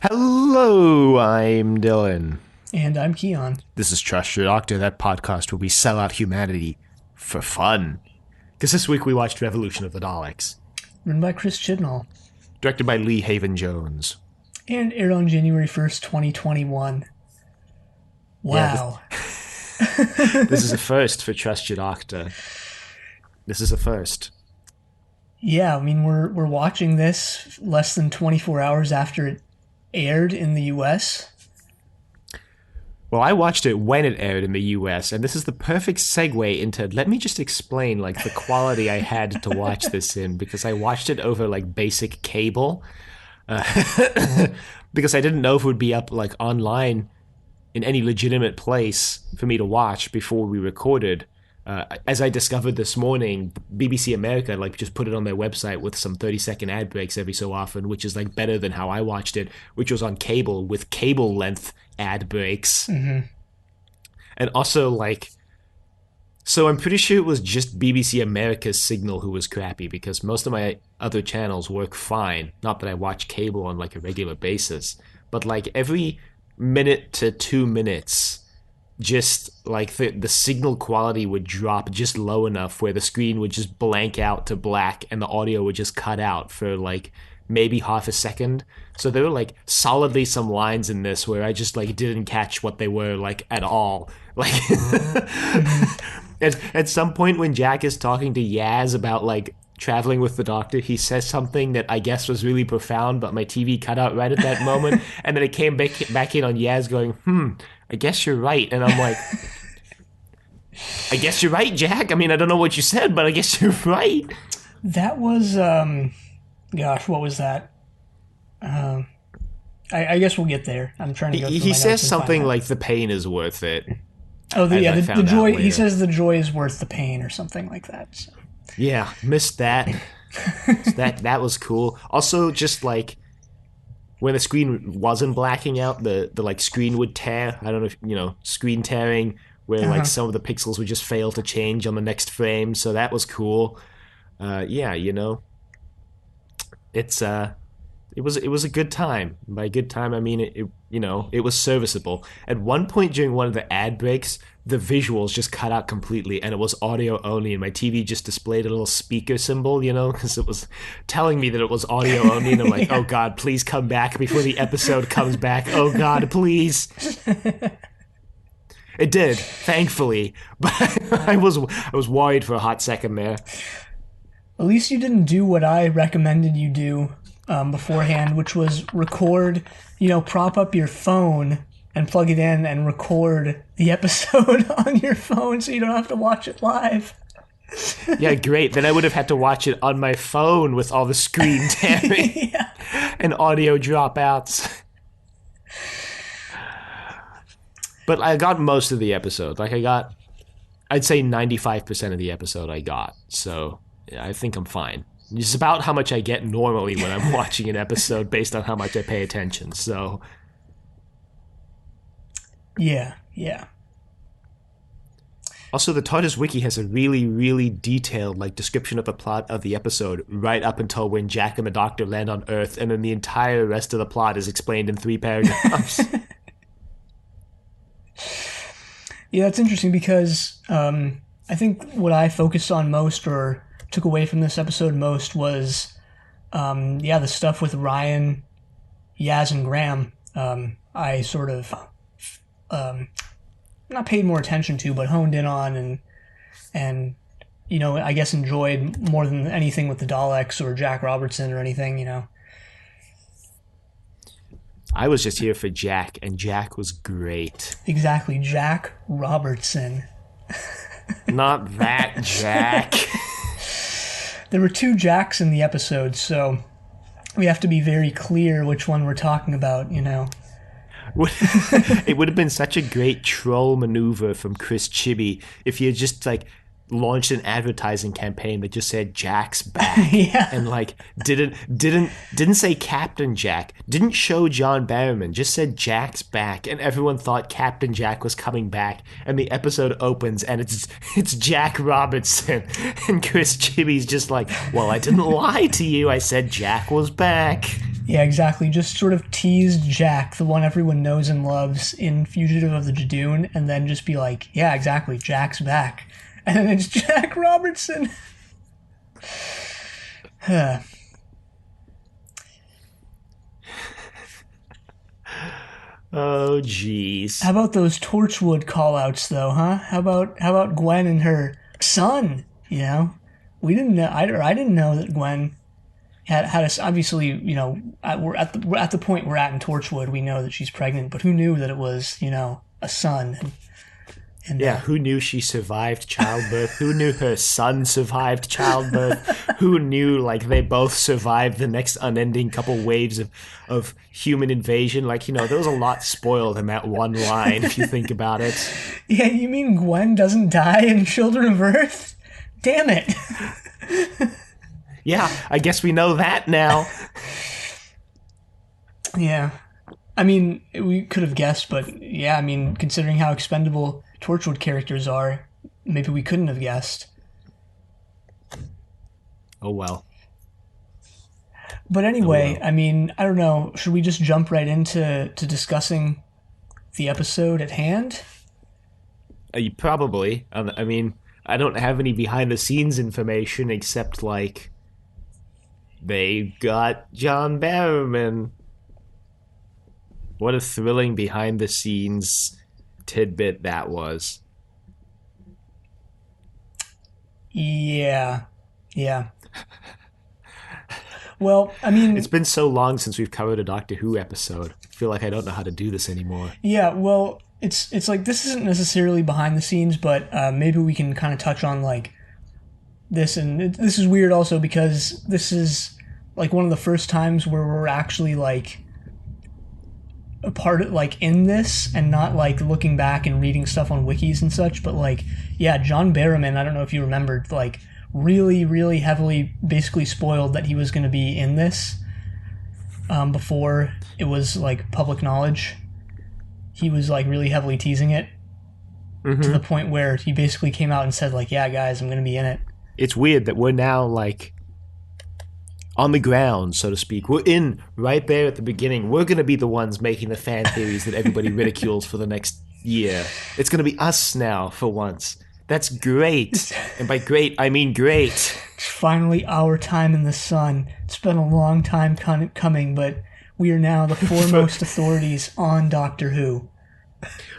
Hello, I'm Dylan. And I'm Keon. This is Trust Your Doctor, that podcast where we sell out humanity for fun. Because this week we watched Revolution of the Daleks. Written by Chris Chibnall. Directed by Lee Haven Jones. And aired on January 1st, 2021. Wow. Yeah, this is a first for Trust Your Doctor. This is a first. Yeah, I mean, we're watching this less than 24 hours after it aired in the U.S. Well, I watched it when it aired in the U.S., and this is the perfect segue into, let me just explain, like, the quality I had to watch this in, because I watched it over, like, basic cable, because I didn't know if it would be up, like, online in any legitimate place for me to watch before we recorded. As I discovered this morning, BBC America like just put it on their website with some 30-second ad breaks every so often, which is like better than how I watched it, which was on cable with cable length ad breaks. Mm-hmm. And also like, so I'm pretty sure it was just BBC America's signal who was crappy, because most of my other channels work fine. Not that I watch cable on like a regular basis, but like every minute to 2 minutes, just like the signal quality would drop just low enough where the screen would just blank out to black and the audio would just cut out for like maybe half a second. So there were like solidly some lines in this where I just like didn't catch what they were like at all. Like at some point when Jack is talking to Yaz about like traveling with the Doctor, he says something that I guess was really profound, but my TV cut out right at that moment, and then it came back in on Yaz going, I guess you're right. And I'm like, I guess you're right, Jack. I mean, I don't know what you said, but I guess you're right. That was, gosh, what was that? I guess we'll get there. I'm trying to go through my He notes says and something find like the pain is worth it. Oh, the joy. Later. He says the joy is worth the pain or something like that. So. Yeah, missed that. That was cool. Also, just like when the screen wasn't blacking out, the like screen would tear. I don't know if you know screen tearing, where like some of the pixels would just fail to change on the next frame. So that was cool. Yeah, you know, it was a good time. By good time, I mean it was serviceable. At one point during one of the ad breaks, the visuals just cut out completely, and it was audio only, and my TV just displayed a little speaker symbol, you know, because it was telling me that it was audio only, and I'm like, oh God, please come back before the episode comes back. Oh God, please. It did, thankfully, but I was worried for a hot second there. At least you didn't do what I recommended you do beforehand, which was record, prop up your phone and plug it in and record the episode on your phone so you don't have to watch it live. Yeah, great. Then I would have had to watch it on my phone with all the screen tearing and audio dropouts. But I got most of the episode. Like I'd say 95% of the episode I got. So yeah, I think I'm fine. It's about how much I get normally when I'm watching an episode based on how much I pay attention. So yeah. Also, the TARDIS Wiki has a really, really detailed description of the plot of the episode right up until when Jack and the Doctor land on Earth, and then the entire rest of the plot is explained in 3 paragraphs. Yeah, that's interesting because I think what I focused on most or took away from this episode most was, the stuff with Ryan, Yaz, and Graham. I sort of not paid more attention to, but honed in on and I guess enjoyed more than anything with the Daleks or Jack Robertson or anything, I was just here for Jack, and Jack was great. Exactly, Jack Robertson. Not that Jack. There were 2 Jacks in the episode, so we have to be very clear which one we're talking about, It would have been such a great troll maneuver from Chris Chibnall if he had just launched an advertising campaign that just said Jack's back. Yeah. And like didn't say Captain Jack, didn't show John Barrowman, just said Jack's back, and everyone thought Captain Jack was coming back. And the episode opens and it's Jack Robertson, and Chris Chibby's just like, well, I didn't lie to you, I said Jack was back. Yeah, exactly. Just sort of teased Jack, the one everyone knows and loves in Fugitive of the Jadoon, and then just be like, yeah, exactly, Jack's back. And then it's Jack Robertson. Oh, jeez. How about those Torchwood call-outs, though, huh? How about Gwen and her son? You know, we didn't know. I didn't know that Gwen had us. Obviously, you know, we're at the point we're at in Torchwood. We know that she's pregnant, but who knew that it was, you know, a son? And yeah, who knew she survived childbirth? Who knew her son survived childbirth? Who knew, like, they both survived the next unending couple waves of human invasion? Like, you know, there was a lot spoiled in that one line, if you think about it. Yeah, you mean Gwen doesn't die in Children of Earth? Damn it. Yeah, I guess we know that now. Yeah. I mean, we could have guessed, but yeah, I mean, considering how expendable Torchwood characters are, maybe we couldn't have guessed. Oh, well. But anyway, I mean, I don't know. Should we just jump right into discussing the episode at hand? Probably. I mean, I don't have any behind-the-scenes information except, like, they got John Barrowman. What a thrilling behind-the-scenes tidbit that was. Yeah. Well, I mean, it's been so long since we've covered a Doctor Who episode. I feel like I don't know how to do this anymore. Yeah, well, it's like this isn't necessarily behind the scenes, but maybe we can kind of touch on like this, and this is weird also because this is like one of the first times where we're actually like a part of, like, in this, and not like looking back and reading stuff on wikis and such, but like, yeah, John Barrowman, I don't know if you remembered, like, really heavily basically spoiled that he was going to be in this before it was like public knowledge. He was like really heavily teasing it to the point where he basically came out and said like, yeah guys, I'm going to be in it. It's weird that we're now like on the ground, so to speak. We're in right there at the beginning. We're going to be the ones making the fan theories that everybody ridicules for the next year. It's going to be us now for once. That's great. And by great, I mean great. It's finally our time in the sun. It's been a long time coming, but we are now the foremost authorities on Doctor Who.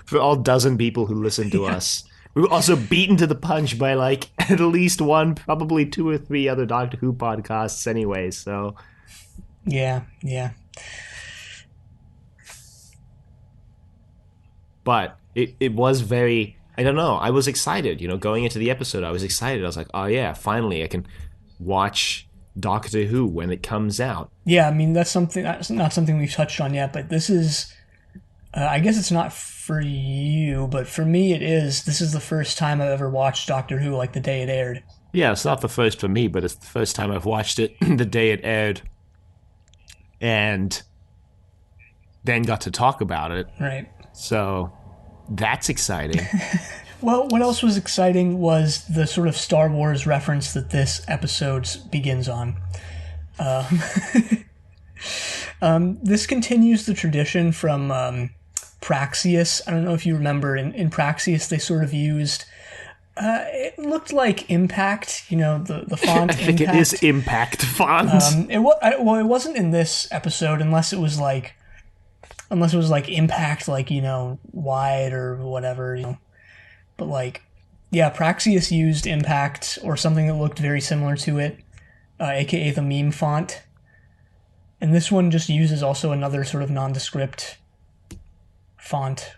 For all dozen people who listen to us. We were also beaten to the punch by, like, at least one, probably 2 or 3 other Doctor Who podcasts anyway, so... Yeah. But it was very... I don't know. I was excited, you know, going into the episode. I was excited. I was like, oh yeah, finally I can watch Doctor Who when it comes out. Yeah, I mean, that's not something we've touched on yet, but this is... I guess it's not for you, but for me it is. This is the first time I've ever watched Doctor Who, like, the day it aired. Yeah, it's not the first for me, but it's the first time I've watched it the day it aired. And then got to talk about it. Right. So... that's exciting. Well, what else was exciting was the sort of Star Wars reference that this episode begins on. This continues the tradition from Praxius. I don't know if you remember, in Praxius they sort of used... it looked like Impact, you know, the font. I think Impact. It is Impact font. It wasn't in this episode unless it was like Impact, like, you know, wide or whatever, you know. But like, yeah, Praxius used Impact or something that looked very similar to it, aka the meme font. And this one just uses also another sort of nondescript font.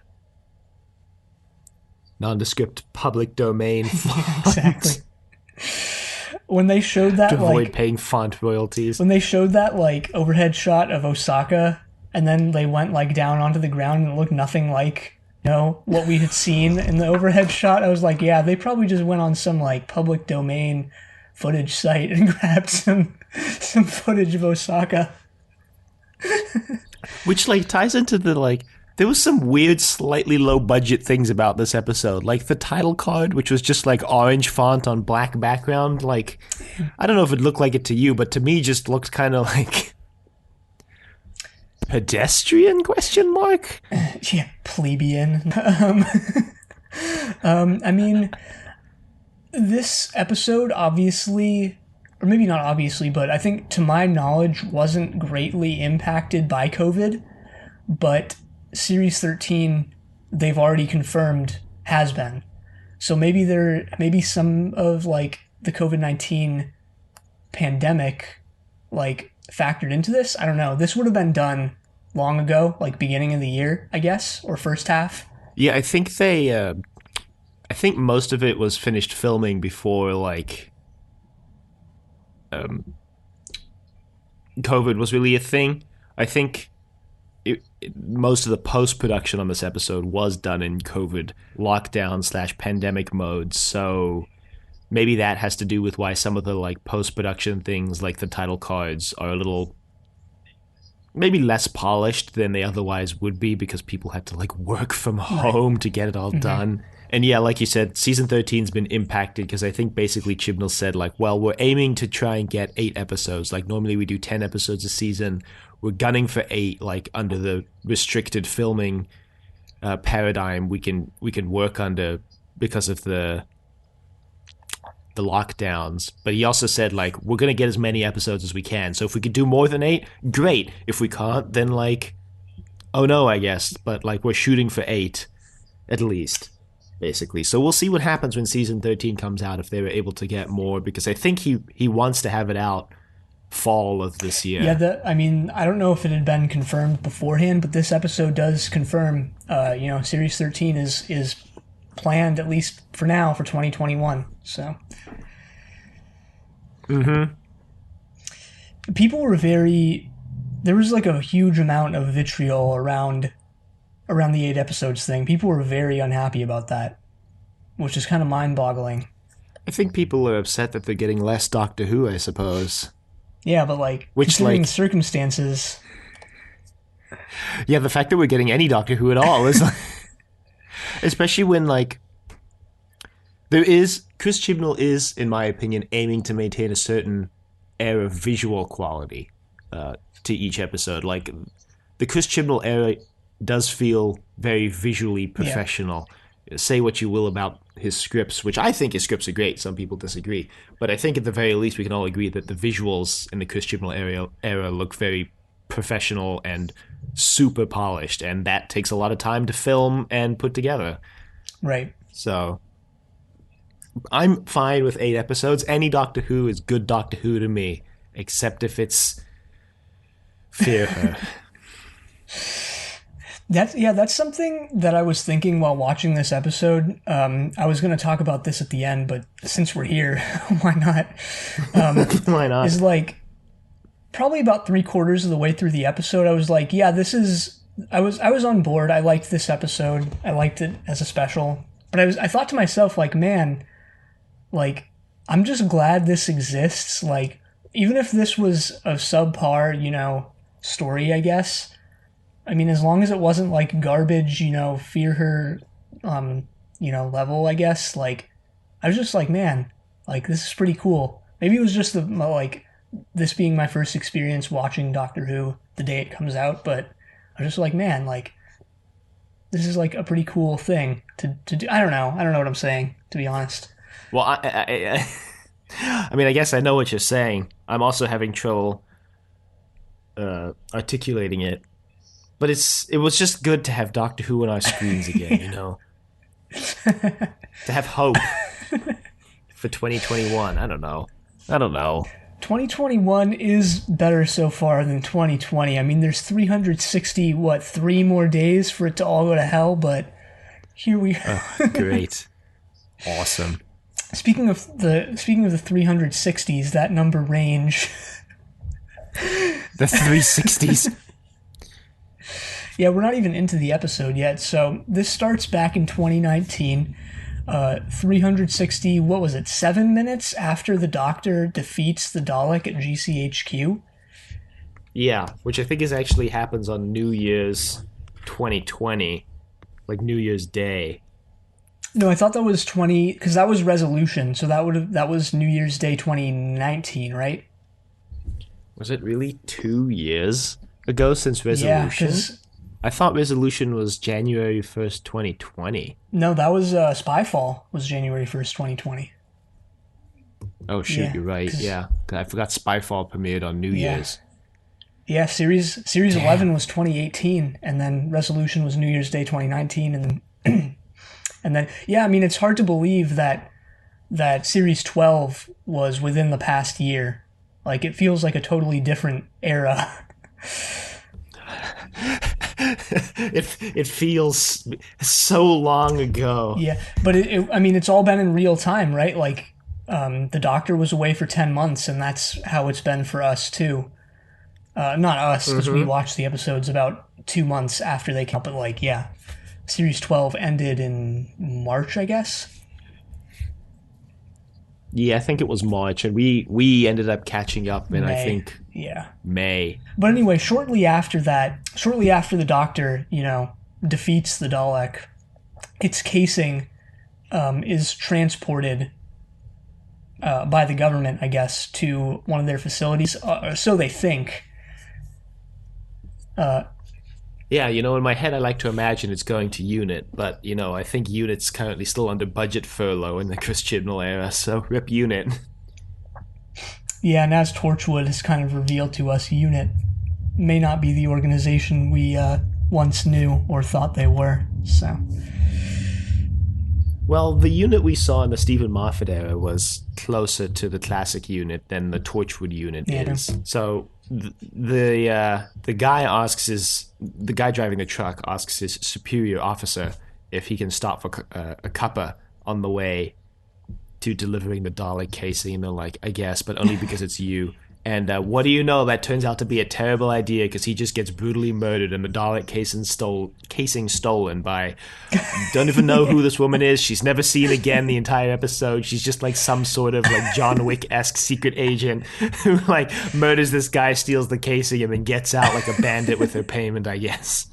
Nondescript public domain font. Yeah, exactly. When they showed that, to avoid like, paying font royalties. When they showed that, like, overhead shot of Osaka, and then they went, like, down onto the ground and it looked nothing like what we had seen in the overhead shot. I was like, yeah, they probably just went on some like public domain footage site and grabbed some footage of Osaka. Which like ties into the like there was some weird slightly low budget things about this episode. Like the title card, which was just like orange font on black background. Like I don't know if it looked like it to you, but to me just looked kind of like pedestrian question mark. Yeah, plebeian. I mean, this episode obviously, or maybe not obviously, but I think to my knowledge wasn't greatly impacted by COVID, but Series 13 they've already confirmed has been. So maybe some of like the COVID-19 pandemic like factored into this. I don't know. This would have been done long ago, like beginning of the year, I guess, or first half. Yeah, I think I think most of it was finished filming before like COVID was really a thing. I think most of the post-production on this episode was done in COVID lockdown / pandemic mode, so maybe that has to do with why some of the like post-production things like the title cards are a little maybe less polished than they otherwise would be because people had to like work from home to get it all done. And yeah, like you said, season 13's been impacted because I think basically Chibnall said like, well, we're aiming to try and get 8 episodes. Like normally we do 10 episodes a season. We're gunning for 8, like under the restricted filming paradigm we can work under because of the lockdowns. But he also said like we're gonna get as many episodes as we can. So if we could do more than 8, great. If we can't, then like, oh no, I guess. But like we're shooting for 8 at least, basically. So we'll see what happens when season 13 comes out if they were able to get more, because I think he wants to have it out fall of this year. Yeah, I mean, I don't know if it had been confirmed beforehand, but this episode does confirm, Series 13 is planned, at least for now, for 2021. So, people were there was like a huge amount of vitriol around the 8 episodes thing. People were very unhappy about that, which is kind of mind-boggling. I think people are upset that they're getting less Doctor Who, I suppose. Yeah, but like, considering the circumstances. Yeah, the fact that we're getting any Doctor Who at all is like, especially when like Chris Chibnall is, in my opinion, aiming to maintain a certain air of visual quality to each episode. Like the Chris Chibnall era does feel very visually professional. Yeah. Say what you will about his scripts, which I think his scripts are great. Some people disagree. But I think at the very least we can all agree that the visuals in the Chris Chibnall era look very professional and super polished, and that takes a lot of time to film and put together. Right. So I'm fine with 8 episodes. Any Doctor Who is good Doctor Who to me, except if it's Fear Her. That's something that I was thinking while watching this episode. I was going to talk about this at the end, but since we're here, why not? Why not? Is like probably about 3/4 of the way through the episode, I was like, yeah, I was on board. I liked this episode. I liked it as a special. But I thought to myself, like, man, like, I'm just glad this exists. Like, even if this was a subpar, story, I guess. I mean, as long as it wasn't like garbage, Fear Her, level, I guess. Like, I was just like, man, like, this is pretty cool. Maybe it was just this being my first experience watching Doctor Who the day it comes out, but I was just like, man, like, this is like a pretty cool thing to do. I don't know what I'm saying, to be honest. Well, I mean, I guess I know what you're saying. I'm also having trouble articulating it. But it was just good to have Doctor Who on our screens again, To have hope for 2021. I don't know. 2021 is better so far than 2020. I mean, there's 360, 3 more days for it to all go to hell, but here we are. Oh, great. Awesome. Speaking of the 360s, that number range. The 360s. Yeah, we're not even into the episode yet. So this starts back in 2019. 360, what was it, 7 minutes after the Doctor defeats the Dalek at GCHQ? Yeah, which I think is actually happens on New Year's 2020, like New Year's Day. No, I thought that was 20, because that was Resolution, so that was New Year's Day 2019, right? Was it really 2 years ago since Yeah, Resolution? because I thought Resolution was January 1st, 2020. no, that was Spyfall was January 1st, 2020. Oh shoot, Yeah, you're right. 'cause- Yeah, 'cause I forgot Spyfall premiered on New Yeah. Year's. Yeah, series 11 was 2018, and then Resolution was New Year's Day 2019, and then and then yeah, I mean it's hard to believe that series 12 was within the past year. Like it feels like a totally different era. It feels so long ago. Yeah, but I mean it's all been in real time, right? Like the Doctor was away for 10 months, and that's how it's been for us too. Not us, because we watched the episodes about 2 months after they came out, but like, yeah, Series 12 ended in March, I guess. Yeah, I think it was March, and we ended up catching up in I May. think Yeah. May. But anyway, shortly after the Doctor, defeats the Dalek, its casing is transported by the government, I guess, to one of their facilities, or so they think. Yeah, in my head I like to imagine it's going to Unit, but I think Unit's currently still under budget furlough in the Chris Chibnall era, so rip Unit. Yeah, and as Torchwood has kind of revealed to us, Unit may not be the organization we once knew or thought they were. So, Well, the Unit we saw in the Stephen Moffat era was closer to the classic Unit than the Torchwood Unit Yeah. is. So the guy driving the truck asks his superior officer if he can stop for a cuppa on the way to delivering the Dalek casing, and they're like, I guess, but only because it's you. And what do you know? That turns out to be a terrible idea because he just gets brutally murdered and the Dalek casing stolen by... Don't even know who this woman is. She's never seen again the entire episode. She's just like some sort of like John Wick-esque secret agent who like murders this guy, steals the casing, and then gets out like a bandit with her payment, I guess.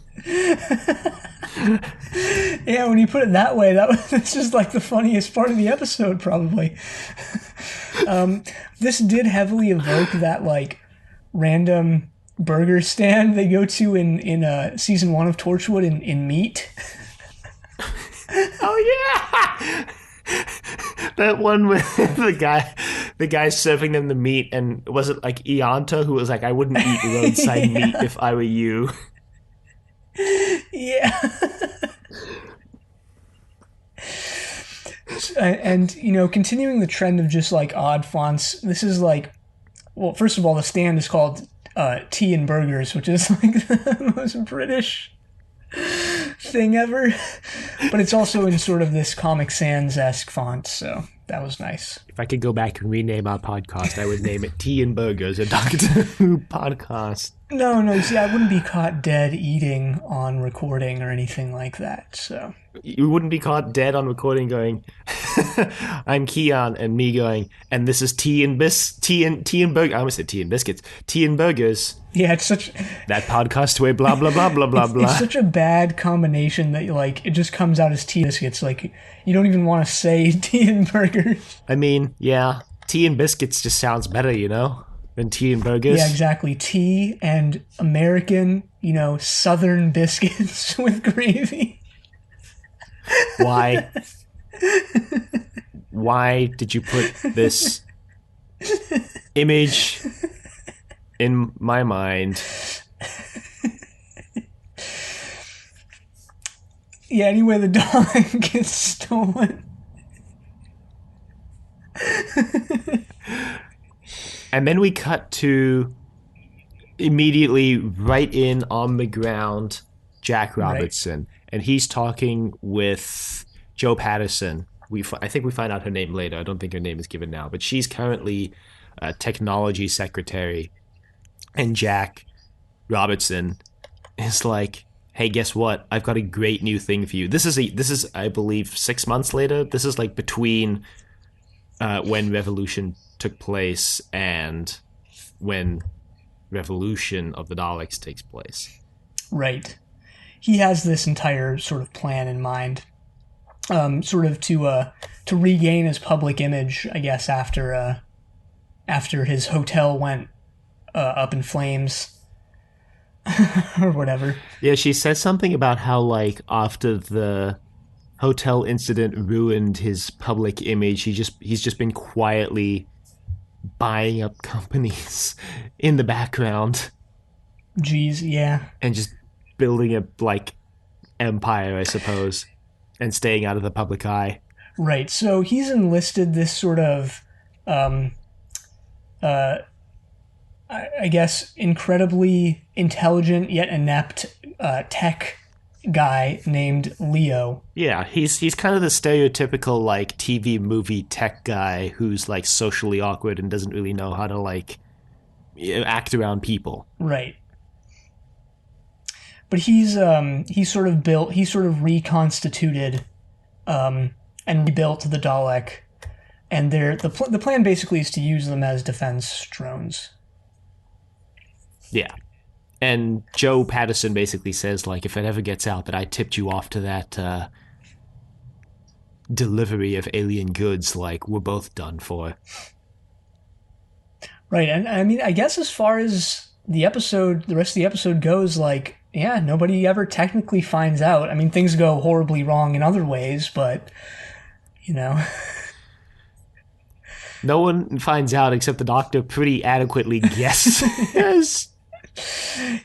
yeah, when you put it that way, that's just like the funniest part of the episode, probably. This did heavily evoke that like random burger stand they go to in season 1 of Torchwood in Meat. Oh yeah, that one with the guy serving them the meat, and was it like Ianta who was like, I wouldn't eat roadside meat if I were you. Yeah. And continuing the trend of just like odd fonts, this is like, well, first of all, the stand is called Tea and Burgers, which is like the most British thing ever, but it's also in sort of this Comic Sans-esque font, so that was nice. If I could go back and rename our podcast, I would name it Tea and Burgers, a Doctor Who podcast. No, see, I wouldn't be caught dead eating on recording or anything like that, so... You wouldn't be caught dead on recording going, I'm Keon, and me going, and this is Tea and Burgers. I almost said Tea and Biscuits. Tea and Burgers. Yeah, it's such... That podcast way, blah, blah, blah, blah, blah, blah. It's such a bad combination that, like, it just comes out as tea and biscuits. Like, you don't even want to say tea and burgers. I mean, yeah, Tea and Biscuits just sounds better, than Tea and Burgers. Yeah, exactly. Tea and American, Southern biscuits with gravy. Why did you put this image in my mind? Yeah, anyway, the dog gets stolen. And then we cut to immediately right in on the ground Jack Robertson. Right. And he's talking with Joe Patterson. I think we find out her name later. I don't think her name is given now. But she's currently a technology secretary. And Jack Robertson is like, hey, guess what? I've got a great new thing for you. This is I believe 6 months later. This is like between when Revolution took place and when Revolution of the Daleks takes place. Right. He has this entire sort of plan in mind, sort of to regain his public image, I guess, after his hotel went up in flames or whatever. Yeah, she says something about how like after the hotel incident ruined his public image, he's just been quietly buying up companies in the background. Jeez, yeah. And just building a like empire, I suppose, and staying out of the public eye. Right. So he's enlisted this sort of, I guess, incredibly intelligent yet inept tech guy named Leo. Yeah, he's kind of the stereotypical like TV movie tech guy who's like socially awkward and doesn't really know how to like act around people. Right. But he's sort of reconstituted and rebuilt the Dalek, and the plan basically is to use them as defense drones. Yeah. And Joe Patterson basically says, like, if it ever gets out that I tipped you off to that delivery of alien goods, like, we're both done for. Right, and I mean, I guess as far as the rest of the episode goes, like, yeah, nobody ever technically finds out. I mean, things go horribly wrong in other ways, but, you know. No one finds out except the Doctor pretty adequately guesses.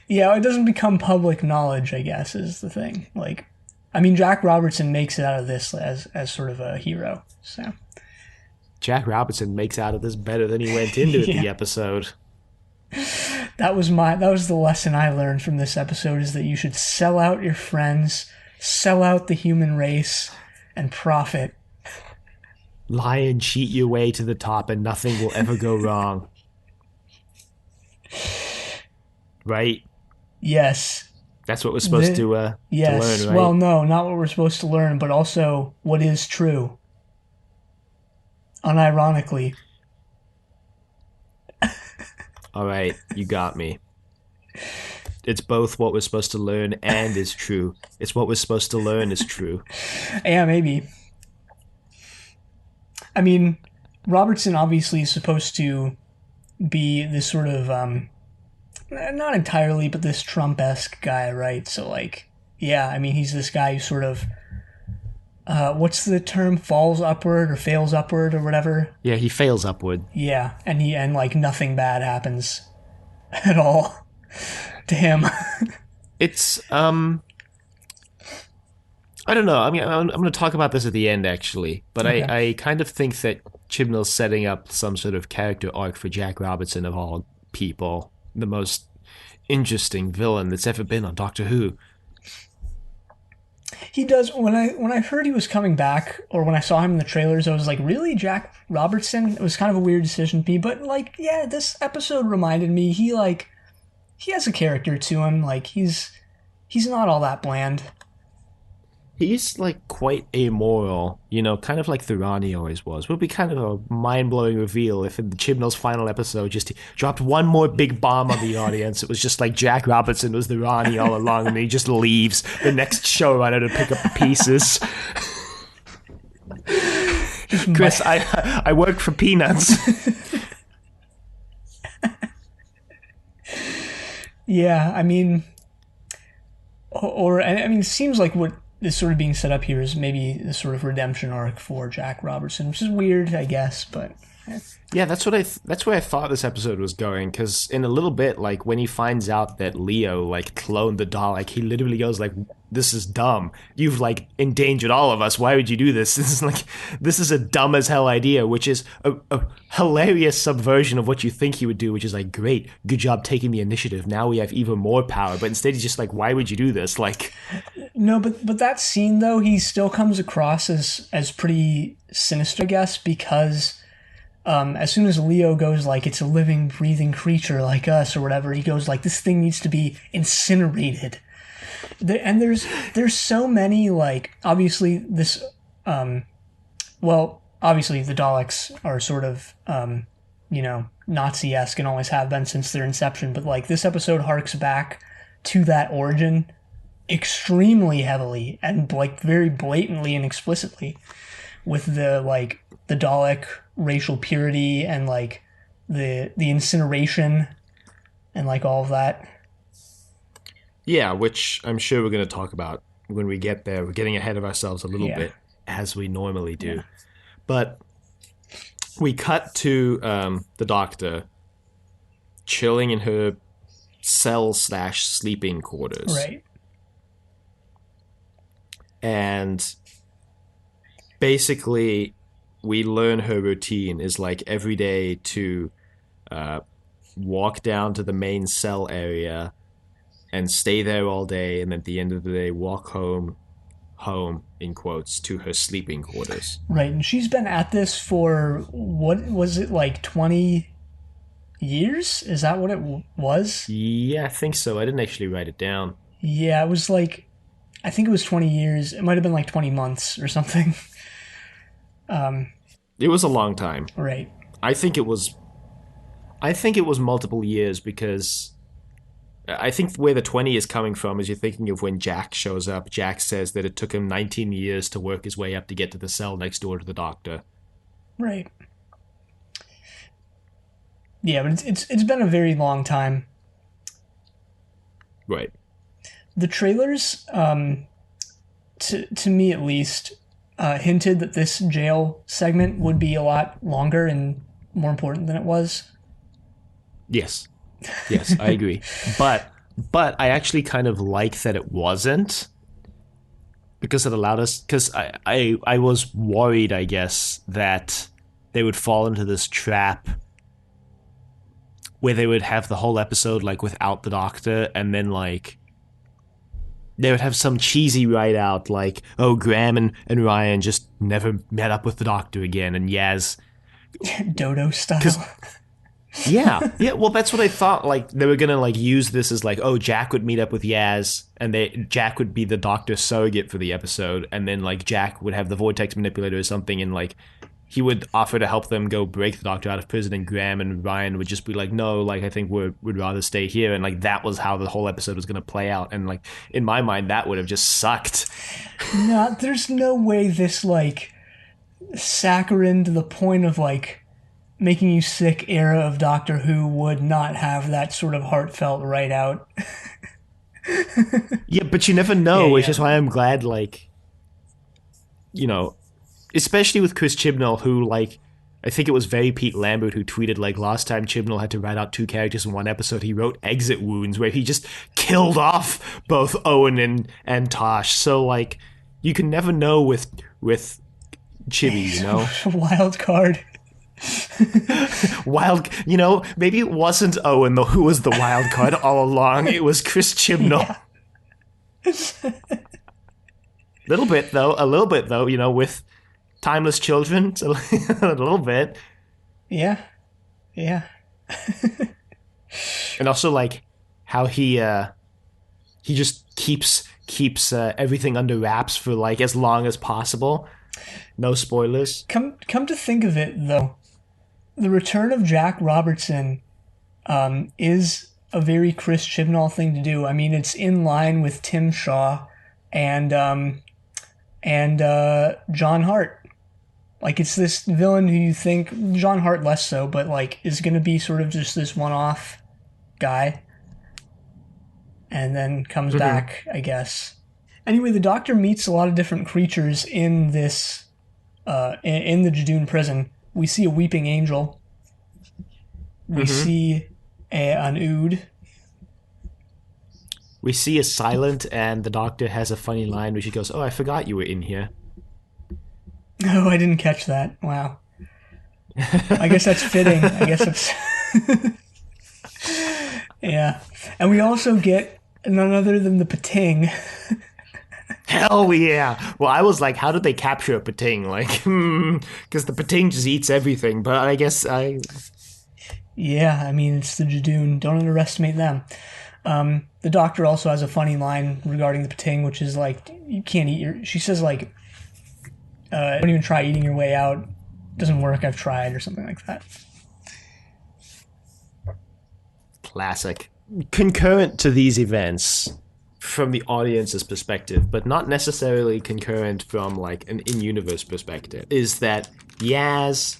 Yeah, it doesn't become public knowledge, I guess, is the thing. Like, I mean, Jack Robertson makes it out of this as sort of a hero. So Jack Robertson makes out of this better than he went into the episode. That was the lesson I learned from this episode, is that you should sell out your friends, sell out the human race, and profit. Lie and cheat your way to the top and nothing will ever go wrong. Right? Yes. That's what we're supposed to learn, right? Well, no, not what we're supposed to learn, but also what is true. Unironically. All right, you got me. It's both what we're supposed to learn and is true. It's what we're supposed to learn is true. Yeah, maybe. I mean, Robertson obviously is supposed to be this sort of, not entirely, but this Trump-esque guy, right? So, like, yeah, I mean, he's this guy who sort of, what's the term? Falls upward or fails upward or whatever? Yeah, he fails upward. Yeah, and like, nothing bad happens at all to him. It's, I don't know. I mean, I'm going to talk about this at the end, actually. But okay. I kind of think that Chibnall's setting up some sort of character arc for Jack Robertson, of all people. The most interesting villain that's ever been on Doctor Who. He does. When I heard he was coming back, or when I saw him in the trailers, I was like, really, Jack Robertson? It was kind of a weird decision to me, but like, yeah, this episode reminded me he has a character to him. Like, he's not all that bland. He's, like, quite amoral, you know, kind of like the Ronnie always was. Would be kind of a mind-blowing reveal if in the Chibnall's final episode just dropped one more big bomb on the audience. It was just like Jack Robertson was the Ronnie all along, and he just leaves the next showrunner to pick up the pieces. Chris, I work for peanuts. Yeah, I mean, it seems like what is sort of being set up here is maybe the sort of redemption arc for Jack Robertson, which is weird, I guess, but yeah, that's where I thought this episode was going, because in a little bit, like, when he finds out that Leo, like, cloned the Dalek, he literally goes, like, this is dumb. You've, like, endangered all of us. Why would you do this? This is a dumb as hell idea, which is a hilarious subversion of what you think he would do, which is, like, great, good job taking the initiative. Now we have even more power. But instead he's just like, why would you do this? Like, no, but that scene, though, he still comes across as pretty sinister, I guess, because as soon as Leo goes, like, it's a living, breathing creature like us or whatever, he goes, like, this thing needs to be incinerated. There's so many, like, obviously this obviously the Daleks are sort of Nazi-esque and always have been since their inception, but like this episode harks back to that origin extremely heavily and like very blatantly and explicitly with the Dalek racial purity and like the incineration and like all of that. Yeah, which I'm sure we're going to talk about when we get there. We're getting ahead of ourselves a little bit, as we normally do. Yeah. But we cut to the Doctor chilling in her cell/sleeping quarters. Right. And basically, we learn her routine is like every day to walk down to the main cell area and stay there all day, and at the end of the day walk home in quotes to her sleeping quarters. Right, and she's been at this for what was it, like 20 years? Is that what it was? Yeah, I think so. I didn't actually write it down. Yeah, it was like, I think it was 20 years. It might have been like 20 months or something. It was a long time. Right. I think it was multiple years, because I think where the 20 is coming from is you're thinking of when Jack shows up. Jack says that it took him 19 years to work his way up to get to the cell next door to the Doctor. Right. Yeah, but it's been a very long time. Right. The trailers, to me at least, hinted that this jail segment would be a lot longer and more important than it was. Yes, I agree. But I actually kind of like that it wasn't, because it allowed us, because I was worried, I guess, that they would fall into this trap where they would have the whole episode like without the Doctor, and then like they would have some cheesy write out like, oh, Graham and Ryan just never met up with the Doctor again, and Yaz Dodo style. Yeah. Well, that's what I thought. Like they were gonna like use this as like, oh, Jack would meet up with Yaz, and Jack would be the Doctor surrogate for the episode, and then like Jack would have the vortex manipulator or something, and like he would offer to help them go break the Doctor out of prison, and Graham and Ryan would just be like, no, like I think we'd rather stay here, and like that was how the whole episode was gonna play out, and like in my mind that would have just sucked. No, there's no way this like saccharine to the point of like making you sick era of Doctor Who would not have that sort of heartfelt write out. Yeah, but you never know, which is why I'm glad, like, especially with Chris Chibnall, who, like, I think it was very Pete Lambert who tweeted, like, last time Chibnall had to write out 2 characters in one episode, he wrote Exit Wounds, where he just killed off both Owen and Tosh. So, like, you can never know with Chibi, Wild card. Maybe it wasn't Owen who was the wild card all along. It was Chris Chibnall. Yeah. A little bit though, with Timeless Children, a little bit. Yeah. And also like how he just keeps everything under wraps for like as long as possible. No spoilers. Come to think of it though, the return of Jack Robertson is a very Chris Chibnall thing to do. I mean, it's in line with Tim Shaw and John Hart. Like, it's this villain who you think, John Hart less so, but like is going to be sort of just this one-off guy, and then comes back, I guess. Anyway, the Doctor meets a lot of different creatures in this in the Jadoon prison. We see a weeping angel. We see an Ood. We see a silent, and the Doctor has a funny line where she goes, oh, I forgot you were in here. Oh, I didn't catch that. Wow. I guess that's fitting. I guess it's... Yeah. And we also get none other than the Pating. Hell yeah. Well, I was like, how did they capture a Pating? Like, because the Pating just eats everything, but I guess Yeah, I mean, it's the Jadoon. Don't underestimate them. The doctor also has a funny line regarding the pating, which is like, you can't eat your... She says, like, don't even try eating your way out. Doesn't work, I've tried, or something like that. Classic. Concurrent to these events from the audience's perspective, but not necessarily concurrent from like an in-universe perspective, is that Yaz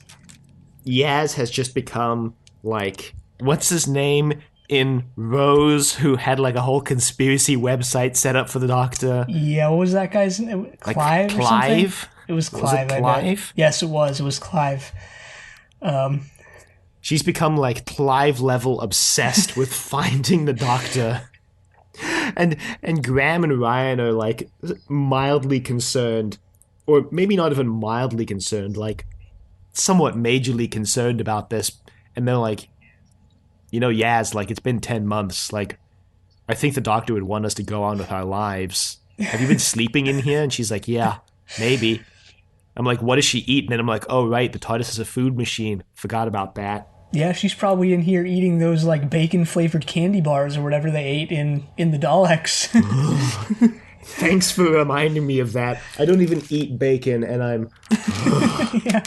has just become like, what's his name in Rose, who had like a whole conspiracy website set up for the Doctor? Yeah, what was that guy's name? Clive or something? It was Clive. Was it Clive? Yes, it was. It was Clive. She's become like Clive level obsessed with finding the Doctor. And Graham and Ryan are like mildly concerned, or maybe not even mildly concerned, like somewhat majorly concerned about this. And they're like, Yaz, like, it's been 10 months. Like, I think the Doctor would want us to go on with our lives. Have you been sleeping in here? And she's like, yeah, maybe. I'm like, what does she eat? And then I'm like, oh, right, the TARDIS is a food machine. Forgot about that. Yeah, she's probably in here eating those, like, bacon-flavored candy bars or whatever they ate in the Daleks. Thanks for reminding me of that. I don't even eat bacon, and I'm... Yeah.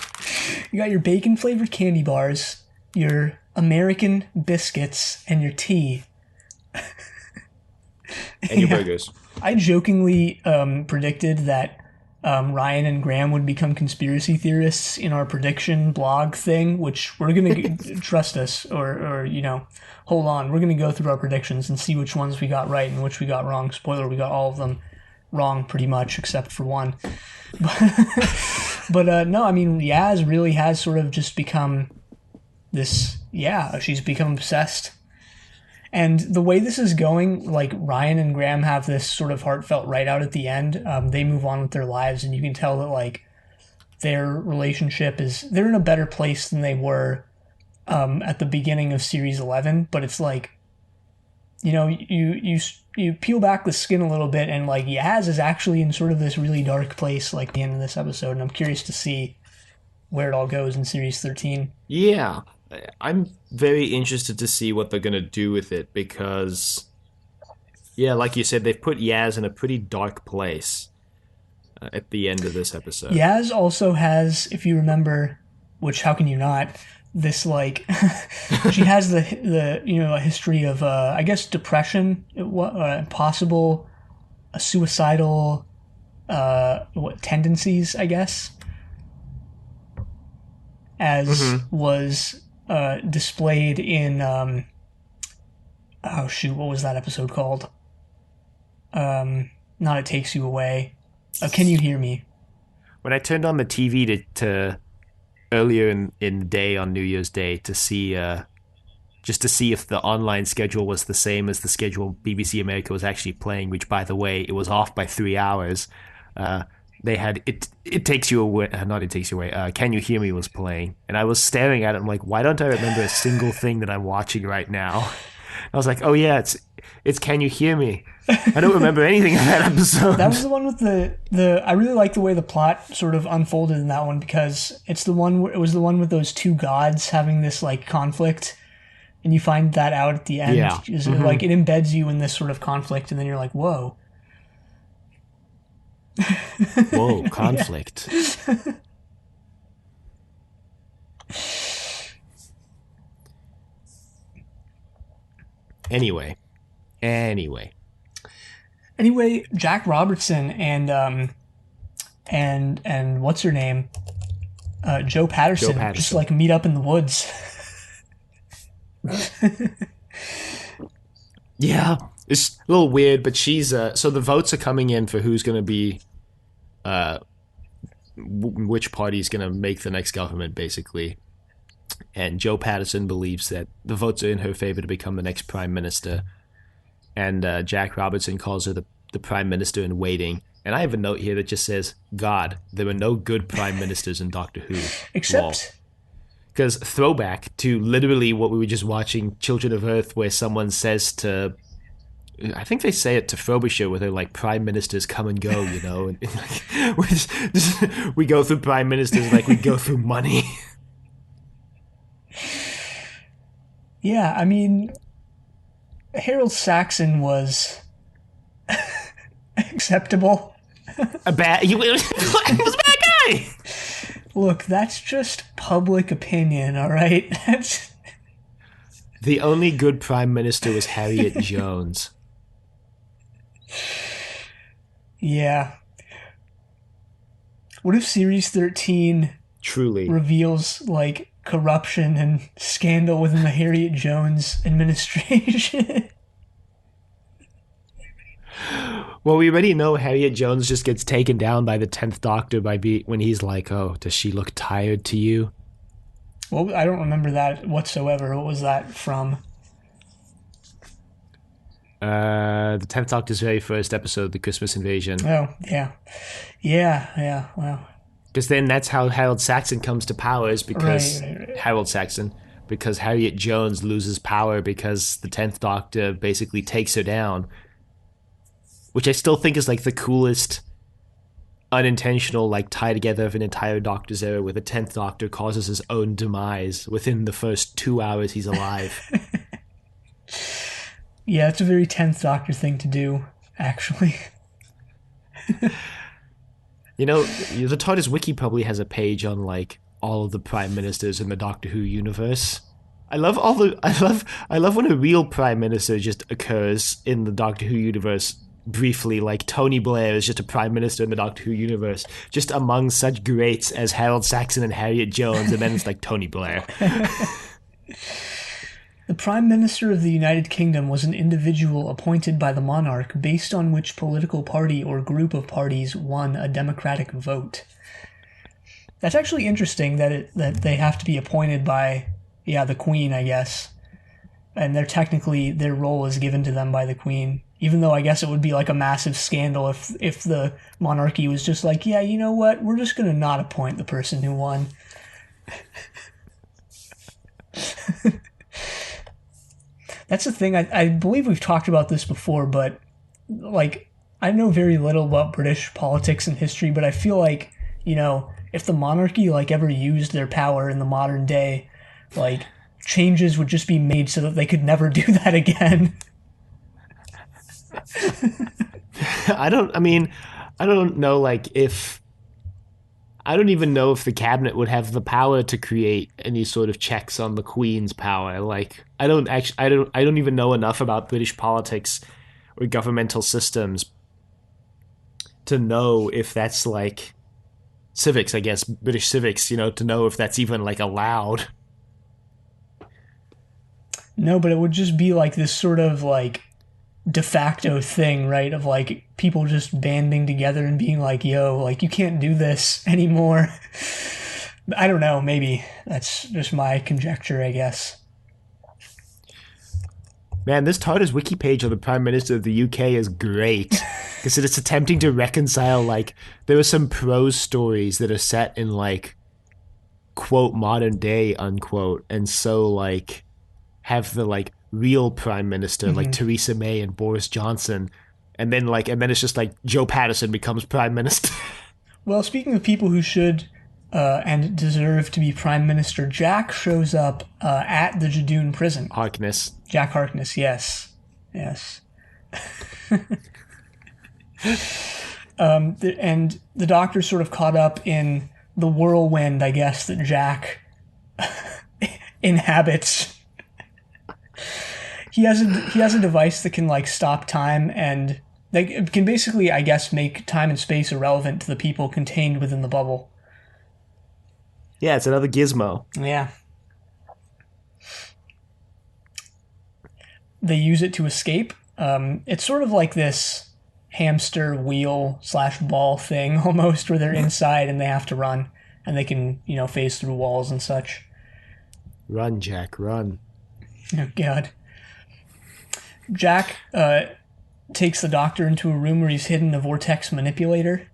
You got your bacon-flavored candy bars, your American biscuits, and your tea. And your burgers. I jokingly predicted that Ryan and Graham would become conspiracy theorists in our prediction blog thing, which we're going to trust us or hold on. We're going to go through our predictions and see which ones we got right and which we got wrong. Spoiler, we got all of them wrong pretty much except for one. But no, I mean, Yaz really has sort of just become this, she's become obsessed. And the way this is going, like, Ryan and Graham have this sort of heartfelt right out at the end. They move on with their lives, and you can tell that, like, their relationship they're in a better place than they were at the beginning of Series 11. But it's like, you peel back the skin a little bit, and, like, Yaz is actually in sort of this really dark place, like, at the end of this episode. And I'm curious to see where it all goes in Series 13. Yeah. I'm very interested to see what they're going to do with it because, like you said, they've put Yaz in a pretty dark place at the end of this episode. Yaz also has, if you remember, which how can you not, this, like, she has the a history of, I guess, depression, possible suicidal tendencies, I guess, as was... displayed in what was that episode called? Not It Takes You Away. Can You Hear Me? When I turned on the TV to earlier in the day on New Year's Day to see just to see if the online schedule was the same as the schedule BBC America was actually playing, which, by the way, it was off by 3 hours. They had It Takes You Away, not It Takes You Away, Can You Hear Me was playing. And I was staring at it, I'm like, why don't I remember a single thing that I'm watching right now? I was like, oh yeah, it's Can You Hear Me? I don't remember anything in that episode. That was the one with the I really like the way the plot sort of unfolded in that one, because it was the one with those two gods having this, like, conflict, and you find that out at the end. Yeah. Like, it embeds you in this sort of conflict, and then you're like, whoa. Whoa, conflict. Anyway, Jack Robertson and what's her name? Joe Patterson just, like, meet up in the woods. Yeah, it's a little weird, but she's so the votes are coming in for who's going to be which party's going to make the next government, basically. And Joe Patterson believes that the votes are in her favor to become the next prime minister. And Jack Robertson calls her the prime minister in waiting. And I have a note here that just says, God, there were no good prime ministers in Doctor Who. Except... Because throwback to literally what we were just watching, Children of Earth, where someone says to... I think they say it to Frobisher, where they're like, prime ministers come and go, you know. And like, we go through prime ministers like we go through money. Yeah, I mean, Harold Saxon was acceptable. He was a bad guy. Look, that's just public opinion, all right? That's... The only good prime minister was Harriet Jones. Yeah. What if Series 13 truly reveals, like, corruption and scandal within the Harriet Jones administration? Well, we already know Harriet Jones just gets taken down by the 10th Doctor when he's like, oh, does she look tired to you? Well, I don't remember that whatsoever. What was that from? The 10th Doctor's very first episode, The Christmas Invasion. Oh, yeah. Yeah, wow. Because then that's how Harold Saxon comes to power, is because Right. Harold Saxon, because Harriet Jones loses power because the 10th Doctor basically takes her down. Which I still think is like the coolest unintentional like tie together of an entire Doctor's era, where the 10th Doctor causes his own demise within the first 2 hours he's alive. Yeah, it's a very 10th Doctor thing to do, actually. You know, the TARDIS wiki probably has a page on like all of the prime ministers in the Doctor Who universe. I love when a real prime minister just occurs in the Doctor Who universe briefly, like Tony Blair is just a prime minister in the Doctor Who universe, just among such greats as Harold Saxon and Harriet Jones, and then it's like Tony Blair. The Prime Minister of the United Kingdom was an individual appointed by the monarch based on which political party or group of parties won a democratic vote. That's actually interesting that they have to be appointed by, the Queen, I guess. And their role is given to them by the Queen. Even though I guess it would be like a massive scandal if the monarchy was just like, yeah, you know what, we're just going to not appoint the person who won. That's the thing, I believe we've talked about this before, but like, I know very little about British politics and history, but I feel like, if the monarchy like ever used their power in the modern day, like, changes would just be made so that they could never do that again. I don't know, like, I don't even know if the cabinet would have the power to create any sort of checks on the Queen's power. Like, I don't even know enough about British politics or governmental systems to know if that's like civics, I guess, British civics, to know if that's even like allowed. No, but it would just be like this sort of like de facto thing, right? Of like people just banding together and being like, yo, like you can't do this anymore. I don't know, maybe that's just my conjecture, I guess. Man, this TARDIS wiki page on the Prime Minister of the UK is great. Because it's attempting to reconcile, like, there are some prose stories that are set in, like, quote, modern day, unquote, and so, like, have the, like, real Prime Minister, like Theresa May and Boris Johnson, and then it's just, like, Joe Patterson becomes Prime Minister. Well, speaking of people who should and deserve to be Prime Minister, Jack shows up at the Jadoon prison. Harkness. Jack Harkness, yes. And the Doctor's sort of caught up in the whirlwind, I guess, that Jack inhabits. He has a device that can like stop time, and they can basically, I guess, make time and space irrelevant to the people contained within the bubble. Yeah, it's another gizmo. Yeah. They use it to escape. It's sort of like this hamster wheel / ball thing almost, where they're inside and they have to run, and they can, phase through walls and such. Run, Jack, run. Oh, God. Jack takes the Doctor into a room where he's hidden a vortex manipulator.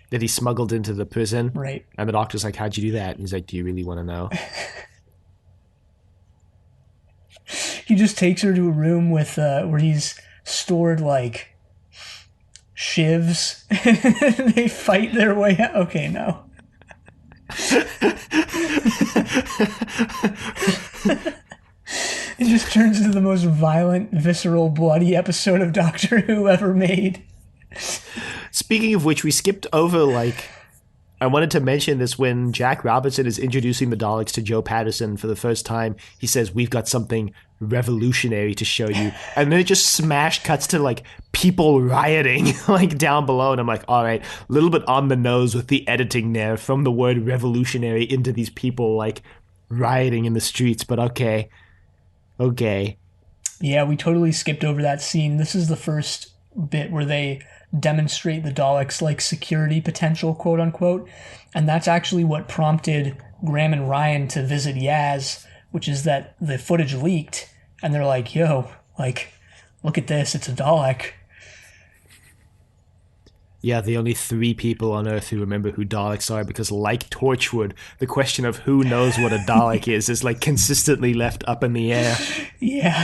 That he smuggled into the prison. Right. And the Doctor's like, how'd you do that? And he's like, do you really want to know? He just takes her to a room with where he's stored, like, shivs. And they fight their way out. Okay, no. It just turns into the most violent, visceral, bloody episode of Doctor Who ever made. Speaking of which, we skipped over, like, I wanted to mention this when Jack Robertson is introducing the Daleks to Joe Patterson for the first time. He says, "We've got something revolutionary to show you." And then it just smash cuts to, like, people rioting, like, down below. And I'm like, all right, a little bit on the nose with the editing there from the word revolutionary into these people, like, rioting in the streets. But okay. Okay. Yeah, we totally skipped over that scene. This is the first bit where they demonstrate the Daleks' like security potential, quote unquote, and that's actually what prompted Graham and Ryan to visit Yaz, which is that the footage leaked, and they're like, "Yo, like, look at this, it's a Dalek." Yeah, the only 3 people on Earth who remember who Daleks are, because like Torchwood, the question of who knows what a Dalek is like consistently left up in the air. Yeah.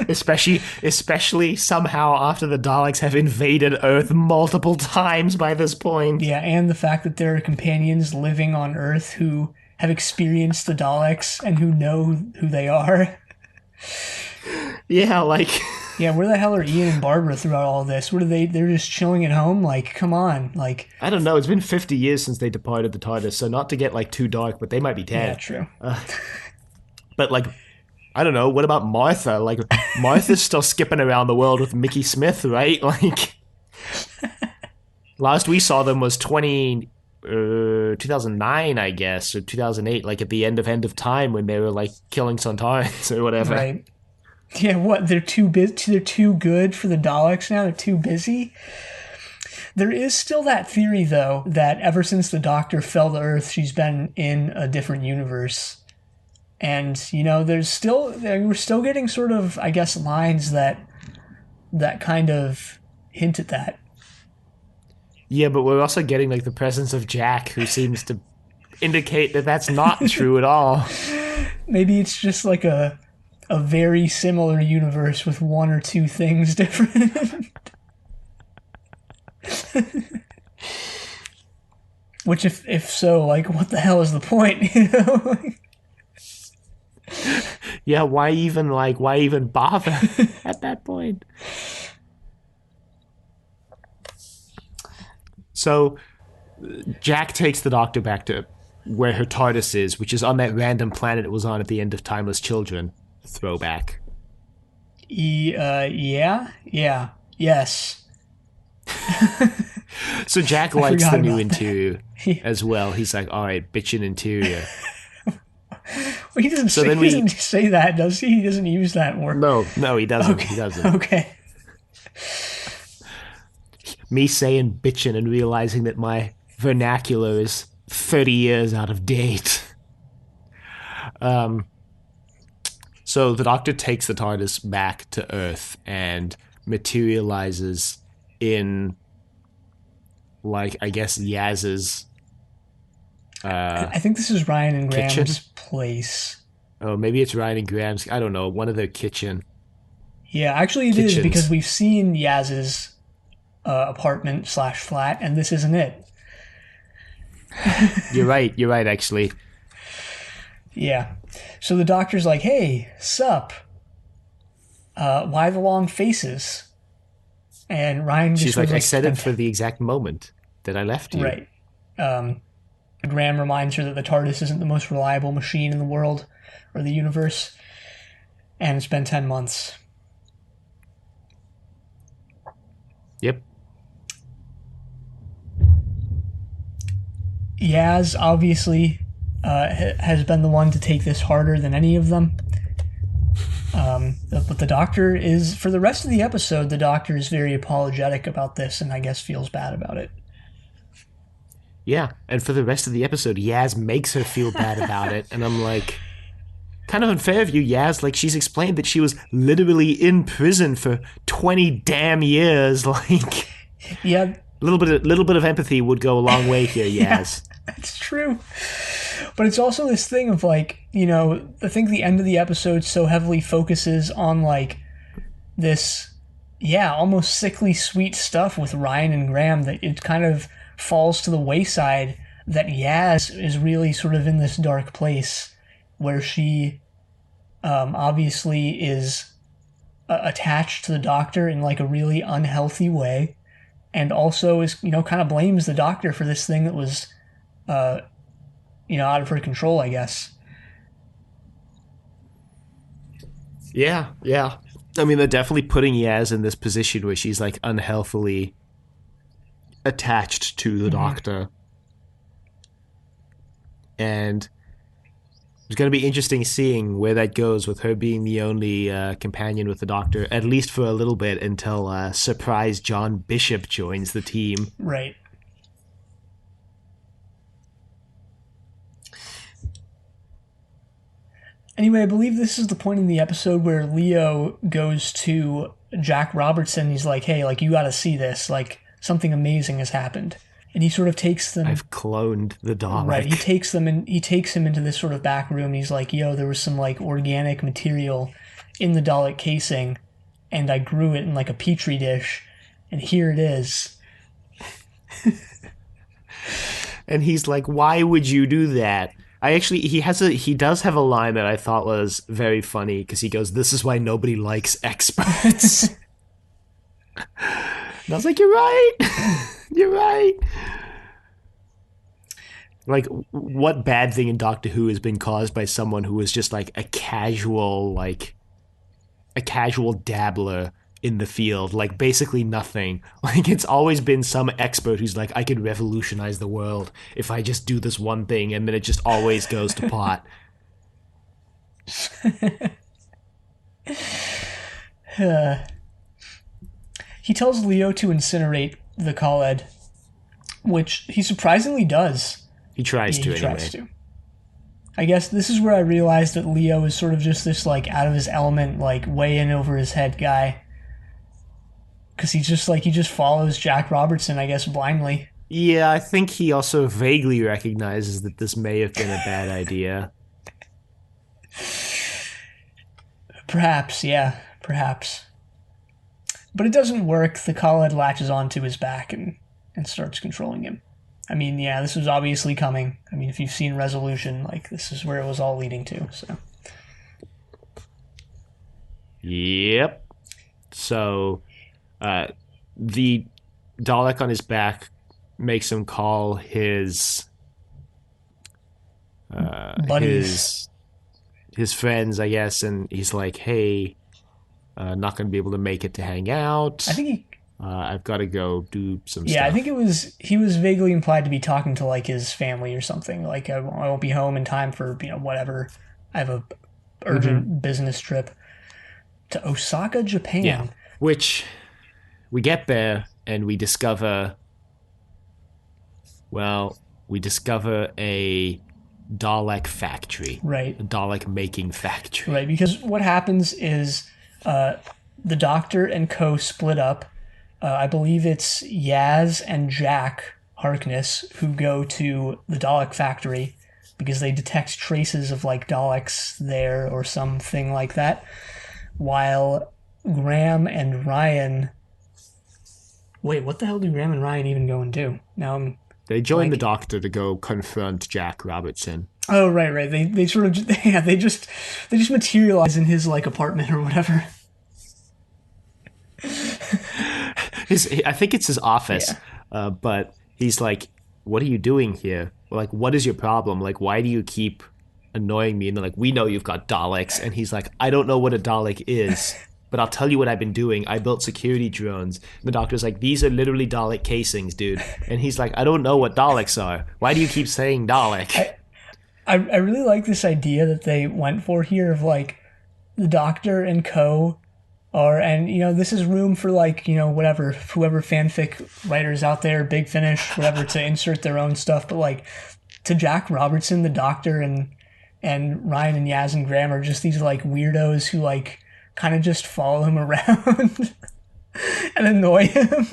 especially somehow after the Daleks have invaded Earth multiple times by this point. Yeah, and the fact that there are companions living on Earth who have experienced the Daleks and who know who they are. Yeah, like... Yeah, where the hell are Ian and Barbara throughout all this? What are they? They're just chilling at home? Like, come on. Like, I don't know. It's been 50 years since they departed the TARDIS, so not to get, like, too dark, but they might be dead. Yeah, true. But, like, I don't know. What about Martha? Like, Martha's still skipping around the world with Mickey Smith, right? Like, last we saw them was 2009, I guess, or 2008, like at the end of time when they were, like, killing Sontarans or whatever. Right. Yeah, what? They're too They're too good for the Daleks now? They're too busy? There is still that theory, though, that ever since the Doctor fell to Earth, she's been in a different universe. And, you know, we're still getting sort of, I guess, lines that kind of hint at that. Yeah, but we're also getting, like, the presence of Jack, who seems to indicate that that's not true at all. Maybe it's just like a very similar universe with 1 or 2 things different. Which, if so, like, what the hell is the point, you know? Yeah, why even bother at that point? So, Jack takes the Doctor back to where her TARDIS is, which is on that random planet it was on at the end of Timeless Children. Throwback. Yes. So Jack likes the new interior as well. He's like, all right, bitchin' interior. Well, he doesn't say that, does he? He doesn't use that word. No, he doesn't. Okay. He doesn't. Okay. Me saying bitchin' and realizing that my vernacular is 30 years out of date. So the Doctor takes the TARDIS back to Earth and materializes in, like, I guess Yaz's I think this is Ryan and Graham's kitchen? place. Oh, maybe it's Ryan and Graham's. I don't know. One of their kitchen. Yeah, actually it is, because we've seen Yaz's apartment/flat, and this isn't it. You're right, actually. Yeah. So the Doctor's like, "Hey, sup? Why the long faces?" And Ryan just She's like, "I said it spent... for the exact moment that I left you." Right. Graham reminds her that the TARDIS isn't the most reliable machine in the world or the universe, and it's been 10 months. Yep. Yaz obviously has been the one to take this harder than any of them. But the Doctor is, for the rest of the episode, the Doctor is very apologetic about this and I guess feels bad about it. Yeah, and for the rest of the episode, Yaz makes her feel bad about it, and I'm like, kind of unfair of you, Yaz. Like, she's explained that she was literally in prison for 20 damn years. Like, yeah, little bit of empathy would go a long way here, Yaz. Yeah, that's true. But it's also this thing of, like, you know, I think the end of the episode so heavily focuses on, like, this, almost sickly sweet stuff with Ryan and Graham that it kind of falls to the wayside that Yaz is really sort of in this dark place where she obviously is attached to the Doctor in like a really unhealthy way, and also is kind of blames the Doctor for this thing that was out of her control, I guess. Yeah, yeah. I mean, they're definitely putting Yaz in this position where she's like unhealthily attached to the Doctor. And it's going to be interesting seeing where that goes with her being the only companion with the Doctor, at least for a little bit until surprise John Bishop joins the team. Right. Anyway, I believe this is the point in the episode where Leo goes to Jack Robertson. He's like, hey, like, you gotta see this. Like, something amazing has happened. And he sort of takes them... I've cloned the Dalek. Right, he takes him into this sort of back room. And he's like, yo, there was some, like, organic material in the Dalek casing, and I grew it in, like, a petri dish, and here it is. And he's like, why would you do that? He does have a line that I thought was very funny because he goes, this is why nobody likes experts. And I was like, you're right. You're right. Like, what bad thing in Doctor Who has been caused by someone who is just like a casual dabbler in the field? Like, basically nothing. Like, it's always been some expert who's like, I could revolutionize the world if I just do this one thing, and then it just always goes to pot. He tells Leo to incinerate the Khaled, which he surprisingly does. He tries to. I guess this is where I realized that Leo is sort of just this, like, out of his element, like, way in over his head guy. Because he just follows Jack Robertson, I guess, blindly. Yeah, I think he also vaguely recognizes that this may have been a bad idea. Perhaps, yeah, perhaps. But it doesn't work. The Khaled latches onto his back and starts controlling him. I mean, yeah, this was obviously coming. I mean, if you've seen Resolution, like, this is where it was all leading to, so. Yep. So, the Dalek on his back makes him call his buddies, his friends, I guess, and he's like, "Hey, not gonna be able to make it to hang out. I think I've got to go do some stuff." Yeah, I think he was vaguely implied to be talking to, like, his family or something. Like, I won't be home in time for, whatever. I have a urgent business trip to Osaka, Japan. Yeah, which we get there and we discover a Dalek factory. Right. A Dalek making factory. Right, because what happens is the Doctor and Co. split up. I believe it's Yaz and Jack Harkness who go to the Dalek factory because they detect traces of, like, Daleks there or something like that, while Graham and Ryan... Wait, what the hell do Graham and Ryan even go and do? Now they join the Doctor to go confront Jack Robertson. Oh, right. They sort of they just materialize in his, like, apartment or whatever. I think it's his office, yeah. But he's like, "What are you doing here? Like, what is your problem? Like, why do you keep annoying me?" And they're like, "We know you've got Daleks." And he's like, "I don't know what a Dalek is, but I'll tell you what I've been doing. I built security drones." And the Doctor's like, "These are literally Dalek casings, dude." And he's like, "I don't know what Daleks are. Why do you keep saying Dalek?" I really like this idea that they went for here of, like, the Doctor and Co. And this is room for, like, whoever fanfic writers out there, Big Finish, whatever, to insert their own stuff. But, like, to Jack Robertson, the Doctor and Ryan and Yaz and Graham are just these, like, weirdos who, like, kind of just follow him around and annoy him.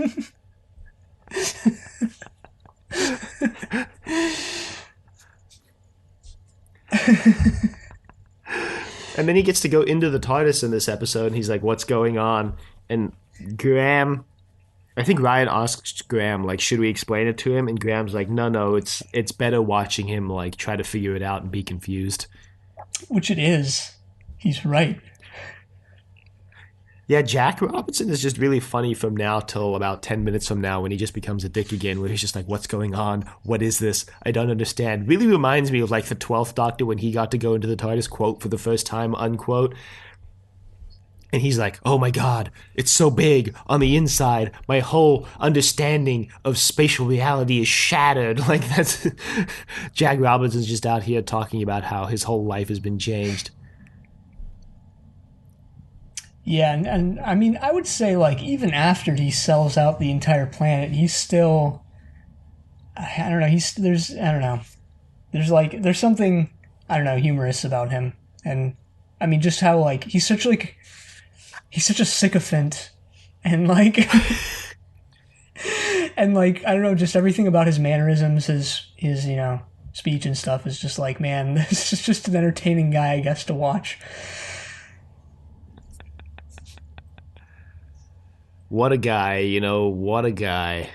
And then he gets to go into the TARDIS in this episode, and he's like, "What's going on?" And Graham, I think Ryan asks Graham, like, "Should we explain it to him?" And Graham's like, No, it's better watching him, like, try to figure it out and be confused. Which it is. He's right. Yeah, Jack Robinson is just really funny from now till about 10 minutes from now when he just becomes a dick again, where he's just like, what's going on? What is this? I don't understand. Really reminds me of like the 12th Doctor when he got to go into the TARDIS, quote, for the first time, unquote. And he's like, oh my god, it's so big on the inside. My whole understanding of spatial reality is shattered. Like, that's. Jack Robinson's just out here talking about how his whole life has been changed. Yeah, and I mean, I would say, like, even after he sells out the entire planet, he's still. I don't know, I don't know. There's something, I don't know, humorous about him. And, I mean, just how, like, he's such a sycophant. And, like. And, like, I don't know, just everything about his mannerisms, his speech and stuff is just like, man, this is just an entertaining guy, I guess, to watch. What a guy, what a guy.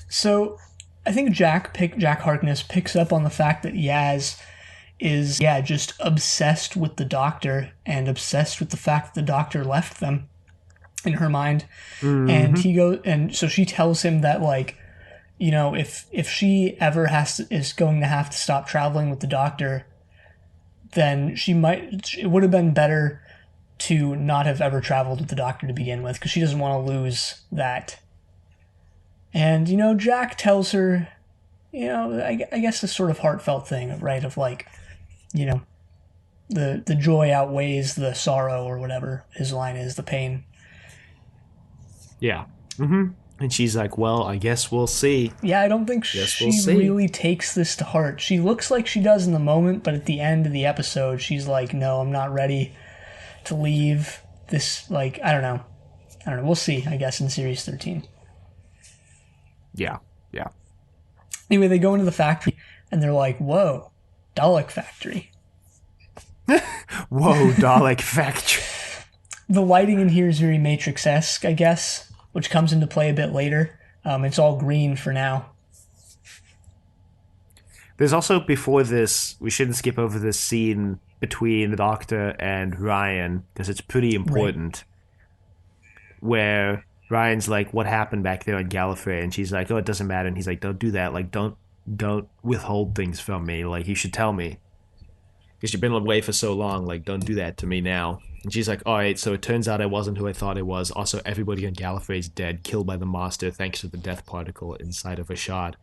So, I think Jack Harkness picks up on the fact that Yaz is, yeah, just obsessed with the Doctor and obsessed with the fact that the Doctor left them in her mind. Mm-hmm. And so she tells him that, like, if she ever is going to have to stop traveling with the Doctor, then it would have been better to not have ever traveled with the Doctor to begin with, because she doesn't want to lose that. And, Jack tells her, I guess this sort of heartfelt thing, right, of like, the joy outweighs the sorrow, or whatever his line is, the pain. Yeah. Mm-hmm. And she's like, well, I guess we'll see. Yeah, I don't think she really takes this to heart. She looks like she does in the moment, but at the end of the episode, she's like, no, I'm not ready to leave this. Like, I don't know. We'll see, I guess, in Series 13. Yeah. Yeah. Anyway, they go into the factory, and they're like, whoa, Dalek factory. Whoa, Dalek factory. The lighting in here is very Matrix-esque, I guess, which comes into play a bit later. It's all green for now. There's also, before this, we shouldn't skip over this scene between the Doctor and Ryan, because it's pretty important, right, where Ryan's like, what happened back there on Gallifrey? And she's like, oh, it doesn't matter. And he's like, don't do that. Like, don't withhold things from me. Like, you should tell me, because you've been away for so long. Like, don't do that to me now. And she's like, all right, so it turns out I wasn't who I thought I was. Also, everybody on Gallifrey is dead, killed by the Master thanks to the death particle inside of a shard.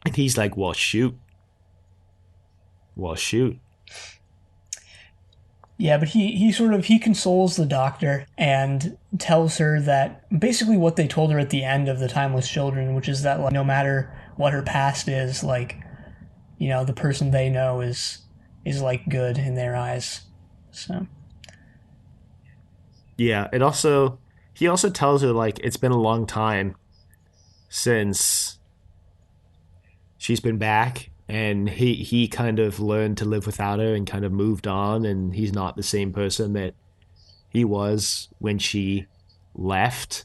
And he's like, well, shoot. Yeah, but he consoles the Doctor and tells her that basically what they told her at the end of The Timeless Children, which is that, like, no matter what her past is, like, the person they know is like good in their eyes. So. Yeah, he also tells her, like, it's been a long time since she's been back, and he kind of learned to live without her and kind of moved on, and he's not the same person that he was when she left.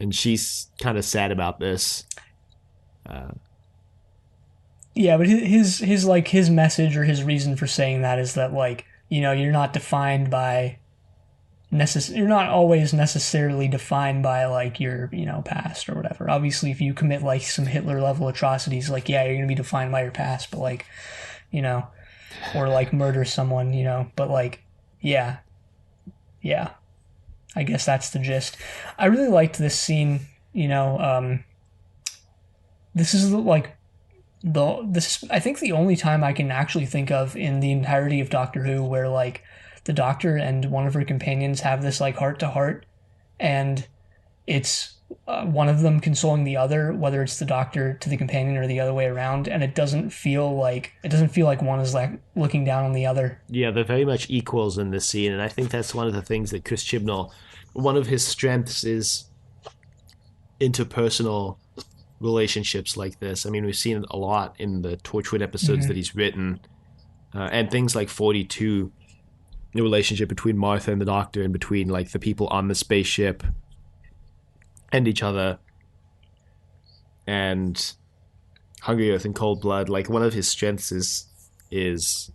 And she's kind of sad about this. Yeah, but his message, or his reason for saying that, is that, like, you're not defined by you're not always necessarily defined by, like, your past or whatever. Obviously, if you commit, like, some Hitler level atrocities, like, yeah, you're gonna be defined by your past, but, like, or, like, murder someone, but, like, yeah, I guess that's the gist. I really liked this scene. This is, like, this I think the only time I can actually think of in the entirety of Doctor Who where, like, the Doctor and one of her companions have this, like, heart to heart, and it's one of them consoling the other, whether it's the Doctor to the companion or the other way around, and it doesn't feel like one is, like, looking down on the other. Yeah, they're very much equals in this scene, and I think that's one of the things that Chris Chibnall, one of his strengths is interpersonal relationships like this. I mean, we've seen it a lot in the Torchwood episodes that he's written, and things like 42, the relationship between Martha and the Doctor, and between, like, the people on the spaceship and each other. And Hungry Earth and Cold Blood, like one of his strengths is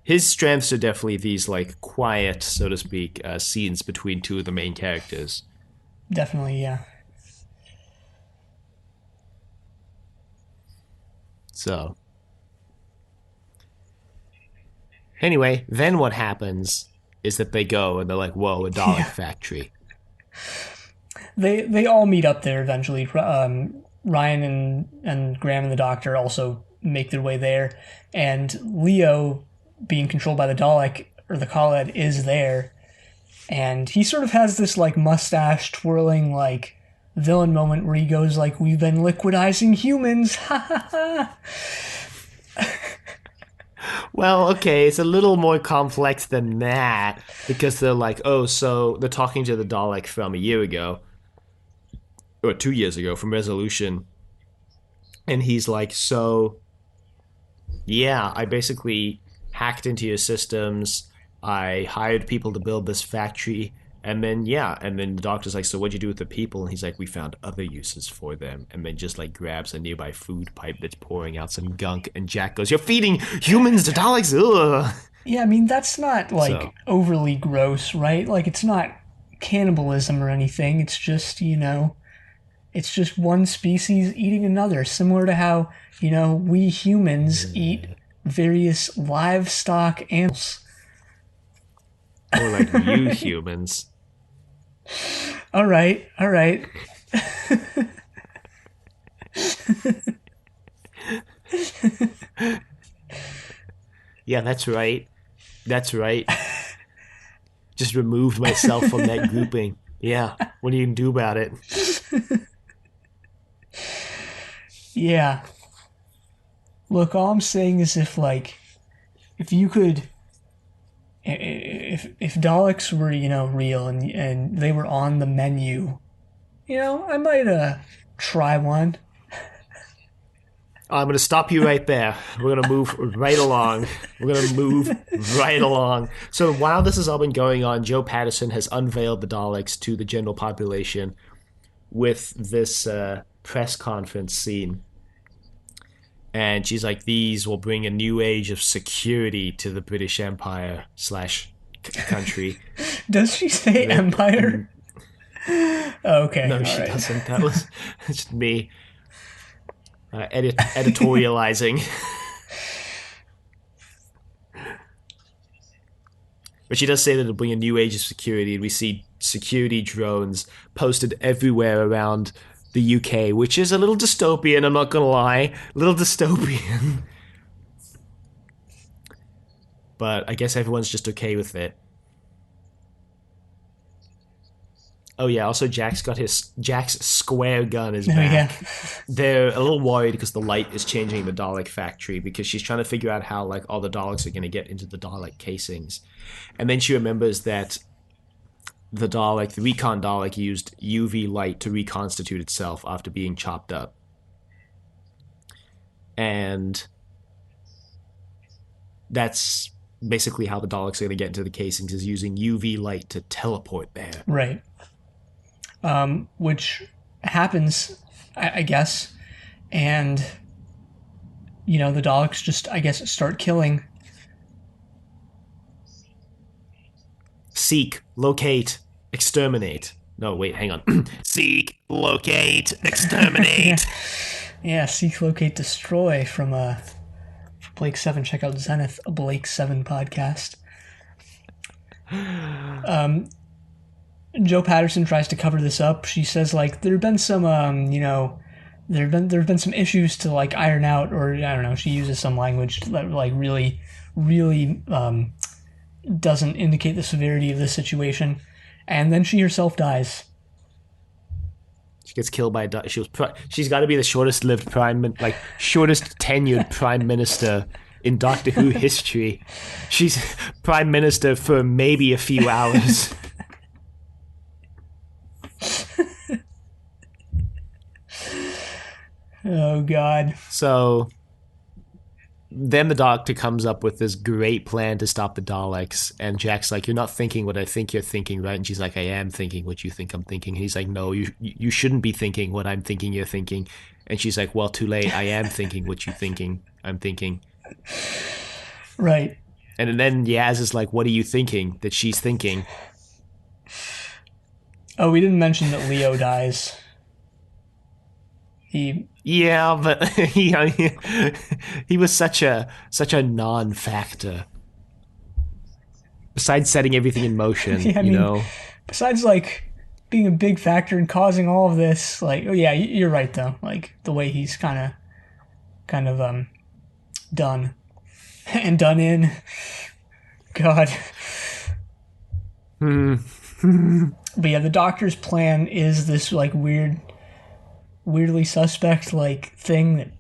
his strengths are definitely these like quiet, so to speak, scenes between two of the main characters. Definitely, yeah. So anyway, then what happens is that they go and they're like, "Whoa, a Dalek factory." They all meet up there eventually. Ryan and Graham and the Doctor also make their way there, and Leo, being controlled by the Dalek or the Khaled, is there, and he sort of has this like mustache twirling like villain moment where he goes like, "We've been liquidizing humans." Ha ha ha. Well, okay, it's a little more complex than that because they're like, oh, so they're talking to the Dalek from a year ago or 2 years ago from Resolution, and he's like, so yeah, I basically hacked into your systems, I hired people to build this factory, and then the Doctor's like, so what'd you do with the people? And he's like, we found other uses for them, and then just like grabs a nearby food pipe that's pouring out some gunk, and Jack goes, you're feeding humans to Daleks, ugh. Yeah, I mean, that's not like overly gross, right? Like, it's not cannibalism or anything, it's just, it's just one species eating another, similar to how, we humans eat various livestock animals. Or like you humans. All right. Yeah, that's right. Just removed myself from that grouping. Yeah, what are you gonna do about it? Yeah. Look, all I'm saying is if you could, if Daleks were, real and they were on the menu, I might try one. I'm going to stop you right there. We're going to move right along. So while this has all been going on, Joe Patterson has unveiled the Daleks to the general population with this press conference scene. And she's like, these will bring a new age of security to the British Empire / country. Does she say empire? Okay. No, she doesn't. That was just me editorializing. But she does say that it'll bring a new age of security, and we see security drones posted everywhere around the UK, which is a little dystopian, I'm not gonna lie. A little dystopian. But I guess everyone's just okay with it. Oh yeah, also Jack's square gun is back. Yeah. They're a little worried because the light is changing the Dalek factory, because she's trying to figure out how like all the Daleks are going to get into the Dalek casings. And then she remembers that the recon Dalek used UV light to reconstitute itself after being chopped up. And that's basically how the Daleks are going to get into the casings, is using UV light to teleport there. Right. Which happens, I guess, and, the Daleks just, I guess, start killing. Seek, locate, exterminate. No, wait, hang on. Seek, locate, exterminate. Yeah, seek, locate, destroy from Blake 7. Check out Zenith, a Blake 7 podcast. Joe Patterson tries to cover this up. She says like there have been some there have been some issues to like iron out, or I don't know, she uses some language that like really doesn't indicate the severity of this situation, and then she herself dies. She gets killed by a she's got to be the shortest tenured prime minister in Doctor Who history. She's prime minister for maybe a few hours. Oh, God. So then the Doctor comes up with this great plan to stop the Daleks, and Jack's like, you're not thinking what I think you're thinking, right? And she's like, I am thinking what you think I'm thinking. And he's like, no, you shouldn't be thinking what I'm thinking you're thinking. And she's like, well, too late. I am thinking what you thinking. I'm thinking. Right. And then Yaz is like, what are you thinking that she's thinking? Oh, we didn't mention that Leo dies. Yeah, but he was such a non-factor. Besides setting everything in motion, Yeah, I mean, besides like being a big factor in causing all of this, like, oh yeah, you're right though. Like the way he's kind of done and done in. God. But yeah, the Doctor's plan is this like weirdly suspect like thing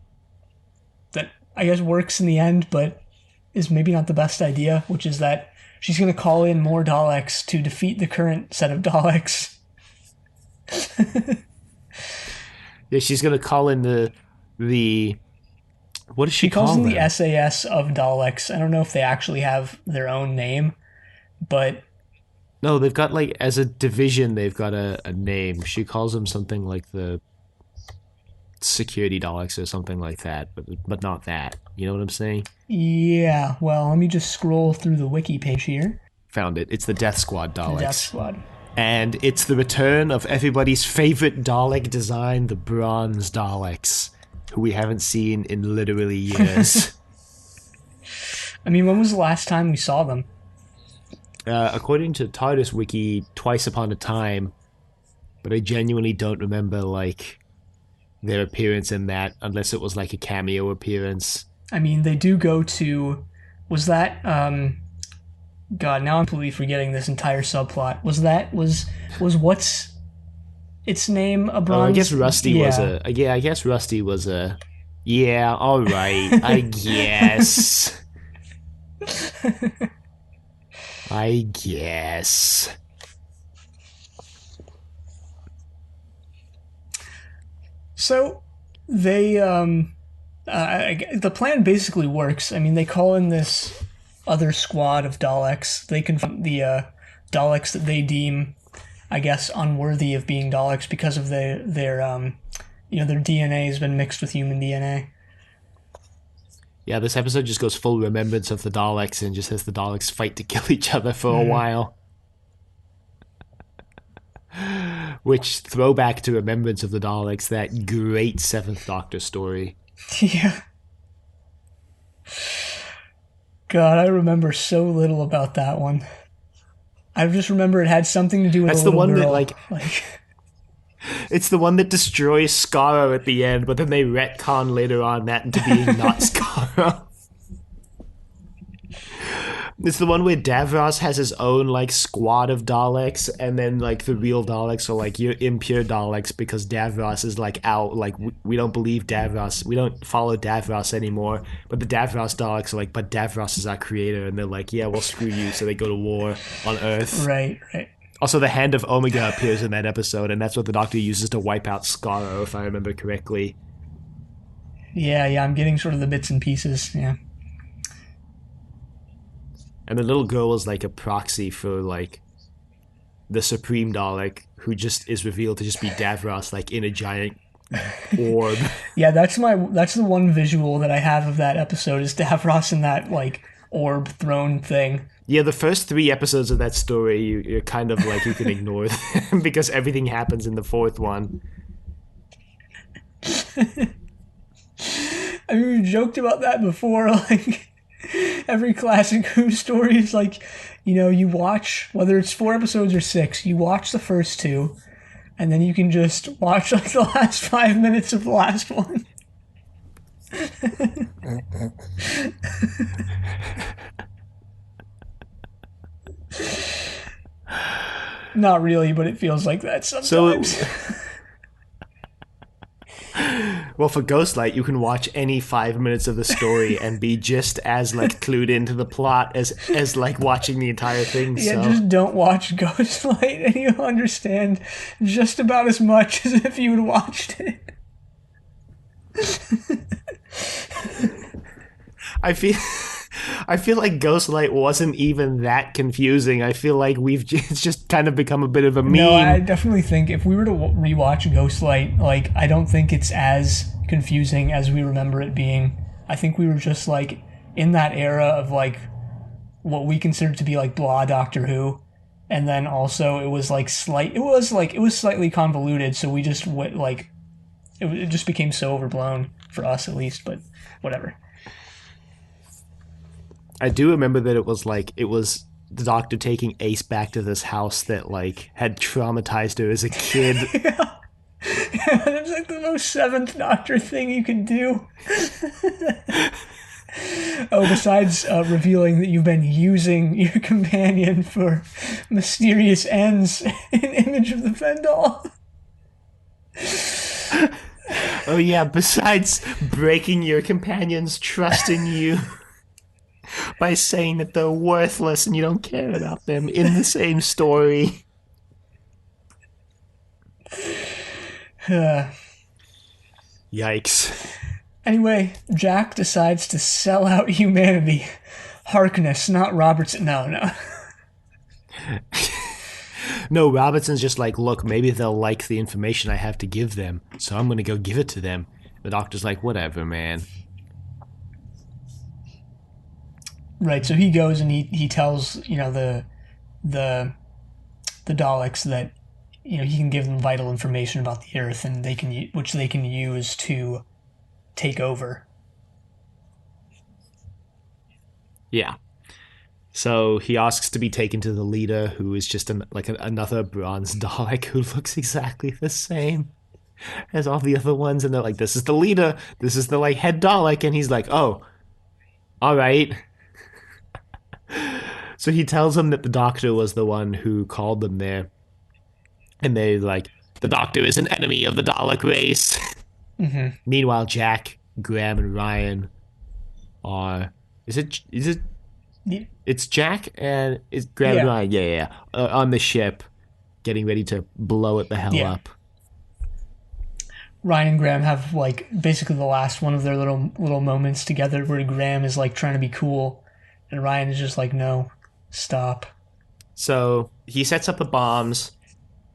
that I guess works in the end, but is maybe not the best idea, which is that she's going to call in more Daleks to defeat the current set of Daleks. Yeah, she's going to call in the what does she calls call them? them? The SAS of Daleks. I don't know if they actually have their own name, but no, they've got like as a division, they've got a name. She calls them something like the security Daleks or something like that, but not that. You know what I'm saying? Yeah. Well, let me just scroll through the wiki page here. Found it. It's the Death Squad Daleks. The Death Squad. And it's the return of everybody's favorite Dalek design, the Bronze Daleks, who we haven't seen in literally years. I mean, when was the last time we saw them? According to TARDIS Wiki, twice upon a time, but I genuinely don't remember like their appearance in that, unless it was like a cameo appearance. I mean, they do go to... Was that... God, now I'm completely forgetting this entire subplot. Was what's its name a bronze? I guess Rusty was a... Yeah, I guess Rusty was a... Yeah, alright, I guess. I guess. So, they, the plan basically works. I mean, they call in this other squad of Daleks. They confront the Daleks that they deem, I guess, unworthy of being Daleks because of their DNA has been mixed with human DNA. Yeah, this episode just goes full remembrance of the Daleks and just has the Daleks fight to kill each other for a while. Which, throwback to Remembrance of the Daleks, that great Seventh Doctor story. Yeah. God, I remember so little about that one. I just remember it had something to do with That's a the little one girl. that, it's the one that destroys Skaro at the end, but then they retcon later on that into being not Skaro. It's the one where Davros has his own, like, squad of Daleks, and then, like, the real Daleks are, like, you're impure Daleks because Davros is, like, out. Like, we don't believe Davros. We don't follow Davros anymore. But the Davros Daleks are like, but Davros is our creator. And they're like, yeah, well, screw you. So they go to war on Earth. Right. Also, the Hand of Omega appears in that episode, and that's what the Doctor uses to wipe out Skaro, if I remember correctly. Yeah, I'm getting sort of the bits and pieces, yeah. And the little girl is like a proxy for like the Supreme Dalek, who just is revealed to just be Davros, like in a giant orb. Yeah, that's the one visual that I have of that episode is Davros in that like orb throne thing. Yeah, the first 3 episodes of that story, you're kind of like you can ignore them because everything happens in the 4th one. I mean, we joked about that before, like. Every classic Who story is like, you watch, whether it's 4 episodes or 6, you watch the first 2, and then you can just watch like the last 5 minutes of the last one. Not really, but it feels like that sometimes. Well, for Ghostlight, you can watch any 5 minutes of the story and be just as like clued into the plot as like watching the entire thing. Yeah, just don't watch Ghostlight, and you'll understand just about as much as if you had watched it. I feel like Ghostlight wasn't even that confusing. I feel like it's just kind of become a bit of a meme. No, I definitely think if we were to rewatch Ghostlight, like, I don't think it's as confusing as we remember it being. I think we were just like in that era of like what we considered to be like blah Doctor Who, and then also it was slightly convoluted, so we just went like it just became so overblown for us at least, but whatever. I do remember that it was the Doctor taking Ace back to this house that like had traumatized her as a kid. Yeah. It's like the most Seventh Doctor thing you can do. Oh, besides revealing that you've been using your companion for mysterious ends in Image of the Fendal. Oh yeah, besides breaking your companion's trust in you by saying that they're worthless and you don't care about them in the same story. Yikes. Anyway, Jack decides to sell out humanity. Harkness, not Robertson. No. No, Robertson's just like, look, maybe they'll like the information I have to give them, so I'm going to go give it to them. The Doctor's like, whatever, man. Right, so he goes and he tells, the Daleks that, he can give them vital information about the Earth and which they can use to take over. Yeah. So he asks to be taken to the leader, who is just another bronze Dalek who looks exactly the same as all the other ones. And they're like, this is the leader. This is the head Dalek. And he's like, oh, all right. So he tells them that the Doctor was the one who called them there. And they're like, the Doctor is an enemy of the Dalek race. Mm-hmm. Meanwhile, Jack, Graham, and Ryan are... Is it... Yeah. It's Jack and it's Graham and Ryan. Yeah. On the ship, getting ready to blow it the hell up. Ryan and Graham have basically the last one of their little moments together where Graham is trying to be cool and Ryan is just like, no, stop. So he sets up the bombs.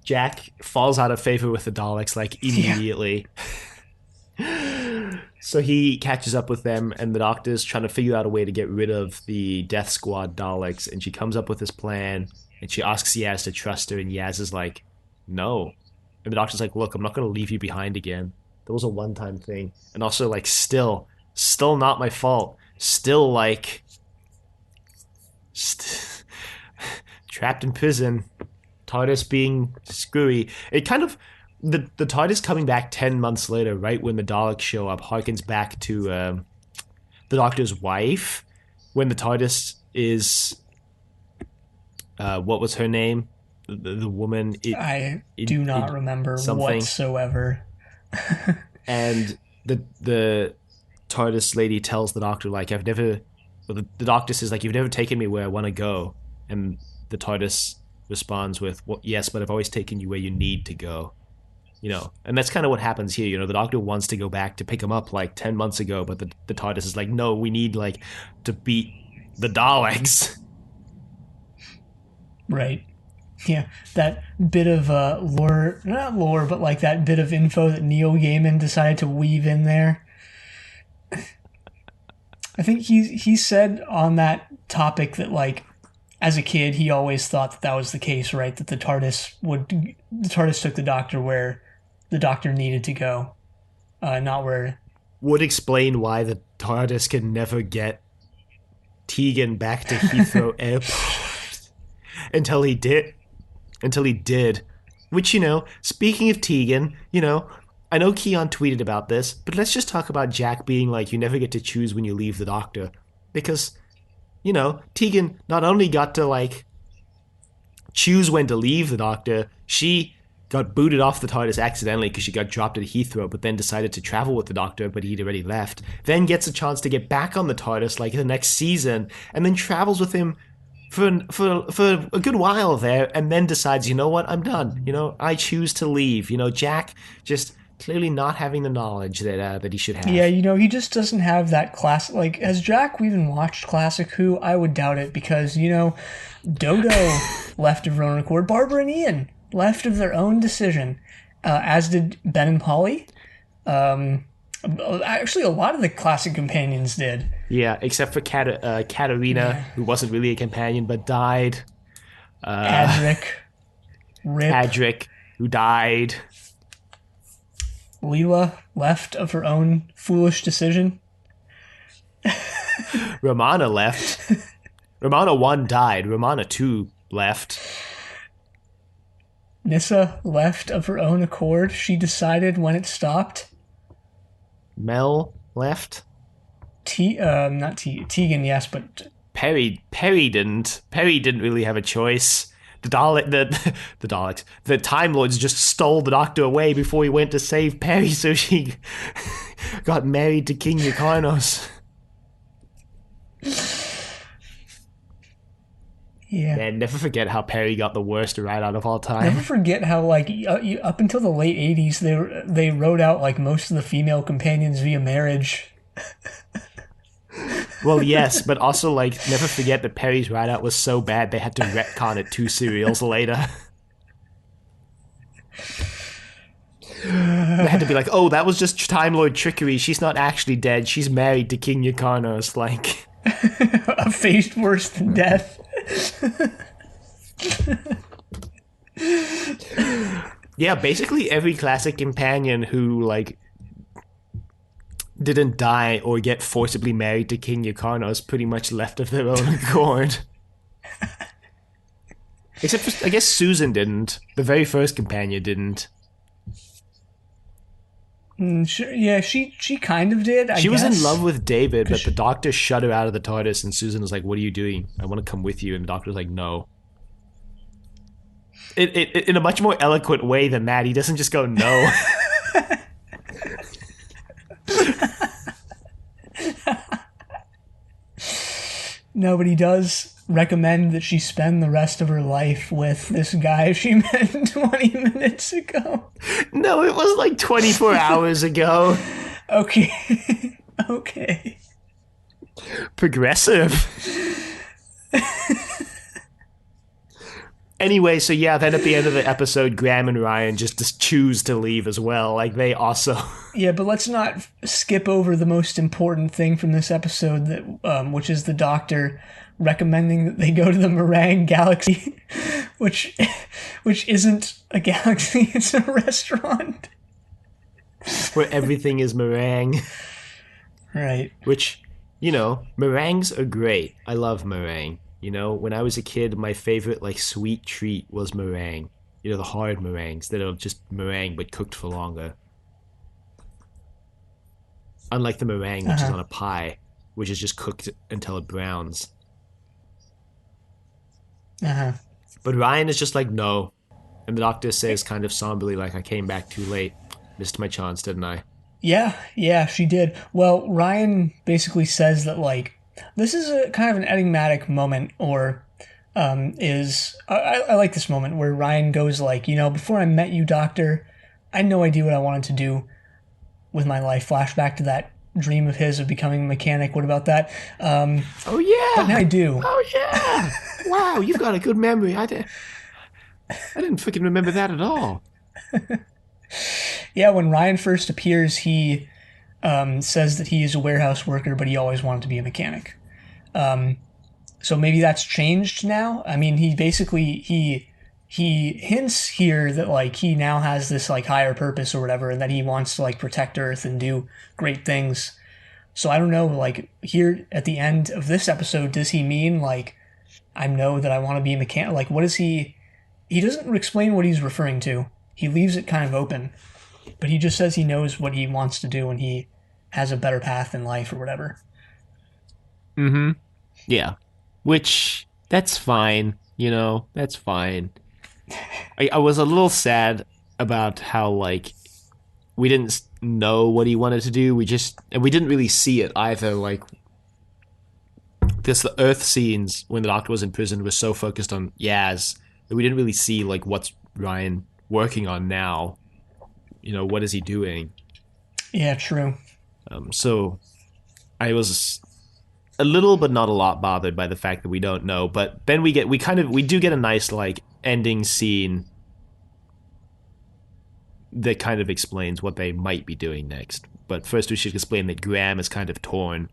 Jack falls out of favor with the Daleks immediately. So he catches up with them, and the Doctor's trying to figure out a way to get rid of the Death Squad Daleks, and she comes up with this plan, and she asks Yaz to trust her, and Yaz is like, no. And the Doctor's like, look, I'm not going to leave you behind again. That was a one-time thing. And also, still not my fault. Still, trapped in prison. TARDIS being screwy. It kind of... The TARDIS coming back 10 months later, right when the Daleks show up, harkens back to the Doctor's wife, when the TARDIS is... what was her name? The woman... I do not remember something. Whatsoever. And the TARDIS lady tells the Doctor, I've never... Well, the Doctor says, you've never taken me where I want to go. And the TARDIS responds with, well, yes, but I've always taken you where you need to go. And that's kind of what happens here. The Doctor wants to go back to pick him up 10 months ago, but the TARDIS is like, no, we need to beat the Daleks. Right. Yeah, that bit of lore, not lore, but that bit of info that Neil Gaiman decided to weave in there. I think he said on that topic that as a kid he always thought that was the case, right? That the TARDIS took the Doctor where the Doctor needed to go, not where... Would explain why the TARDIS can never get Tegan back to Heathrow Airport until he did. Which, speaking of Tegan, I know Keon tweeted about this, but let's just talk about Jack being you never get to choose when you leave the Doctor. Because, Tegan not only got to, choose when to leave the Doctor, she got booted off the TARDIS accidentally because she got dropped at Heathrow, but then decided to travel with the Doctor, but he'd already left. Then gets a chance to get back on the TARDIS the next season, and then travels with him for a good while there, and then decides, you know what, I'm done. I choose to leave. Jack just clearly not having the knowledge that he should have. Yeah, he just doesn't have that class. Has Jack even watched Classic Who? I would doubt it because, Dodo left of her own accord. Barbara and Ian left of their own decision, as did Ben and Polly. Actually, a lot of the classic companions did. Yeah, except for Katarina, who wasn't really a companion but died. Adric, Rip, Adric, who died. Leela left of her own foolish decision. Romana left. Romana 1 died. Romana 2 left. Nissa left of her own accord. She decided when it stopped. Mel left. Tegan, yes, but Perry didn't. Perry didn't really have a choice. The Daleks, the Time Lords just stole the Doctor away before he went to save Perry, so she got married to King Yukarnos. Yeah. And never forget how Perry got the worst right out of all time. Never forget how, like, up until the late 80s, they wrote out, like, most of the female companions via marriage. Well, yes, but also, like, never forget that Perry's ride out was so bad they had to retcon it 2 serials later. They had to be like, oh, that was just Time Lord trickery. She's not actually dead. She's married to King Yukarnos. Like, a fate worse than death. Yeah, basically every classic companion who, like, didn't die or get forcibly married to King Yukarnos pretty much left of their own accord. Except for, I guess Susan didn't. The very first companion didn't. Sure, yeah, she kind of did, I guess. She was in love with David, but the Doctor shut her out of the TARDIS, and Susan was like, what are you doing? I want to come with you. And the Doctor was like, no. In a much more eloquent way than that, he doesn't just go, no. No, but he does recommend that she spend the rest of her life with this guy she met 20 minutes ago. No, it was like 24 hours ago. Okay. Okay. Progressive. Anyway, so yeah, then at the end of the episode, Graham and Ryan just choose to leave as well. Like, they also... Yeah, but let's not skip over the most important thing from this episode, that which is the Doctor recommending that they go to the Meringue Galaxy, which isn't a galaxy, it's a restaurant. Where everything is meringue. Right. Which, you know, meringues are great. I love meringue. You know, when I was a kid, my favorite, like, sweet treat was meringue. You know, the hard meringues that are just meringue but cooked for longer. Unlike the meringue, which is on a pie, which is just cooked until it browns. But Ryan is just like, no. And the Doctor says kind of somberly, like, I came back too late. Missed my chance, didn't I? Yeah, she did. Well, Ryan basically says that, like, this is a kind of an enigmatic moment, or I like this moment where Ryan goes like, you know, before I met you, Doctor, I had no idea what I wanted to do with my life. Flashback to that dream of his of becoming a mechanic. What about that? Oh yeah, but now I do. Oh yeah! Wow, you've got a good memory. I didn't freaking remember that at all. Yeah, when Ryan first appears, he says that he is a warehouse worker, but he always wanted to be a mechanic. So maybe that's changed now. I mean, he basically he hints here that, like, he now has this, like, higher purpose or whatever, and that he wants to, like, protect Earth and do great things. So I don't know, like, here at the end of this episode, does he mean, like, I know that I want to be a mechanic? Like, what is he doesn't explain what he's referring to. He leaves it kind of open, but he just says he knows what he wants to do and he has a better path in life or whatever. Mm-hmm. Yeah. Which, that's fine. You know, that's fine. I was a little sad about how, like, we didn't know what he wanted to do. We didn't really see it either. Like, the Earth scenes when the Doctor was in prison was so focused on Yaz that we didn't really see, like, what's Ryan working on now. You know, what is he doing? Yeah, true. So I was a little but not a lot bothered by the fact that we don't know. But then we do get a nice, like, ending scene that kind of explains what they might be doing next. But first, we should explain that Graham is kind of torn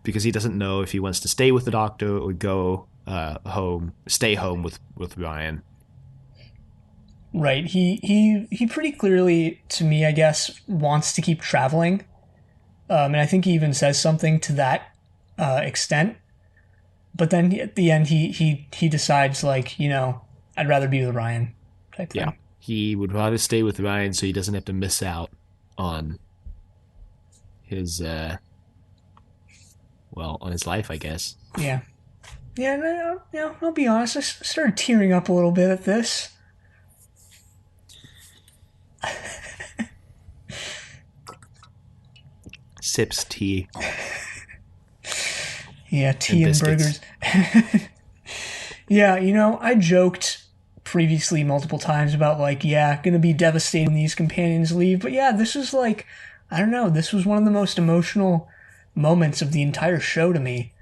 because he doesn't know if he wants to stay with the Doctor or go stay home with Ryan. Right. He pretty clearly, to me, I guess, wants to keep traveling. And I think he even says something to that extent. But then at the end, he decides, like, I'd rather be with Ryan type thing. Yeah. He would rather stay with Ryan so he doesn't have to miss out on his, on his life, I guess. Yeah. Yeah, I'll be honest, I started tearing up a little bit at this. Sips tea. Yeah, tea and burgers. Yeah, I joked previously multiple times about, like, gonna be devastating when these companions leave. But yeah, this is like, I don't know, this was one of the most emotional moments of the entire show to me.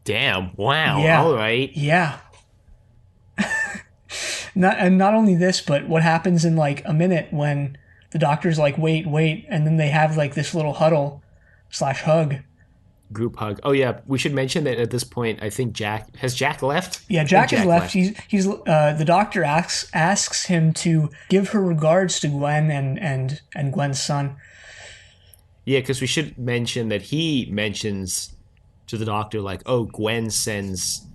Damn, wow, yeah. All right. Yeah. Not only this, but what happens in, like, a minute when the Doctor's like, wait, and then they have, like, this little huddle/hug. Group hug. Oh yeah, we should mention that at this point, I think Jack left. Yeah, Jack has left. He's the Doctor asks him to give her regards to Gwen and Gwen's son. Yeah, because we should mention that he mentions to the Doctor, like, oh, Gwen sends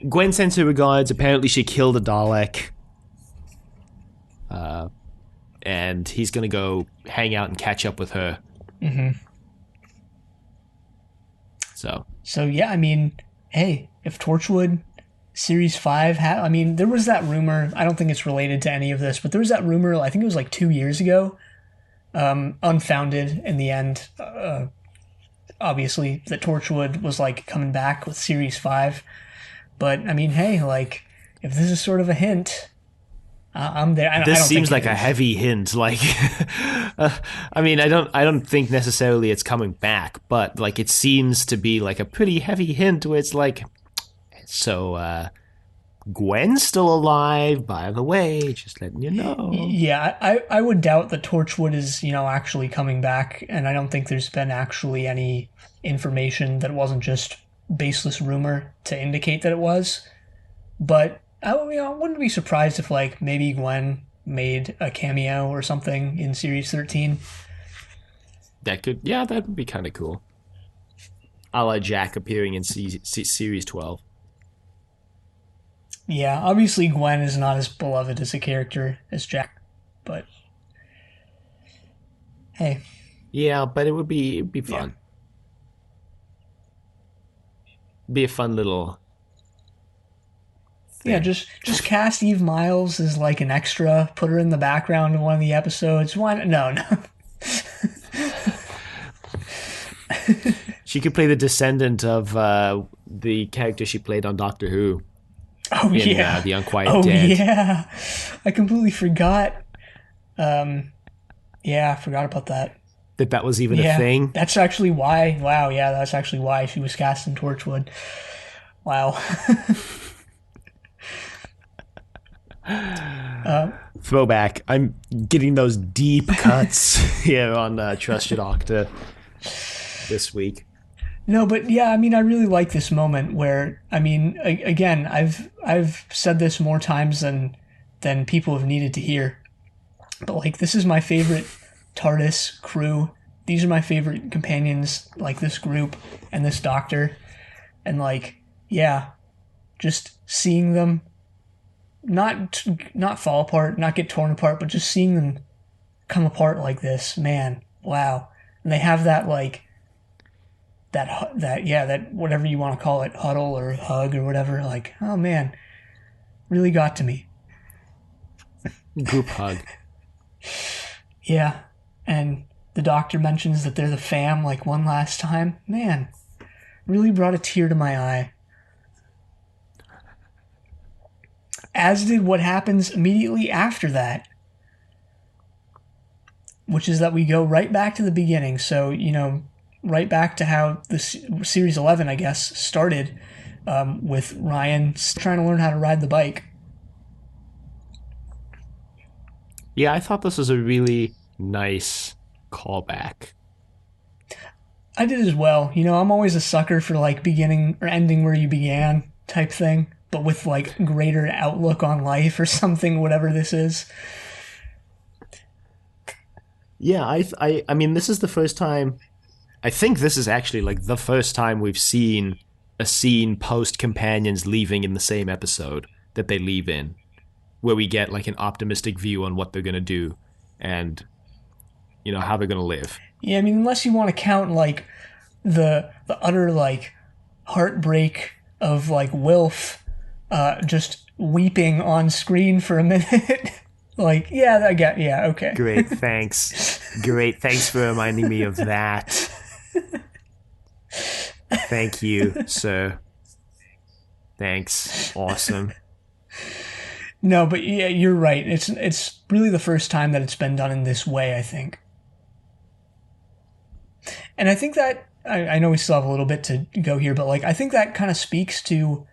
her regards. Apparently, she killed a Dalek. And he's gonna go hang out and catch up with her. Mm-hmm. So yeah, I mean, hey, if Torchwood Series 5 there was that rumor, I don't think it's related to any of this, but there was that rumor, I think it was like 2 years ago, unfounded in the end, obviously, that Torchwood was, like, coming back with Series 5. But, I mean, hey, like, if this is sort of a hint, I'm there. This seems like a heavy hint. Like, I mean, I don't think necessarily it's coming back, but, like, it seems to be like a pretty heavy hint where it's like, so Gwen's still alive, by the way, just letting you know. Yeah, I would doubt that Torchwood is, actually coming back, and I don't think there's been actually any information that wasn't just baseless rumor to indicate that it was. But I wouldn't be surprised if, like, maybe Gwen made a cameo or something in Series 13. That would be kind of cool. A la Jack appearing in Series 12. Yeah, obviously Gwen is not as beloved as a character as Jack, but hey. Yeah, but it'd be fun. Yeah. Be a fun little thing. Yeah, just cast Eve Miles as, like, an extra, put her in the background of one of the episodes. Why? No. She could play the descendant of the character she played on Doctor Who. Oh, yeah. The Unquiet Dead. Oh, yeah. I completely forgot. I forgot about that. That was even a thing? That's actually why. Wow, yeah, that's actually why she was cast in Torchwood. Wow. Throwback. I'm getting those deep cuts here on Trust Your Doctor this week. No, but yeah, I mean, I really like this moment where, I mean, again, I've said this more times than people have needed to hear, but, like, this is my favorite TARDIS crew. These are my favorite companions, like, this group and this Doctor, and, like, yeah, just seeing them not fall apart, not get torn apart, but just seeing them come apart like this, man, wow. And they have that, like, that whatever you want to call it, huddle or hug or whatever, like, oh man, really got to me. Group hug. Yeah, and the Doctor mentions that they're the fam, like, one last time. Man, really brought a tear to my eye. As did what happens immediately after that, which is that we go right back to the beginning. So, right back to how the Series 11, I guess, started, with Ryan trying to learn how to ride the bike. Yeah, I thought this was a really nice callback. I did as well. I'm always a sucker for like beginning or ending where you began type thing, but with like greater outlook on life or something, whatever this is. Yeah, I mean, this is the first time. I think this is actually like the first time we've seen a scene post companions leaving in the same episode that they leave in, where we get like an optimistic view on what they're gonna do, and how they're gonna live. Yeah, I mean, unless you want to count like the utter like heartbreak of like Wilf just weeping on screen for a minute. Like, yeah, I get, yeah, okay. Great, thanks. Great, thanks for reminding me of that. Thank you, sir. Thanks. Awesome. No, but yeah, you're right. It's really the first time that it's been done in this way, I think. And I think that I know we still have a little bit to go here, but like I think that kind of speaks to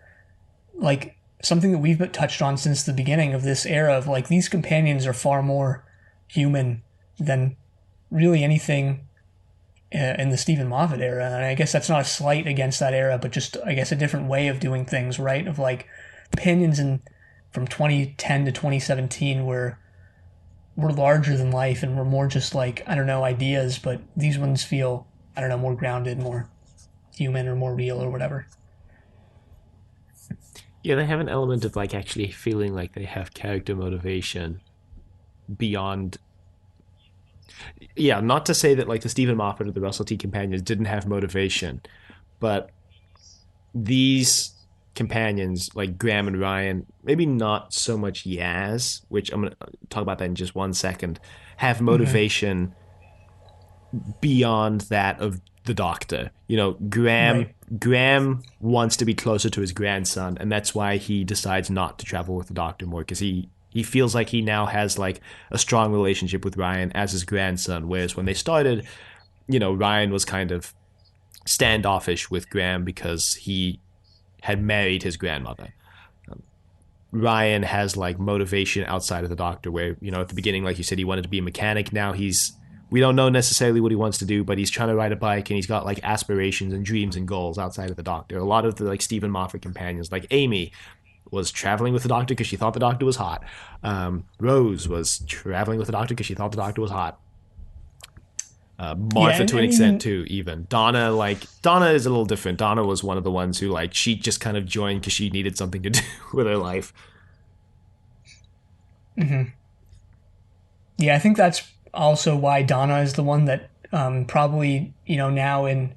like something that we've touched on since the beginning of this era of like these companions are far more human than really anything in the Stephen Moffat era. And I guess that's not a slight against that era, but just I guess a different way of doing things, right? Of like companions in from 2010 to 2017 were larger than life and were more just like I don't know ideas, but these ones feel I don't know more grounded, more human, or more real, or whatever. Yeah, they have an element of like actually feeling like they have character motivation beyond. Yeah, not to say that like the Stephen Moffat or the Russell T companions didn't have motivation, but these companions like Graham and Ryan, maybe not so much Yaz, which I'm going to talk about that in just 1 second, have motivation beyond that of the Doctor. Graham wants to be closer to his grandson, and that's why he decides not to travel with the Doctor more, because he feels like he now has like a strong relationship with Ryan as his grandson, whereas when they started, Ryan was kind of standoffish with Graham because he had married his grandmother. Ryan has like motivation outside of the Doctor, where at the beginning, like you said, he wanted to be a mechanic. Now we don't know necessarily what he wants to do, but he's trying to ride a bike, and he's got like aspirations and dreams and goals outside of the Doctor. A lot of the like Stephen Moffat companions, like Amy, was traveling with the Doctor because she thought the Doctor was hot. Rose was traveling with the Doctor because she thought the Doctor was hot. Martha, yeah, to an extent too. Even Donna is a little different. Donna was one of the ones who like she just kind of joined because she needed something to do with her life. Mm-hmm. Yeah, I think that's also why Donna is the one that probably now in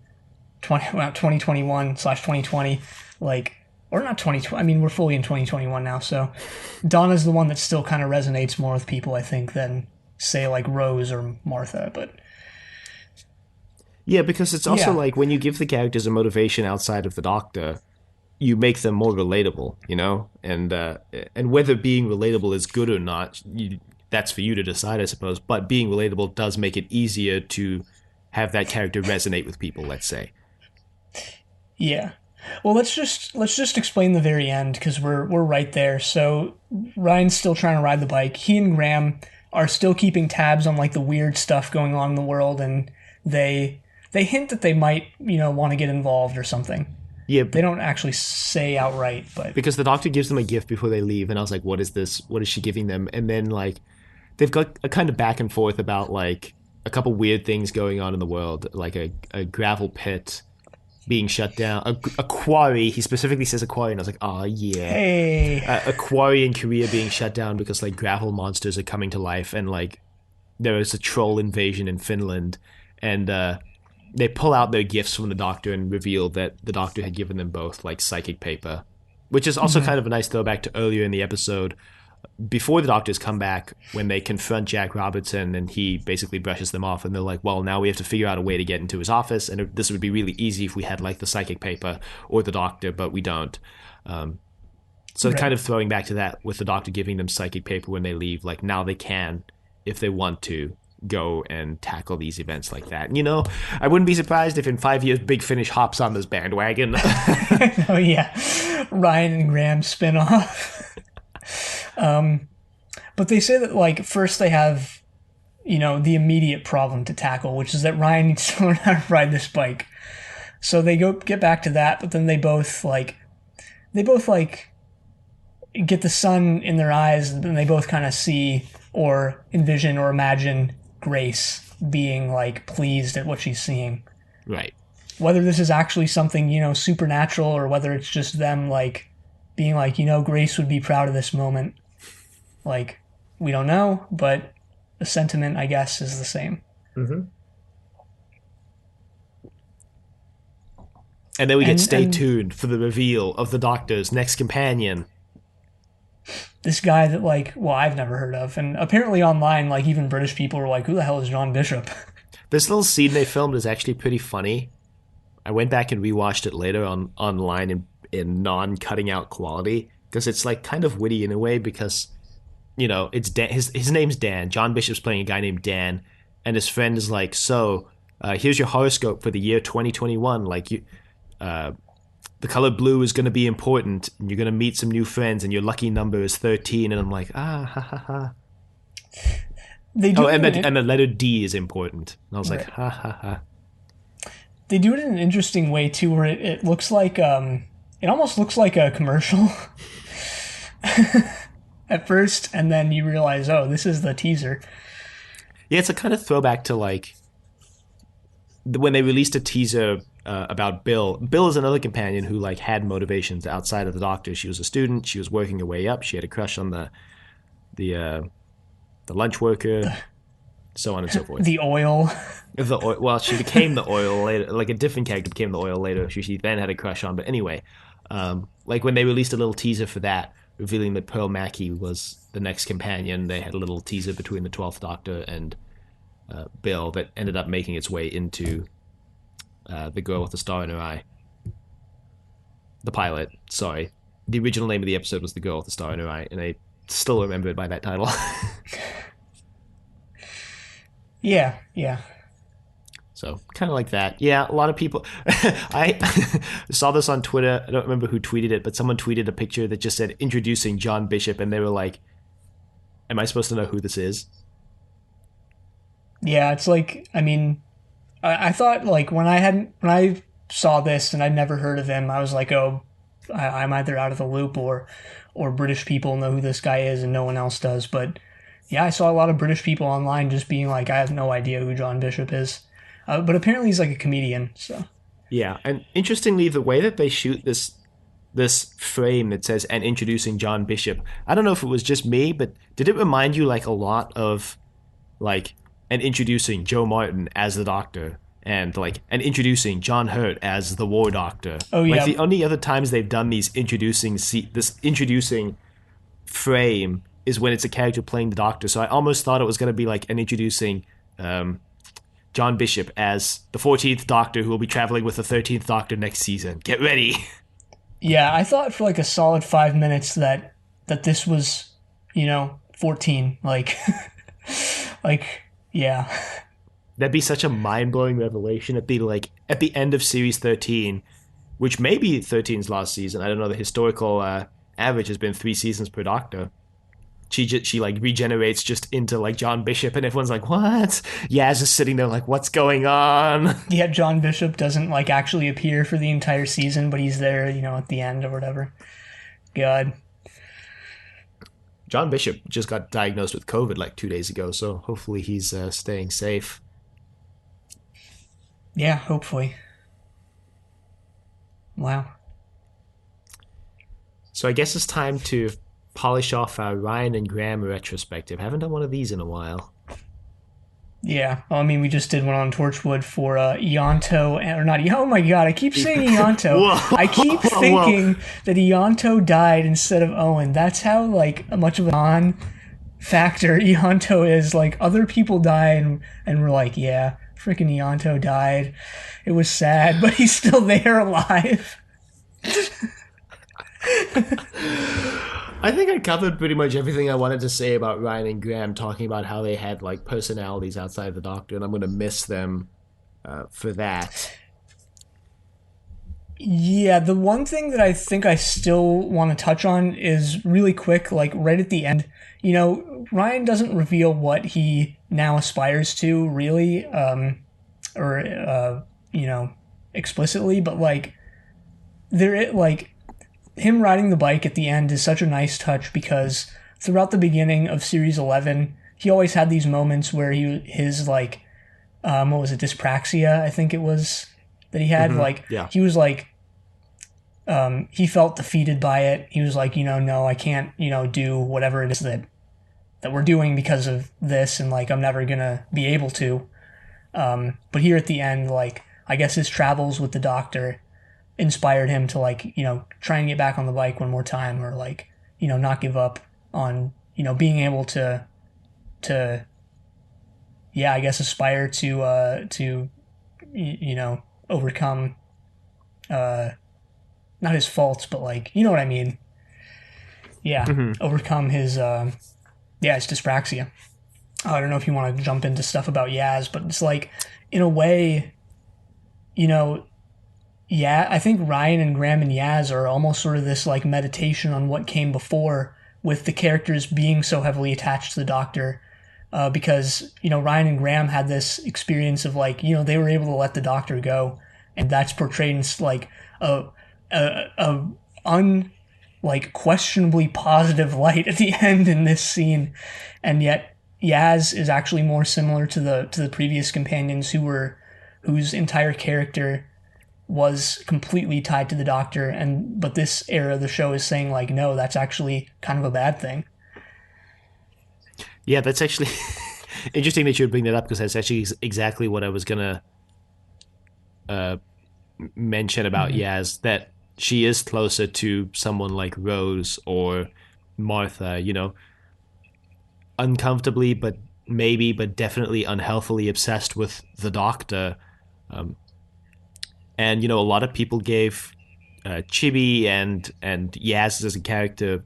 2021/2020 like. Or not 2020. I mean, we're fully in 2021 now, so Donna's the one that still kind of resonates more with people, I think, than, say, like Rose or Martha. But yeah, because it's also like when you give the characters a motivation outside of the Doctor, you make them more relatable, and whether being relatable is good or not, that's for you to decide, I suppose. But being relatable does make it easier to have that character resonate with people. Let's say. Yeah. Well, let's just explain the very end because we're right there. So Ryan's still trying to ride the bike. He and Graham are still keeping tabs on like the weird stuff going on in the world, and they hint that they might want to get involved or something. Yeah, they don't actually say outright, but because the Doctor gives them a gift before they leave, and I was like, "What is this? What is she giving them?" And then like they've got a kind of back and forth about like a couple weird things going on in the world, like a gravel pit being shut down, a quarry. He specifically says a quarry, and I was like, "Oh yeah, hey." A quarry in Korea being shut down because like gravel monsters are coming to life, and like there is a troll invasion in Finland, and they pull out their gifts from the Doctor and reveal that the Doctor had given them both like psychic paper, which is also kind of a nice throwback to earlier in the episode. Before the Doctors come back, when they confront Jack Robertson and he basically brushes them off, and they're like, well, now we have to figure out a way to get into his office, and this would be really easy if we had like the psychic paper or the Doctor, but we don't. So kind of throwing back to that with the Doctor giving them psychic paper when they leave, like now they can, if they want to, go and tackle these events like that. And, I wouldn't be surprised if in 5 years Big Finish hops on this bandwagon. Oh yeah, Ryan and Graham spin-off. But they say that like first they have, the immediate problem to tackle, which is that Ryan needs to learn how to ride this bike. So they get back to that, but then they both get the sun in their eyes, and then they both kind of see or envision or imagine Grace being like pleased at what she's seeing. Right. Whether this is actually something, supernatural, or whether it's just them like being like, Grace would be proud of this moment. Like, we don't know, but the sentiment, I guess, is the same. Mm-hmm. And then we get stay tuned for the reveal of the Doctor's next companion. This guy that, like, well, I've never heard of. And apparently online, like, even British people are like, who the hell is John Bishop? This little scene they filmed is actually pretty funny. I went back and rewatched it later online in non-cutting out quality, because it's, like, kind of witty in a way, because, it's Dan, his name's Dan. John Bishop's playing a guy named Dan, and his friend is like, so, here's your horoscope for the year 2021. Like, the color blue is going to be important, and you're going to meet some new friends, and your lucky number is 13. And I'm like, ha ha ha. And the letter D is important. And I was like, ha ha ha. They do it in an interesting way too, where it looks like it almost looks like a commercial at first, and then you realize, oh, this is the teaser. Yeah, it's a kind of throwback to like when they released a teaser about Bill. Bill is another companion who like had motivations outside of the Doctor. She was a student. She was working her way up. She had a crush on the lunch worker, so on and so forth. The oil. Well, she became the oil later. Like a different character became the oil later. She then had a crush on. But anyway, like when they released a little teaser for that, revealing that Pearl Mackie was the next companion, they had a little teaser between the 12th Doctor and Bill that ended up making its way into The Girl with the Star in Her Eye. The pilot, sorry. The original name of the episode was The Girl with the Star in Her Eye, and I still remember it by that title. Yeah. So, kind of like that. Yeah, a lot of people... I saw this on Twitter. I don't remember who tweeted it, but someone tweeted a picture that just said, introducing John Bishop, and they were like, am I supposed to know who this is? Yeah, it's like, I mean, I thought, like, when I saw this and I'd never heard of him, I was like, oh, I'm either out of the loop or British people know who this guy is and no one else does. But yeah, I saw a lot of British people online just being like, I have no idea who John Bishop is. But apparently he's like a comedian, so. Yeah, and interestingly, the way that they shoot this frame that says, and introducing John Bishop, I don't know if it was just me, but did it remind you like a lot of, like, and introducing Joe Martin as the Doctor, and like, and introducing John Hurt as the War Doctor. Oh yeah. Like the only other times they've done these introducing frame is when it's a character playing the Doctor. So I almost thought it was going to be like an introducing John Bishop as the 14th Doctor who will be traveling with the 13th Doctor next season. Get ready. Yeah, I thought for like a solid 5 minutes that this was, 14. Like, yeah. That'd be such a mind-blowing revelation at the end of series 13, which may be 13's last season. I don't know. The historical average has been 3 seasons per Doctor. She like regenerates just into like John Bishop, and everyone's like, what? Yaz is sitting there like, what's going on? Yeah, John Bishop doesn't like actually appear for the entire season, but he's there, at the end or whatever. God. John Bishop just got diagnosed with COVID like 2 days ago, so hopefully he's staying safe. Yeah, hopefully. Wow. So I guess it's time to polish off our Ryan and Graham retrospective. Haven't done one of these in a while. Yeah, well, I mean, we just did one on Torchwood for Ianto, or not. Oh my God, I keep saying Ianto. I keep thinking that Ianto died instead of Owen. That's how like much of a non-factor Ianto is. Like other people die, and we're like, yeah, freaking Ianto died. It was sad, but he's still there alive. I think I covered pretty much everything I wanted to say about Ryan and Graham, talking about how they had like personalities outside the Doctor, and I'm going to miss them for that. Yeah, the one thing that I think I still want to touch on is really quick, like right at the end. Ryan doesn't reveal what he now aspires to, really, or explicitly, but like like him riding the bike at the end is such a nice touch because throughout the beginning of series 11, he always had these moments where his like what was it, dyspraxia, I think it was, that he had. Like, Yeah. he was like, he felt defeated by it. He was like, no, I can't, do whatever it is that we're doing because of this, and like I'm never gonna be able to. But here at the end, like I guess his travels with the doctor inspired him to like try and get back on the bike one more time, or like not give up on being able to yeah, I guess aspire to overcome not his faults, but like what I mean. Yeah, overcome his his dyspraxia. I don't know if you want to jump into stuff about Yaz, but it's like in a way, yeah, I think Ryan and Graham and Yaz are almost sort of this like meditation on what came before, with the characters being so heavily attached to the Doctor. Because Ryan and Graham had this experience of like they were able to let the Doctor go, and that's portrayed in like a like questionably positive light at the end in this scene, and yet Yaz is actually more similar to the previous companions whose entire character was completely tied to the Doctor, but this era of the show is saying like no, that's actually kind of a bad thing. Yeah, that's actually interesting that you would bring that up, because that's actually exactly what I was gonna mention about Yaz, that she is closer to someone like Rose or Martha, uncomfortably, but definitely unhealthily obsessed with the Doctor. And a lot of people gave Chibi and Yaz as a character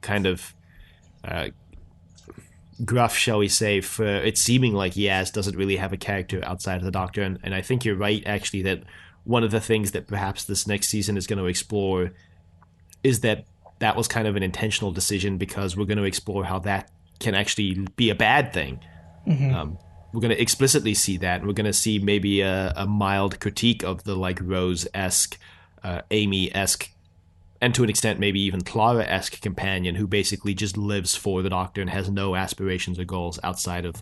kind of gruff, shall we say, for it seeming like Yaz doesn't really have a character outside of the Doctor. And I think you're right, actually, that one of the things that perhaps this next season is going to explore is that was kind of an intentional decision, because we're going to explore how that can actually be a bad thing. We're going to explicitly see that, and we're going to see maybe a mild critique of the like Rose-esque, Amy-esque, and to an extent maybe even Clara-esque companion who basically just lives for the Doctor and has no aspirations or goals outside of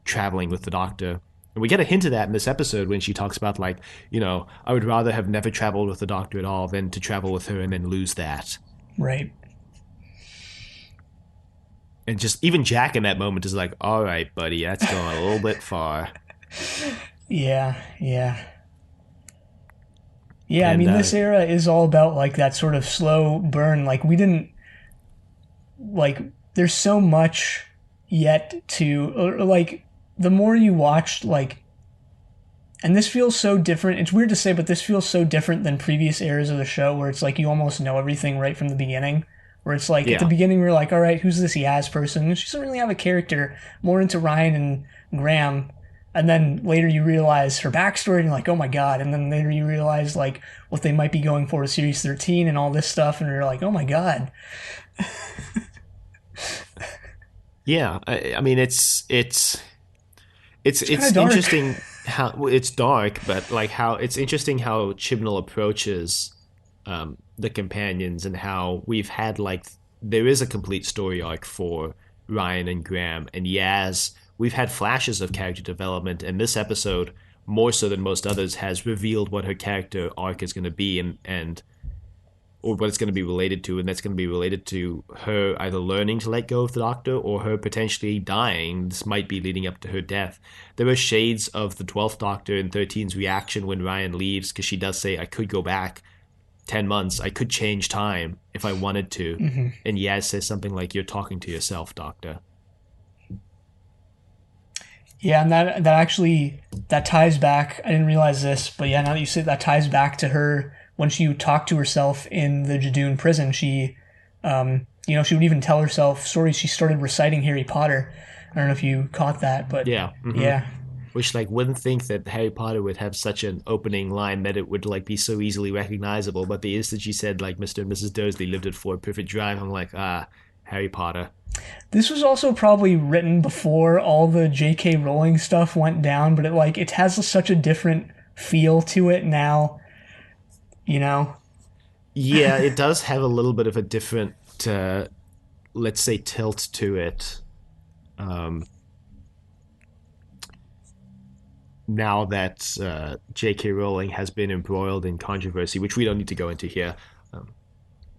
traveling with the Doctor. And we get a hint of that in this episode when she talks about like, I would rather have never traveled with the Doctor at all than to travel with her and then lose that. Right. And just even Jack in that moment is like, all right, buddy, that's going a little bit far. Yeah. Yeah, I mean, this era is all about like that sort of slow burn. Like we didn't like. There's so much yet to, or like the more you watched, like, and this feels so different. It's weird to say, but this feels so different than previous eras of the show, where it's like you almost know everything right from the beginning. Where it's like at the beginning we're like, all right, who's this Yaz person? She doesn't really have a character. More into Ryan and Graham. And then later you realize her backstory and you're like, oh my god. And then later you realize like what they might be going for with Series 13 and all this stuff. And you're like, oh my god. Yeah, I mean, it's interesting how it's dark, but like how it's interesting how Chibnall approaches the companions, and how we've had like there is a complete story arc for Ryan and Graham, and Yaz, we've had flashes of character development, and this episode, more so than most others, has revealed what her character arc is going to be, and or what it's going to be related to, and that's going to be related to her either learning to let go of the Doctor or her potentially dying. This might be leading up to her death. There are shades of the 12th Doctor in 13's reaction when Ryan leaves, because she does say, I could go back 10 months, I could change time if I wanted to. And Yaz says something like, you're talking to yourself, Doctor. Yeah, and that actually, that ties back, I didn't realize this, but yeah, now that you say that, ties back to her when she talked to herself in the Jadoon prison. She, she would even tell herself stories. She started reciting Harry Potter. I don't know if you caught that, but yeah. Yeah. which like wouldn't think that Harry Potter would have such an opening line that it would like be so easily recognizable. But the instant she said like Mr. and Mrs. Dursley lived at 4 Privet Drive, I'm like, Harry Potter. This was also probably written before all the J.K. Rowling stuff went down, but it has such a different feel to it now, you know? Yeah, it does have a little bit of a different, let's say, tilt to it. Now that J.K. Rowling has been embroiled in controversy, which we don't need to go into here,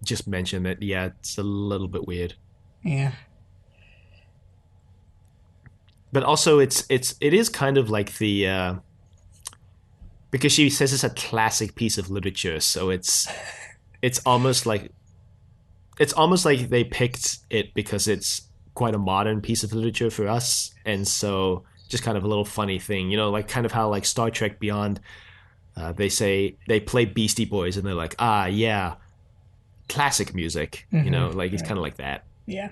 just mention that, yeah, it's a little bit weird. Yeah. But also, it is kind of like the because she says it's a classic piece of literature, so it's almost like they picked it because it's quite a modern piece of literature for us, and so just kind of a little funny thing, like kind of how like Star Trek Beyond, they say they play Beastie Boys and they're like, yeah, classic music, like it's kind of like that. Yeah.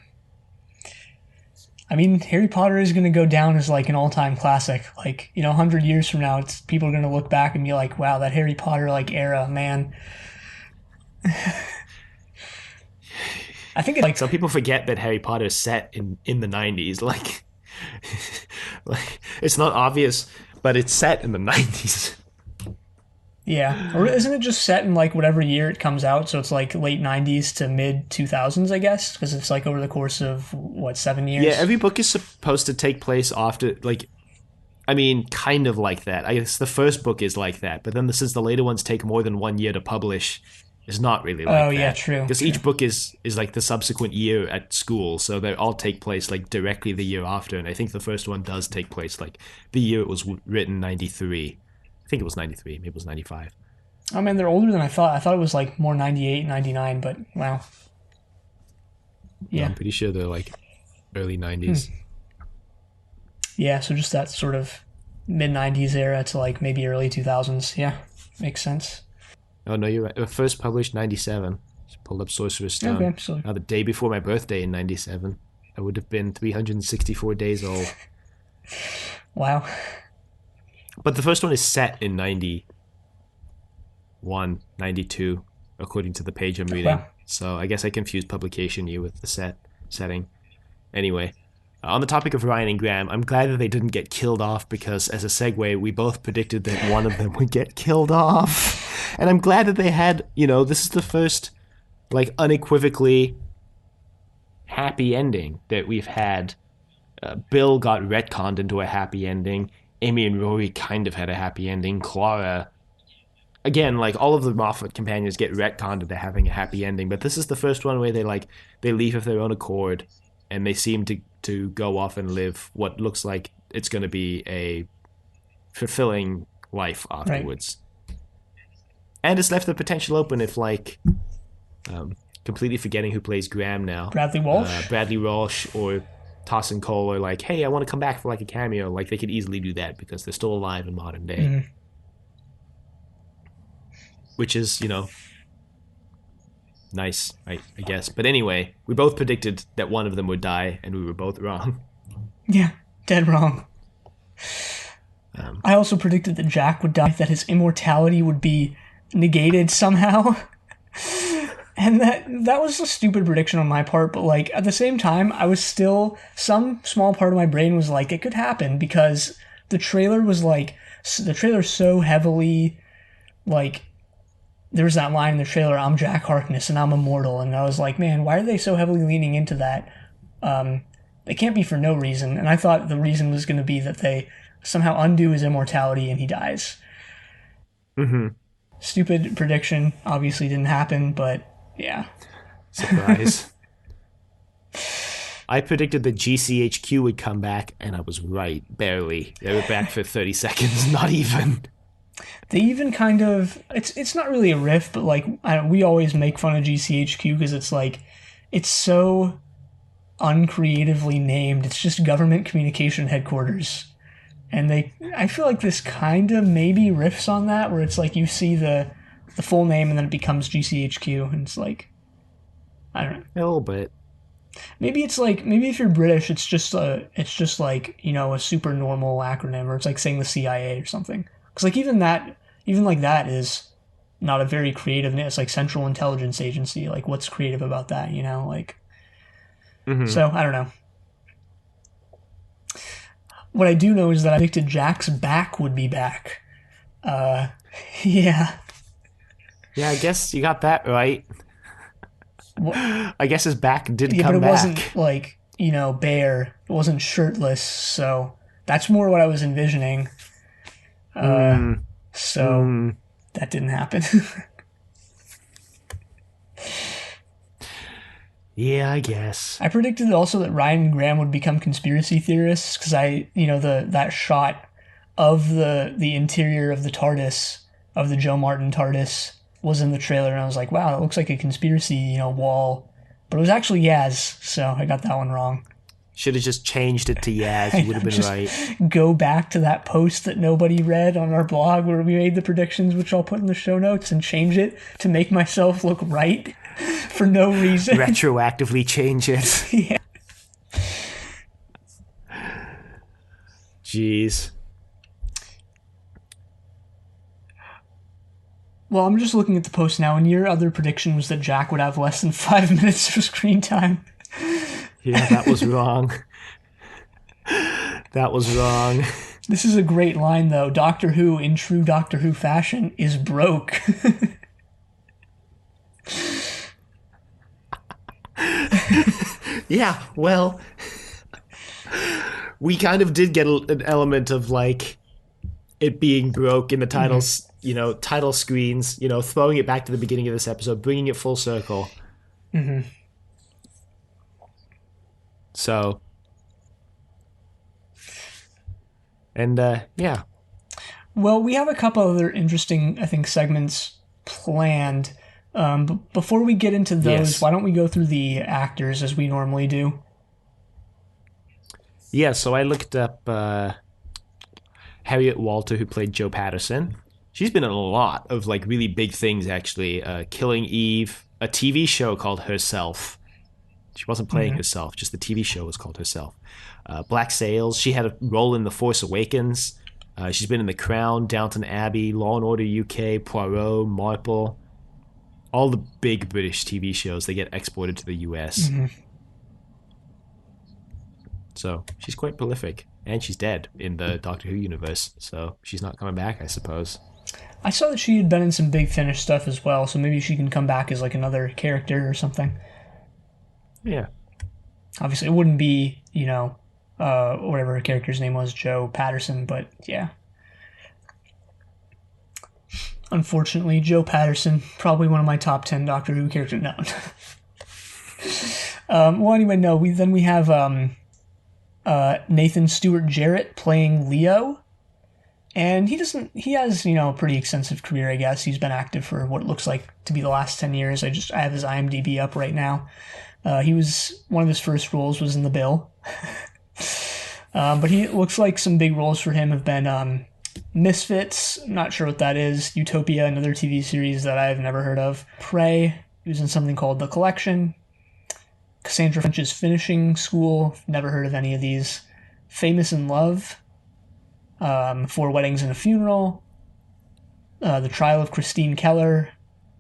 I mean, Harry Potter is going to go down as like an all-time classic. Like, 100 years from now, people are going to look back and be like, wow, that Harry Potter like era, man. I think like some people forget that Harry Potter is set in the 90s. Like it's not obvious, but it's set in the 90s. Yeah. Or isn't it just set in like whatever year it comes out? So it's like late 90s to mid 2000s, I guess, because it's like over the course of 7 years? Yeah, every book is supposed to take place after, like, I mean, kind of like that. I guess the first book is like that, but then since the later ones take more than 1 year to publish, it's not really like that. Oh, yeah, true. Because each book is like the subsequent year at school, so they all take place like directly the year after, and I think the first one does take place like the year it was written, 93. I think it was 93, maybe it was 95. Oh man, they're older than I thought. I thought it was like more 98, 99, but wow. Yeah. No, I'm pretty sure they're like early 90s. Yeah, so just that sort of mid-90s era to like maybe early 2000s. Yeah, makes sense. Oh, no, you're right. First published 97. Just pulled up Sorcerer's Stone. Okay, so the day before my birthday in 97. I would have been 364 days old. Wow. But the first one is set in 91, 92, according to the page I'm reading. Wow. So I guess I confused publication year with the setting. Anyway, on the topic of Ryan and Graham, I'm glad that they didn't get killed off because, as a segue, we both predicted that one of them would get killed off. And I'm glad that they had, this is the first, like, unequivocally happy ending that we've had. Bill got retconned into a happy ending. Amy and Rory kind of had a happy ending. Clara, again, like all of the Moffat companions get retconned into having a happy ending, but this is the first one where they leave of their own accord, and they seem to go off and live what looks like it's going to be a fulfilling life afterwards. Right. And it's left the potential open if, like, completely forgetting who plays Graham now. Bradley Walsh? Bradley Walsh or Tossin Cole are like, hey, I want to come back for like a cameo. Like, they could easily do that because they're still alive in modern day. Mm-hmm. Which is, nice, I guess. But anyway, we both predicted that one of them would die, and we were both wrong. Yeah, dead wrong. I also predicted that Jack would die, that his immortality would be negated somehow. And that was a stupid prediction on my part, but like at the same time, I was still, some small part of my brain was like, it could happen because the trailer was like, the trailer so heavily, like, there was that line in the trailer, I'm Jack Harkness and I'm immortal, and I was like, man, why are they so heavily leaning into that? It can't be for no reason, and I thought the reason was going to be that they somehow undo his immortality and he dies. Mm-hmm. Stupid prediction, obviously didn't happen, but yeah. Surprise. I predicted that GCHQ would come back, and I was right, barely. They were back for 30 seconds, not even. They even kind of, it's not really a riff, but like, we always make fun of GCHQ because it's like, it's so uncreatively named. It's just Government Communication Headquarters. And I feel like this kind of maybe riffs on that, where it's like you see the full name and then it becomes GCHQ, and it's like, I don't know. A little bit. Maybe it's like, maybe if you're British, it's just like, you know, a super normal acronym, or it's like saying the CIA or something. Because like even like that is not a very creative name. It's like Central Intelligence Agency. Like, what's creative about that? You know, like. So I don't know. What I do know is that I predicted Jack's back would be back. Yeah. Yeah, I guess you got that right. I guess his back did Yeah, but come it back. wasn't like, you know, bare. It wasn't shirtless, so that's more what I was envisioning. So that didn't happen. Yeah, I guess. I predicted also that Ryan and Graham would become conspiracy theorists because that shot of the interior of the TARDIS, of the Joe Martin TARDIS, was in the trailer, and I was like, wow, it looks like a conspiracy, you know, wall. But it was actually Yaz, so I got that one wrong. Should have just changed it to Yaz. You would have been right. Go back to that post that nobody read on our blog where we made the predictions, which I'll put in the show notes, and change it to make myself look right for no reason. Retroactively change it. Yeah. Jeez. Well, I'm just looking at the post now, and your other prediction was that Jack would have less than 5 minutes of screen time. Yeah, that was wrong. That was wrong. This is a great line, though. Doctor Who, in true Doctor Who fashion, is broke. Yeah, well, we kind of did get an element of, like, it being broke in the titles, you know, title screens, you know, throwing it back to the beginning of this episode, bringing it full circle. So, and yeah. Well, we have a couple other interesting, I think, segments planned. But before we get into those, why don't we go through the actors as we normally do? Yeah, so I looked up Harriet Walter, who played Jo Patterson. She's been in a lot of, like, really big things, actually. Killing Eve, a TV show called Herself. She wasn't playing herself, just the TV show was called Herself. Black Sails, she had a role in The Force Awakens. She's been in The Crown, Downton Abbey, Law and Order UK, Poirot, Marple. All the big British TV shows, they get exported to the US. So she's quite prolific. And she's dead in the Doctor Who universe, so she's not coming back, I suppose. I saw that she had been in some Big Finish stuff as well, so maybe she can come back as like another character or something. Yeah. Obviously, it wouldn't be, you know, whatever her character's name was, Jo Patterson, but yeah. Unfortunately, Jo Patterson, probably one of my top 10 Doctor Who characters. No. Well, anyway, no. We have Nathan Stewart Jarrett playing Leo, and he has, you know, a pretty extensive career, I guess. He's been active for what it looks like to be the last 10 years. I have his IMDb up right now. He was, one of his first roles was in The Bill. But it looks like some big roles for him have been Misfits, not sure what that is, Utopia, another TV series that I've never heard of, Prey, he was in something called The Collection, Cassandra French's Finishing School, never heard of any of these, Famous in Love, Four Weddings and a Funeral, The Trial of Christine Keller,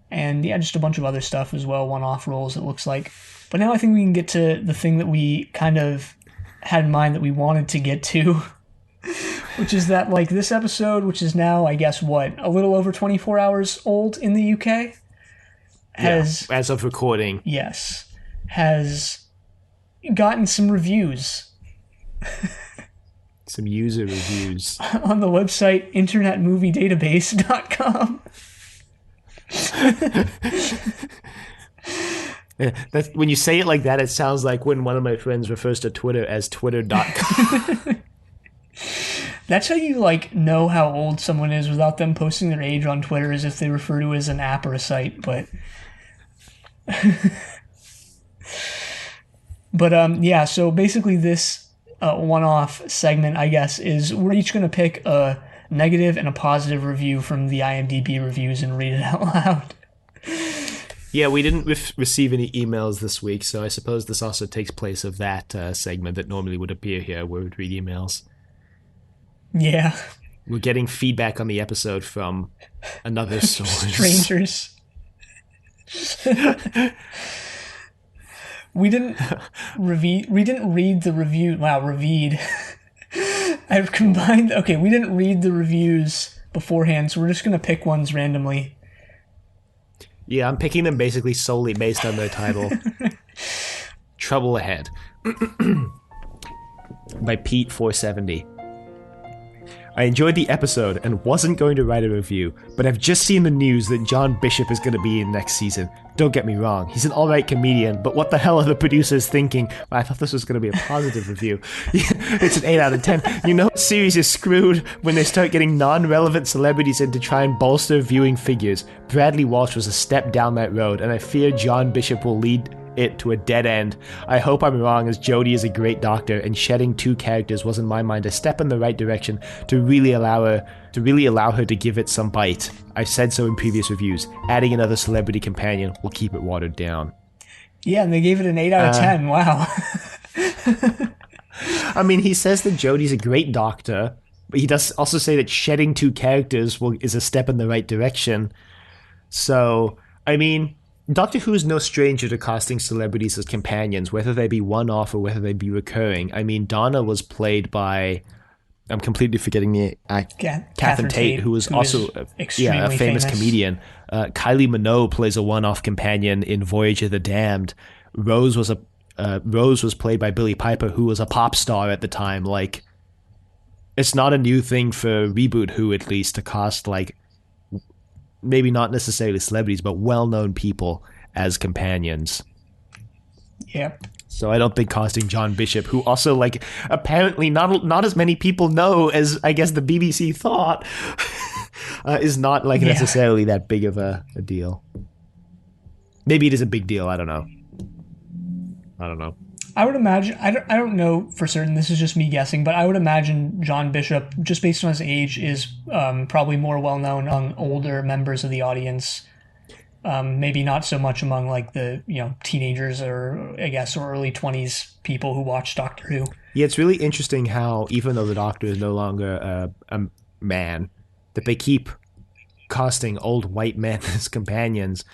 and yeah, just a bunch of other stuff as well, one-off roles it looks like. But now I think we can get to the thing that we kind of had in mind that we wanted to get to, which is that, like, this episode, which is now, I guess, a little over 24 hours old in the UK, has... Yeah, as of recording. Yes. Has gotten some reviews. Some user reviews. On the website internetmoviedatabase.com. Yeah, when you say it like that, it sounds like when one of my friends refers to Twitter as twitter.com. That's how you, like, know how old someone is without them posting their age on Twitter, as if they refer to it as an app or a site, but... But, yeah, so basically this one-off segment, I guess, is we're each going to pick a negative and a positive review from the IMDb reviews and read it out loud. Yeah, we didn't receive any emails this week, so I suppose this also takes place of that segment that normally would appear here where we'd read emails. Yeah. We're getting feedback on the episode from another source. Strangers. We didn't read the review. Wow, reviewed. I've combined. Okay, we didn't read the reviews beforehand, so we're just gonna pick ones randomly. Yeah, I'm picking them basically solely based on their title. Trouble Ahead by Pete470. I enjoyed the episode and wasn't going to write a review, but I've just seen the news that John Bishop is going to be in next season. Don't get me wrong, he's an alright comedian, but what the hell are the producers thinking? Well, I thought this was going to be a positive review. It's an 8 out of 10. You know, the series is screwed when they start getting non-relevant celebrities in to try and bolster viewing figures. Bradley Walsh was a step down that road, and I fear John Bishop will lead it to a dead end. I hope I'm wrong, as Jodie is a great doctor, and shedding 2 characters was in my mind a step in the right direction to really allow her to give it some bite. I've said so in previous reviews. Adding another celebrity companion will keep it watered down. Yeah, and they gave it an 8 out of 10. Wow. I mean, he says that Jodie's a great doctor, but he does also say that shedding 2 characters is a step in the right direction. So, I mean, Doctor Who is no stranger to casting celebrities as companions, whether they be one-off or whether they be recurring. I mean, Donna was played by... I'm completely forgetting the Catherine Tate, who was also a famous comedian. Kylie Minogue plays a one-off companion in Voyage of the Damned. Rose was played by Billie Piper, who was a pop star at the time. Like, it's not a new thing for Reboot Who, at least, to cast, like, maybe not necessarily celebrities, but well-known people as companions. Yep. So I don't think casting John Bishop, who also, like, apparently not as many people know as I guess the BBC thought, is not, like, necessarily that big of a deal. Maybe it is a big deal. I don't know. I would imagine, I don't know for certain, this is just me guessing, but I would imagine John Bishop, just based on his age, is probably more well-known among older members of the audience. Maybe not so much among, like, the, teenagers or, I guess, or early 20s people who watch Doctor Who. Yeah, it's really interesting how, even though the Doctor is no longer a man, that they keep casting old white men as companions.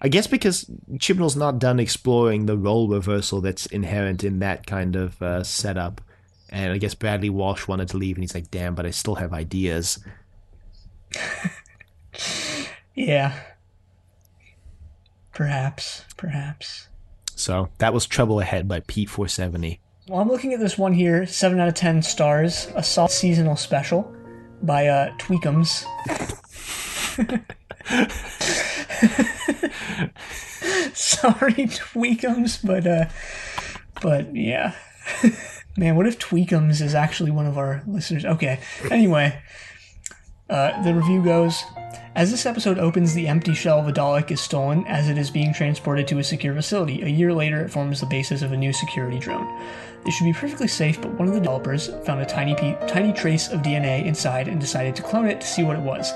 I guess because Chibnall's not done exploring the role reversal that's inherent in that kind of setup. And I guess Bradley Walsh wanted to leave, and he's like, damn, but I still have ideas. Yeah. Perhaps. So that was Trouble Ahead by Pete470. Well, I'm looking at this one here, 7 out of 10 stars, a solid seasonal special by Tweakums. Sorry, Tweakums, but yeah. Man, what if Tweakums is actually one of our listeners? Okay, anyway, the review goes, as this episode opens, the empty shell of a Dalek is stolen as it is being transported to a secure facility. A year later, it forms the basis of a new security drone. It should be perfectly safe, but one of the developers found a tiny trace of DNA inside and decided to clone it to see what it was.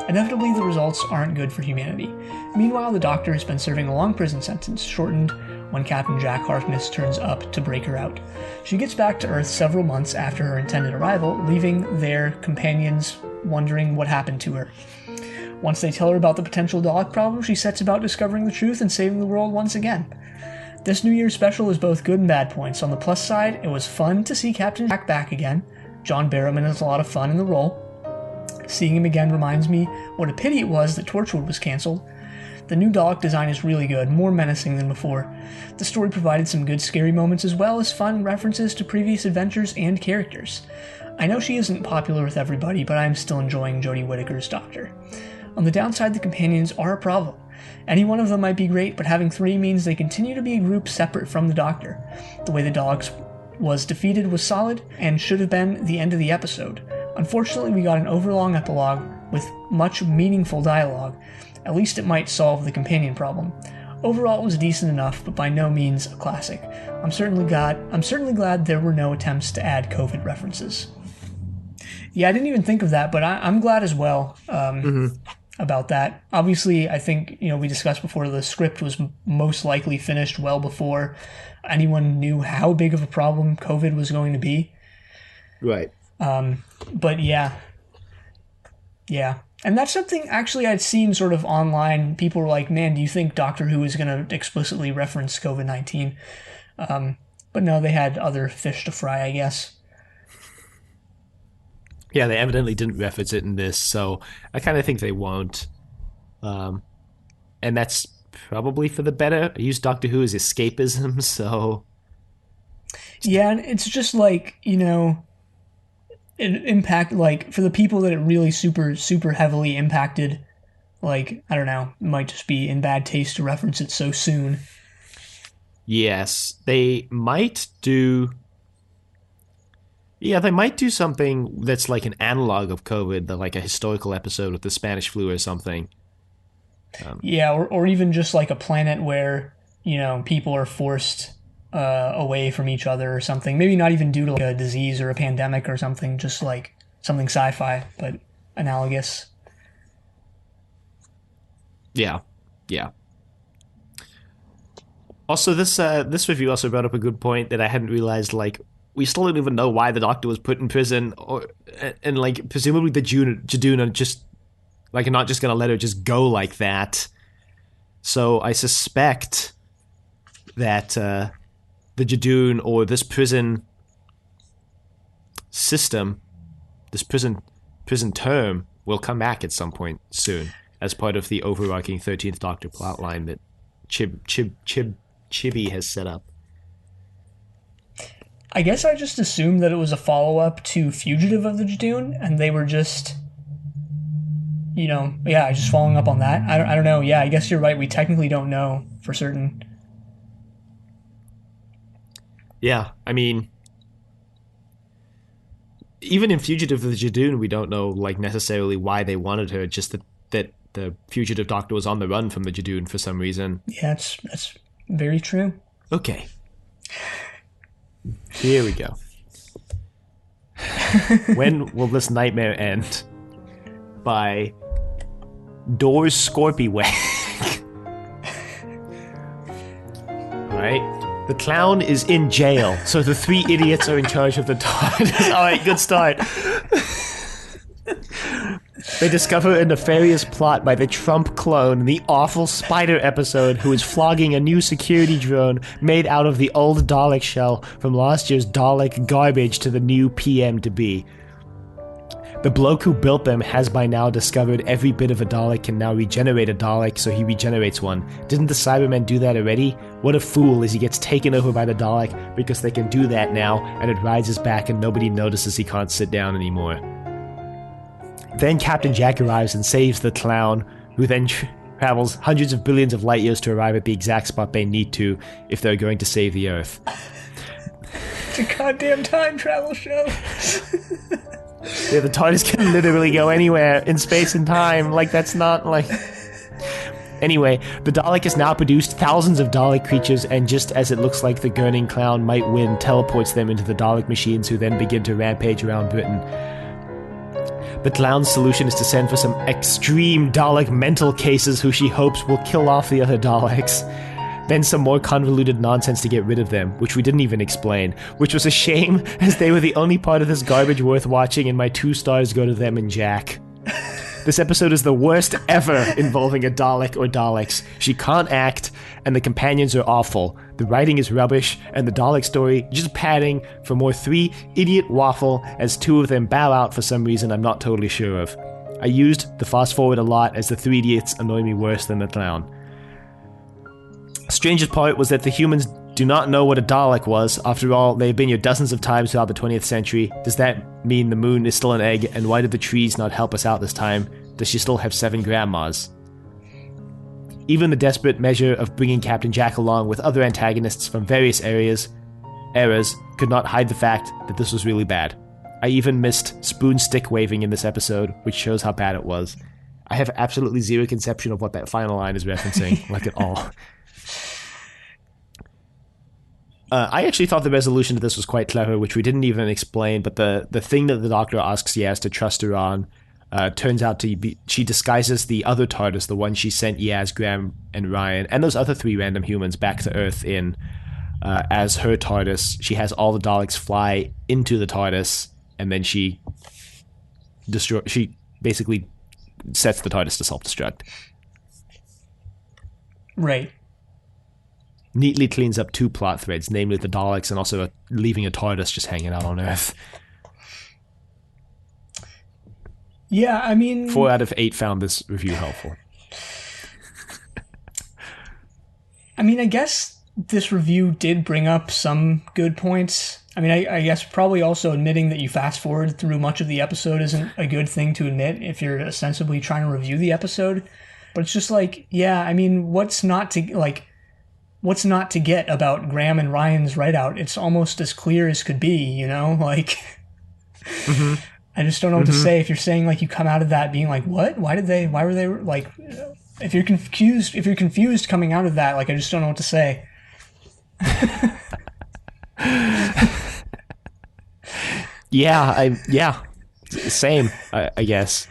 Inevitably, the results aren't good for humanity. Meanwhile, the Doctor has been serving a long prison sentence, shortened when Captain Jack Harkness turns up to break her out. She gets back to Earth several months after her intended arrival, leaving their companions wondering what happened to her. Once they tell her about the potential Dalek problem, she sets about discovering the truth and saving the world once again. This New Year's special is both good and bad points. On the plus side, it was fun to see Captain Jack back again. John Barrowman is a lot of fun in the role. Seeing him again reminds me what a pity it was that Torchwood was cancelled. The new Dalek design is really good, more menacing than before. The story provided some good scary moments as well as fun references to previous adventures and characters. I know she isn't popular with everybody, but I'm still enjoying Jodie Whittaker's Doctor. On the downside, the companions are a problem. Any one of them might be great, but having 3 means they continue to be a group separate from the Doctor. The way the Daleks was defeated was solid, and should have been the end of the episode. Unfortunately, we got an overlong epilogue with much meaningful dialogue. At least it might solve the companion problem. Overall, it was decent enough, but by no means a classic. I'm certainly glad there were no attempts to add COVID references. Yeah, I didn't even think of that, but I'm glad as well. about that. Obviously, I think, we discussed before, the script was most likely finished well before anyone knew how big of a problem COVID was going to be. Right. But yeah. And that's something actually I'd seen sort of online. People were like, man, do you think Doctor Who is going to explicitly reference COVID-19? But no, they had other fish to fry, I guess. Yeah, they evidently didn't reference it in this, so I kind of think they won't. And that's probably for the better. I use Doctor Who as escapism, so... Yeah, and it's just like, it impact, like, for the people that it really super, super heavily impacted, like, I don't know, it might just be in bad taste to reference it so soon. Yes, they might do... Yeah, they might do something that's like an analog of COVID, like a historical episode with the Spanish flu or something. Yeah, or even just like a planet where, people are forced away from each other or something. Maybe not even due to like a disease or a pandemic or something, just like something sci-fi, but analogous. Yeah. Also, this review also brought up a good point that I hadn't realized, like, we still don't even know why the Doctor was put in prison, and like, presumably the Jadoon are just, like, not just gonna let her just go like that. So I suspect that the Jadoon, or this prison system, this prison term, will come back at some point soon as part of the overarching 13th Doctor plotline that Chibi has set up. I guess I just assumed that it was a follow-up to Fugitive of the Jadoon, and they were just, just following up on that. I don't know. Yeah, I guess you're right. We technically don't know for certain. Yeah, I mean, even in Fugitive of the Jadoon, we don't know, like, necessarily why they wanted her, just that the Fugitive Doctor was on the run from the Jadoon for some reason. Yeah, that's very true. Okay. Here we go. When will this nightmare end? By Doors Scorpiwag. Alright. The clown is in jail, so the three idiots are in charge of the TARDIS. Alright, good start. They discover a nefarious plot by the Trump clone in the awful Spider episode, who is flogging a new security drone made out of the old Dalek shell from last year's Dalek garbage to the new PM-to-be. The bloke who built them has by now discovered every bit of a Dalek can now regenerate a Dalek, so he regenerates one. Didn't the Cybermen do that already? What a fool as he gets taken over by the Dalek because they can do that now, and it rides his back and nobody notices he can't sit down anymore. Then Captain Jack arrives and saves the clown, who then travels hundreds of billions of light years to arrive at the exact spot they need to if they're going to save the Earth. It's a goddamn time travel show. Yeah, the TARDIS can literally go anywhere in space and time. Like, that's not, like... Anyway, the Dalek has now produced thousands of Dalek creatures, and just as it looks like the Gurning Clown might win, teleports them into the Dalek machines, who then begin to rampage around Britain. The clown's solution is to send for some extreme Dalek mental cases who she hopes will kill off the other Daleks. Then some more convoluted nonsense to get rid of them, which we didn't even explain, which was a shame, as they were the only part of this garbage worth watching, and my 2 stars go to them and Jack. This episode is the worst ever involving a Dalek or Daleks. She can't act, and the companions are awful. The writing is rubbish, and the Dalek story just padding for more 3 idiot waffle as 2 of them bow out for some reason I'm not totally sure of. I used the fast forward a lot as the 3 idiots annoy me worse than the clown. Strangest part was that the humans do not know what a Dalek was. After all, they've been here dozens of times throughout the 20th century. Does that mean the moon is still an egg? And why did the trees not help us out this time? Does she still have 7 grandmas? Even the desperate measure of bringing Captain Jack along with other antagonists from various eras could not hide the fact that this was really bad. I even missed spoon stick waving in this episode, which shows how bad it was. I have absolutely zero conception of what that final line is referencing, like at all. I actually thought the resolution to this was quite clever, which we didn't even explain, but the thing that the Doctor asks Yaz to trust her on, turns out to be, she disguises the other TARDIS, the one she sent Yaz, Graham, and Ryan, and those other 3 random humans back to Earth in, as her TARDIS. She has all the Daleks fly into the TARDIS, and then she basically sets the TARDIS to self-destruct. Right. Neatly cleans up 2 plot threads, namely the Daleks and also leaving a TARDIS just hanging out on Earth. Yeah, I mean... 4 out of 8 found this review helpful. I mean, I guess this review did bring up some good points. I mean, I guess probably also admitting that you fast forward through much of the episode isn't a good thing to admit if you're ostensibly trying to review the episode. But it's just like, yeah, I mean, what's not to get about Graham and Ryan's write-out? It's almost as clear as could be, you know? Like, Mm-hmm. I just don't know what to say if you're saying, like, you come out of that being like, what? Why were they, like, if you're confused coming out of that, like, I just don't know what to say. Same, I guess.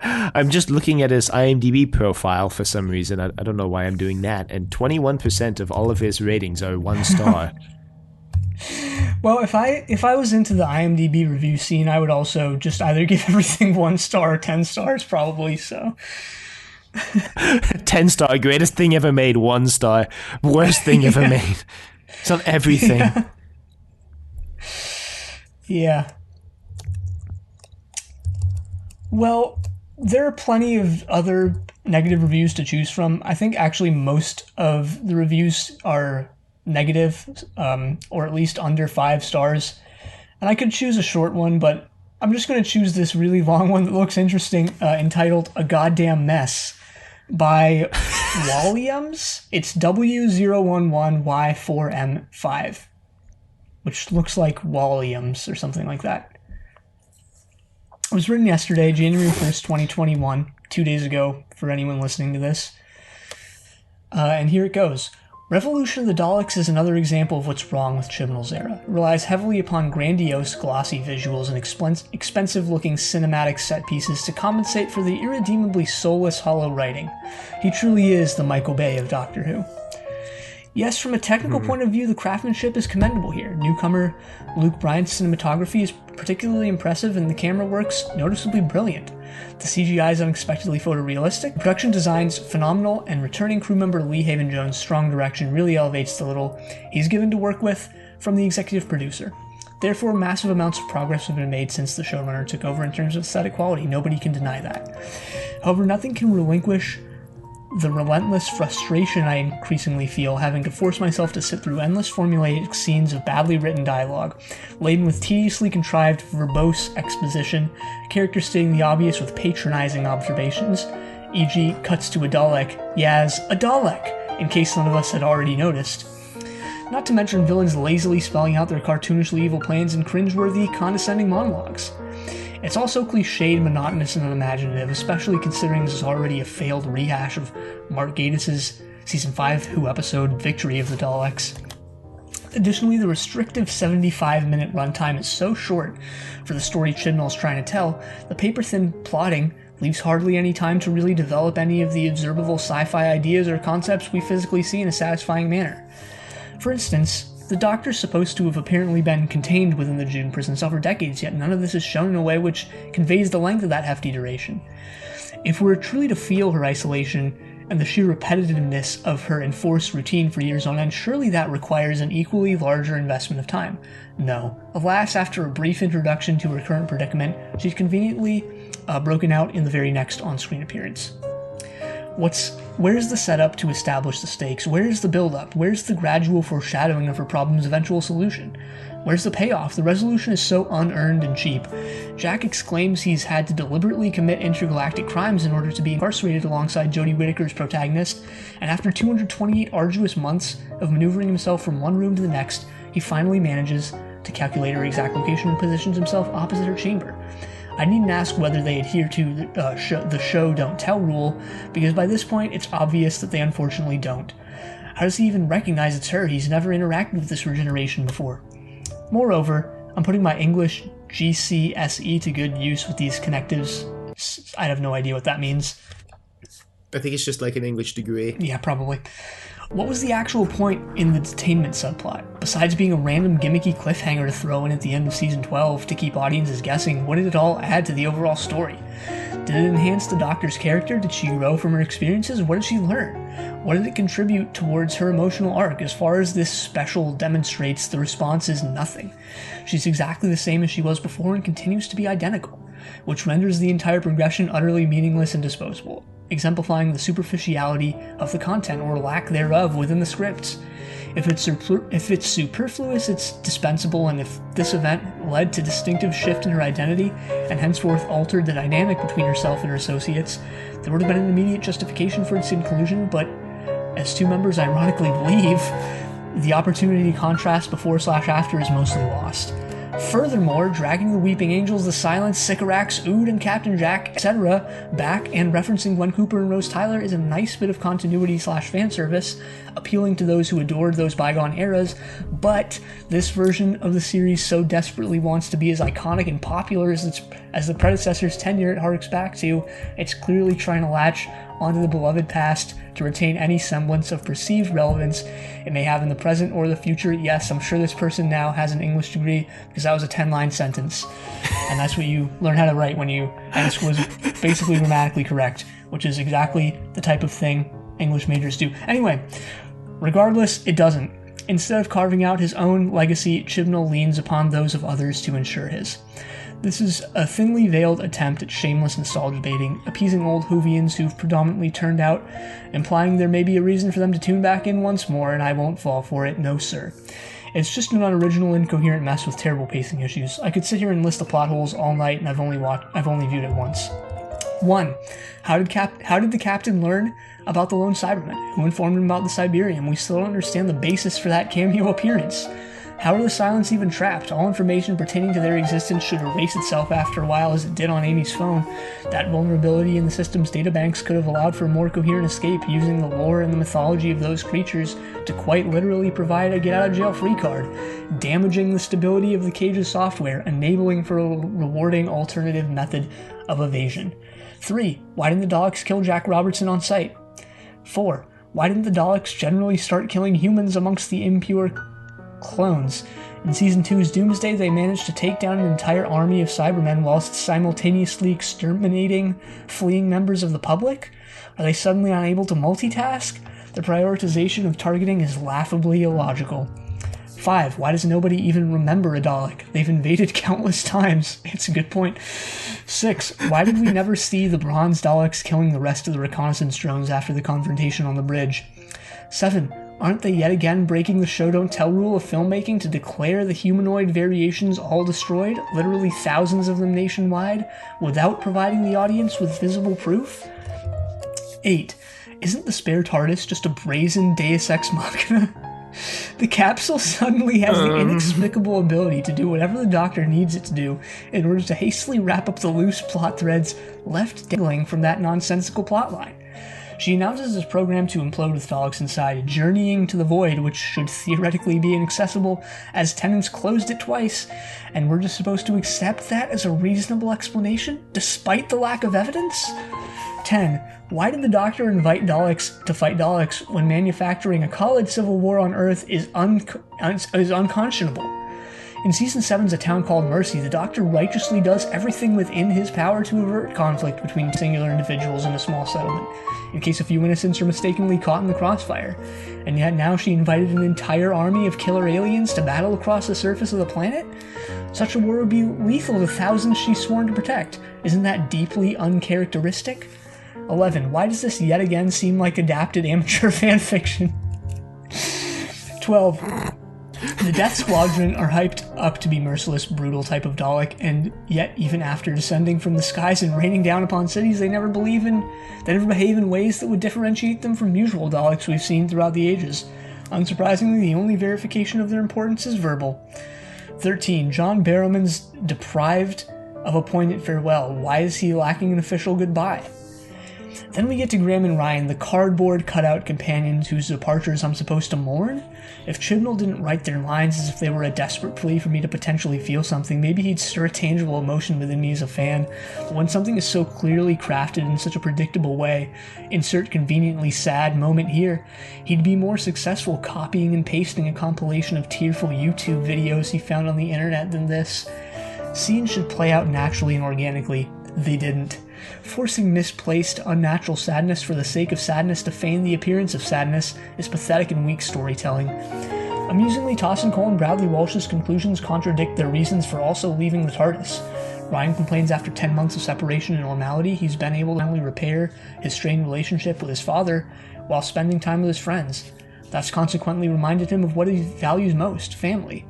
I'm just looking at his IMDb profile for some reason. I don't know why I'm doing that. And 21% of all of his ratings are 1 star. Well, if I was into the IMDb review scene, I would also just either give everything 1 star or 10 stars, probably. So 10 star, greatest thing ever made. 1 star, worst thing ever made. It's on everything. Yeah. Well, there are plenty of other negative reviews to choose from. I think actually most of the reviews are negative, or at least under 5 stars. And I could choose a short one, but I'm just going to choose this really long one that looks interesting, entitled A Goddamn Mess by Walliams. It's W011Y4M5, which looks like Walliams or something like that. It was written yesterday, January 1st, 2021, 2 days ago for anyone listening to this. And here it goes. Revolution of the Daleks is another example of what's wrong with Chibnall's era. It relies heavily upon grandiose, glossy visuals and expensive-looking cinematic set pieces to compensate for the irredeemably soulless, hollow writing. He truly is the Michael Bay of Doctor Who. Yes, from a technical point of view, the craftsmanship is commendable here. Newcomer Luke Bryant's cinematography is particularly impressive and the camera work's noticeably brilliant. The CGI is unexpectedly photorealistic, production design's phenomenal, and returning crew member Lee Haven-Jones' strong direction really elevates the little he's given to work with from the executive producer. Therefore, massive amounts of progress have been made since the showrunner took over in terms of aesthetic quality. Nobody can deny that. However, nothing can relinquish the relentless frustration I increasingly feel having to force myself to sit through endless formulaic scenes of badly written dialogue, laden with tediously contrived verbose exposition, characters stating the obvious with patronizing observations, e.g. cuts to a Dalek, Yaz, a Dalek, in case none of us had already noticed. Not to mention villains lazily spelling out their cartoonishly evil plans in cringeworthy, condescending monologues. It's also cliched, monotonous, and unimaginative, especially considering this is already a failed rehash of Mark Gatiss' Season 5 Who episode, Victory of the Daleks. Additionally, the restrictive 75-minute runtime is so short for the story Chibnall is trying to tell, the paper-thin plotting leaves hardly any time to really develop any of the observable sci-fi ideas or concepts we physically see in a satisfying manner. For instance, the Doctor's supposed to have apparently been contained within the June prison cell for decades, yet none of this is shown in a way which conveys the length of that hefty duration. If we're truly to feel her isolation and the sheer repetitiveness of her enforced routine for years on end, surely that requires an equally larger investment of time. No. Alas, after a brief introduction to her current predicament, she's conveniently broken out in the very next on-screen appearance. Where's the setup to establish the stakes? Where's the build-up? Where's the gradual foreshadowing of her problem's eventual solution? Where's the payoff? The resolution is so unearned and cheap. Jack exclaims he's had to deliberately commit intergalactic crimes in order to be incarcerated alongside Jodie Whittaker's protagonist, and after 228 arduous months of maneuvering himself from one room to the next, he finally manages to calculate her exact location and positions himself opposite her chamber. I needn't ask whether they adhere to the show don't tell rule, because by this point it's obvious that they unfortunately don't. How does he even recognize it's her? He's never interacted with this regeneration before. Moreover, I'm putting my English GCSE to good use with these connectives. I have no idea what that means. I think it's just like an English degree. Yeah, probably. What was the actual point in the detainment subplot? Besides being a random gimmicky cliffhanger to throw in at the end of season 12 to keep audiences guessing, what did it all add to the overall story? Did it enhance the Doctor's character? Did she grow from her experiences? What did she learn? What did it contribute towards her emotional arc? As far as this special demonstrates, the response is nothing. She's exactly the same as she was before and continues to be identical, which renders the entire progression utterly meaningless and disposable, exemplifying the superficiality of the content or lack thereof within the scripts. If it's superfluous, it's dispensable, and if this event led to distinctive shift in her identity and henceforth altered the dynamic between herself and her associates, there would have been an immediate justification for its inclusion, but as two members ironically leave, the opportunity to contrast before/after is mostly lost. Furthermore, dragging the Weeping Angels, the Silence, Sycorax, Ood, and Captain Jack, etc. back and referencing Gwen Cooper and Rose Tyler is a nice bit of continuity/fan service, appealing to those who adored those bygone eras, but this version of the series so desperately wants to be as iconic and popular as the predecessor's tenure it harks back to, it's clearly trying to latch onto the beloved past to retain any semblance of perceived relevance it may have in the present or the future. Yes, I'm sure this person now has an English degree because that was a 10-line sentence. And that's what you learn how to write and this was basically grammatically correct, which is exactly the type of thing English majors do. Anyway, regardless, it doesn't. Instead of carving out his own legacy, Chibnall leans upon those of others to ensure his. This is a thinly veiled attempt at shameless nostalgia baiting, appeasing old Whovians who've predominantly turned out, implying there may be a reason for them to tune back in once more, and I won't fall for it, no sir. It's just an unoriginal, incoherent mess with terrible pacing issues. I could sit here and list the plot holes all night, and I've only viewed it once. 1. How did the captain learn about the lone Cybermen? Who informed him about the Siberium? We still don't understand the basis for that cameo appearance. How are the Silence even trapped? All information pertaining to their existence should erase itself after a while, as it did on Amy's phone. That vulnerability in the system's databanks could have allowed for a more coherent escape, using the lore and the mythology of those creatures to quite literally provide a get-out-of-jail-free card, damaging the stability of the cage's software, enabling for a rewarding alternative method of evasion. 3. Why didn't the Daleks kill Jack Robertson on sight? 4. Why didn't the Daleks generally start killing humans amongst the impure clones? In Season 2's Doomsday, they managed to take down an entire army of Cybermen whilst simultaneously exterminating fleeing members of the public? Are they suddenly unable to multitask? The prioritization of targeting is laughably illogical. 5. Why does nobody even remember a Dalek? They've invaded countless times. It's a good point. 6. Why did we never see the bronze Daleks killing the rest of the reconnaissance drones after the confrontation on the bridge? 7. Aren't they yet again breaking the show-don't-tell rule of filmmaking to declare the humanoid variations all destroyed, literally thousands of them nationwide, without providing the audience with visible proof? 8. Isn't the spare TARDIS just a brazen Deus Ex Machina? The capsule suddenly has the inexplicable ability to do whatever the Doctor needs it to do in order to hastily wrap up the loose plot threads left dangling from that nonsensical plotline. She announces his program to implode with Daleks inside, journeying to the void, which should theoretically be inaccessible, as Tennant's closed it twice, and we're just supposed to accept that as a reasonable explanation, despite the lack of evidence? 10. Why did the Doctor invite Daleks to fight Daleks when manufacturing a college civil war on Earth is unconscionable? In Season 7's A Town Called Mercy, the Doctor righteously does everything within his power to avert conflict between singular individuals in a small settlement, in case a few innocents are mistakenly caught in the crossfire. And yet now she invited an entire army of killer aliens to battle across the surface of the planet? Such a war would be lethal to thousands she's sworn to protect. Isn't that deeply uncharacteristic? 11. Why does this yet again seem like adapted amateur fanfiction? 12. The Death Squadron are hyped up to be merciless, brutal type of Dalek, and yet even after descending from the skies and raining down upon cities, they never behave in ways that would differentiate them from usual Daleks we've seen throughout the ages. Unsurprisingly, the only verification of their importance is verbal. 13. John Barrowman's deprived of a poignant farewell. Why is he lacking an official goodbye? Then we get to Graham and Ryan, the cardboard cutout companions whose departures I'm supposed to mourn. If Chibnall didn't write their lines as if they were a desperate plea for me to potentially feel something, maybe he'd stir a tangible emotion within me as a fan. But when something is so clearly crafted in such a predictable way, insert conveniently sad moment here, he'd be more successful copying and pasting a compilation of tearful YouTube videos he found on the internet than this. Scenes should play out naturally and organically. They didn't. Forcing misplaced, unnatural sadness for the sake of sadness to feign the appearance of sadness is pathetic and weak storytelling. Amusingly, Tossin Cole and Bradley Walsh's conclusions contradict their reasons for also leaving the TARDIS. Ryan complains after 10 months of separation and normality, he's been able to finally repair his strained relationship with his father while spending time with his friends. That's consequently reminded him of what he values most, family.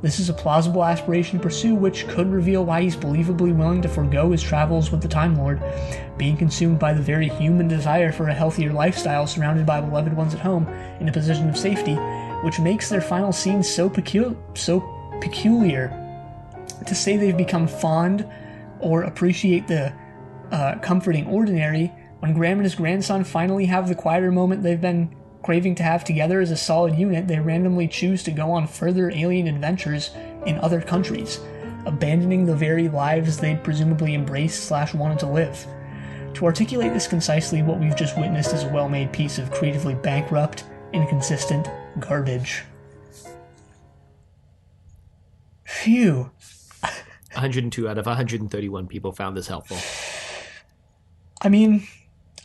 This is a plausible aspiration to pursue, which could reveal why he's believably willing to forego his travels with the Time Lord, being consumed by the very human desire for a healthier lifestyle surrounded by beloved ones at home in a position of safety, which makes their final scenes so peculiar. To say they've become fond or appreciate the comforting ordinary, when Graham and his grandson finally have the quieter moment they've been craving to have together as a solid unit, they randomly choose to go on further alien adventures in other countries, abandoning the very lives they'd presumably embraced/wanted to live. To articulate this concisely, what we've just witnessed is a well-made piece of creatively bankrupt, inconsistent garbage. Phew. 102 out of 131 people found this helpful. I mean,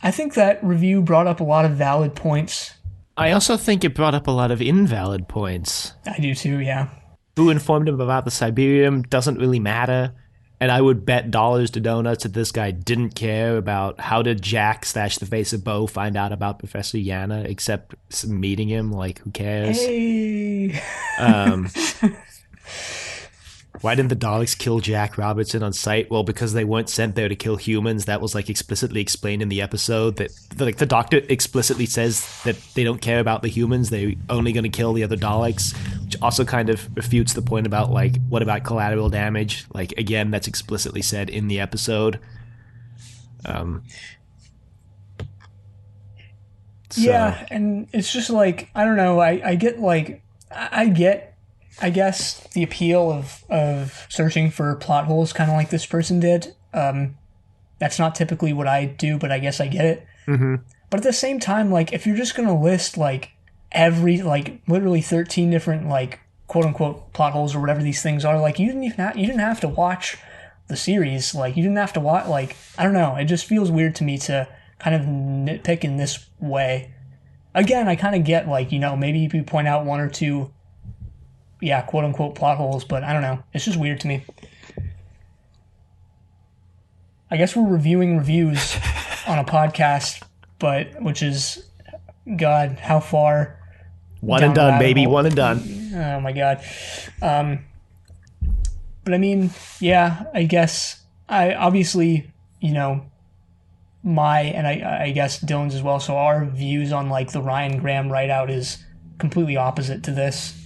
I think that review brought up a lot of valid points. I also think it brought up a lot of invalid points. I do too, yeah. Who informed him about the Siberium doesn't really matter. And I would bet dollars to donuts that this guy didn't care about how did Jack / the face of Bo find out about Professor Yana, except meeting him. Like, who cares? Hey! Why didn't the Daleks kill Jack Robertson on sight? Well, because they weren't sent there to kill humans. That was, like, explicitly explained in the episode. That the Doctor explicitly says that they don't care about the humans. They're only going to kill the other Daleks, which also kind of refutes the point about, like, what about collateral damage? Like, again, that's explicitly said in the episode. Yeah, and it's just, like, I don't know, I get I guess the appeal of searching for plot holes, kind of like this person did. That's not typically what I do, but I guess I get it. Mm-hmm. But at the same time, like, if you're just gonna list like every, like, literally 13 different, like, quote unquote plot holes or whatever these things are, like, you didn't have to watch the series. Like, you didn't have to watch. Like, I don't know. It just feels weird to me to kind of nitpick in this way. Again, I kind of get, like, you know, maybe you point out one or two, yeah, quote-unquote plot holes, but I don't know. It's just weird to me. I guess we're reviewing reviews on a podcast, but, which is, God, how far? One and done, baby. One and done. Oh, my God. But, I mean, yeah, I guess, obviously, you know, and I guess Dylan's as well, so our views on, like, the Ryan Graham write-out is completely opposite to this.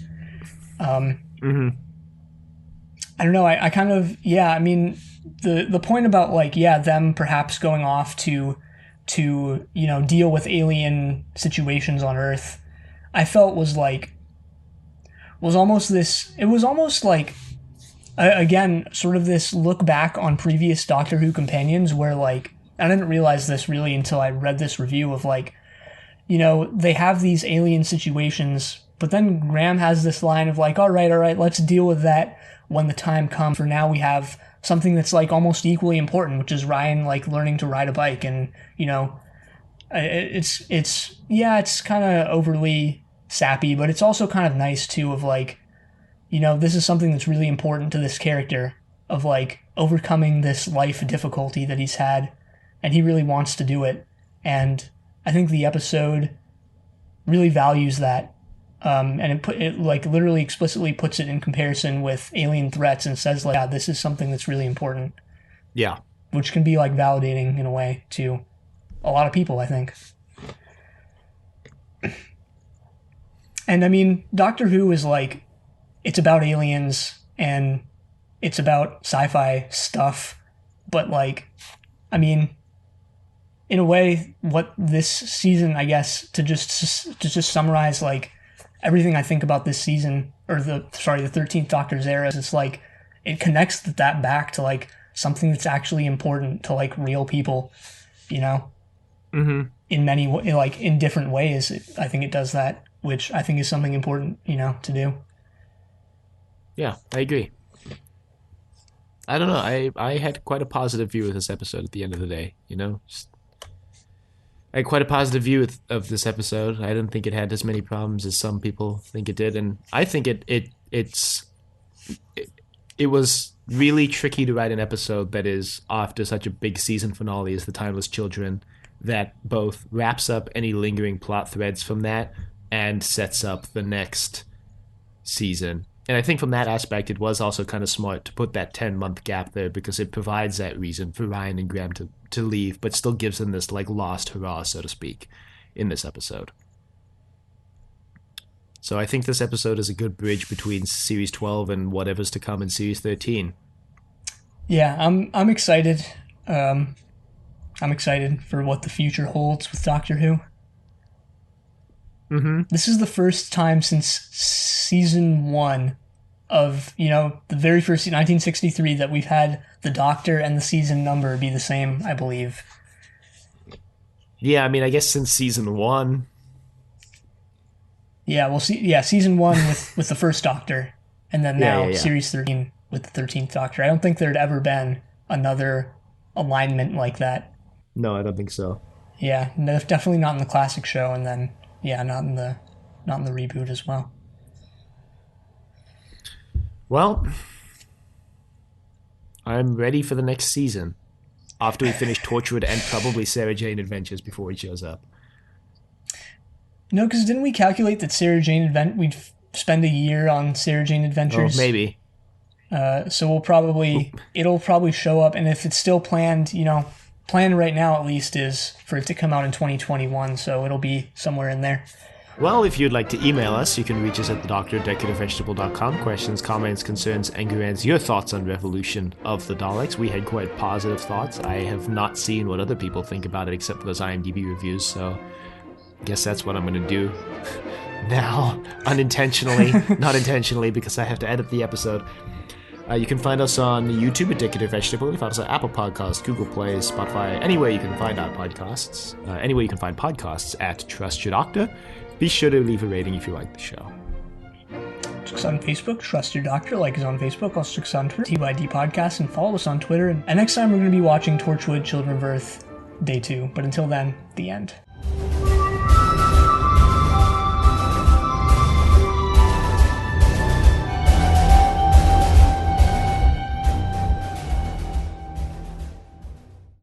Mm-hmm. I don't know. I kind of, yeah. I mean, the point about, like, yeah, them perhaps going off to you know, deal with alien situations on Earth, I felt was almost this. It was almost like, again, sort of this look back on previous Doctor Who companions, where, like, I didn't realize this really until I read this review of, like, you know, they have these alien situations. But then Graham has this line of, like, all right, let's deal with that when the time comes. For now, we have something that's, like, almost equally important, which is Ryan, like, learning to ride a bike. And, you know, it's kind of overly sappy, but it's also kind of nice, too, of, like, you know, this is something that's really important to this character, of, like, overcoming this life difficulty that he's had, and he really wants to do it. And I think the episode really values that. And it like literally explicitly puts it in comparison with alien threats and says, like, yeah, this is something that's really important. Yeah. Which can be, like, validating in a way to a lot of people, I think. And I mean, Doctor Who is, like, it's about aliens and it's about sci-fi stuff, but, like, I mean, in a way, what this season, I guess, to just summarize like everything I think about this season, or the 13th Doctor's era, is it's like it connects that back to like something that's actually important to like real people, you know. Mm-hmm. In many like in different ways, I think it does that, which I think is something important, you know, to do. Yeah, I agree. I don't know. I had quite a positive view of this episode at the end of the day, you know? I had quite a positive view of this episode. I didn't think it had as many problems as some people think it did, and I think it was really tricky to write an episode that is after such a big season finale as The Timeless Children, that both wraps up any lingering plot threads from that and sets up the next season. And I think from that aspect, it was also kind of smart to put that 10-month gap there, because it provides that reason for Ryan and Graham to leave, but still gives them this like lost hurrah, so to speak, in this episode. So I think this episode is a good bridge between Series 12 and whatever's to come in Series 13. Yeah, I'm excited. I'm excited for what the future holds with Doctor Who. Mm-hmm. This is the first time since season 1 of, you know, the very first 1963 that we've had the Doctor and the season number be the same, I believe. Yeah, I mean, I guess since season 1. Yeah, we'll see. Yeah, season 1 with the first Doctor, and then now Series 13 with the 13th Doctor. I don't think there'd ever been another alignment like that. No, I don't think so. Yeah, no, definitely not in the classic show, and then not in the reboot as well. Well, I'm ready for the next season. After we finish Torchwood and probably Sarah Jane Adventures before he shows up. No, because didn't we calculate that we'd spend a year on Sarah Jane Adventures? Oh, maybe. So it'll probably show up, and if it's still planned, you know, plan right now at least is for it to come out in 2021, so it'll be somewhere in there. Well, if you'd like to email us, you can reach us at thedoctor@decadavevegetable.com. Questions, comments, concerns, and grants, your thoughts on Revolution of the Daleks. We had quite positive thoughts. I have not seen what other people think about it except for those IMDb reviews, so I guess that's what I'm going to do now, unintentionally, not intentionally, because I have to edit the episode. You can find us on YouTube at Decadent Vegetable. You can find us on Apple Podcasts, Google Play, Spotify, anywhere you can find our podcasts. Anywhere you can find podcasts at Trust Your Doctor. Be sure to leave a rating if you like the show. Check us on Facebook, Trust Your Doctor. Like us on Facebook. Also check us on Twitter, TYD Podcast, and follow us on Twitter. And next time we're going to be watching Torchwood Children of Earth Day 2. But until then, the end.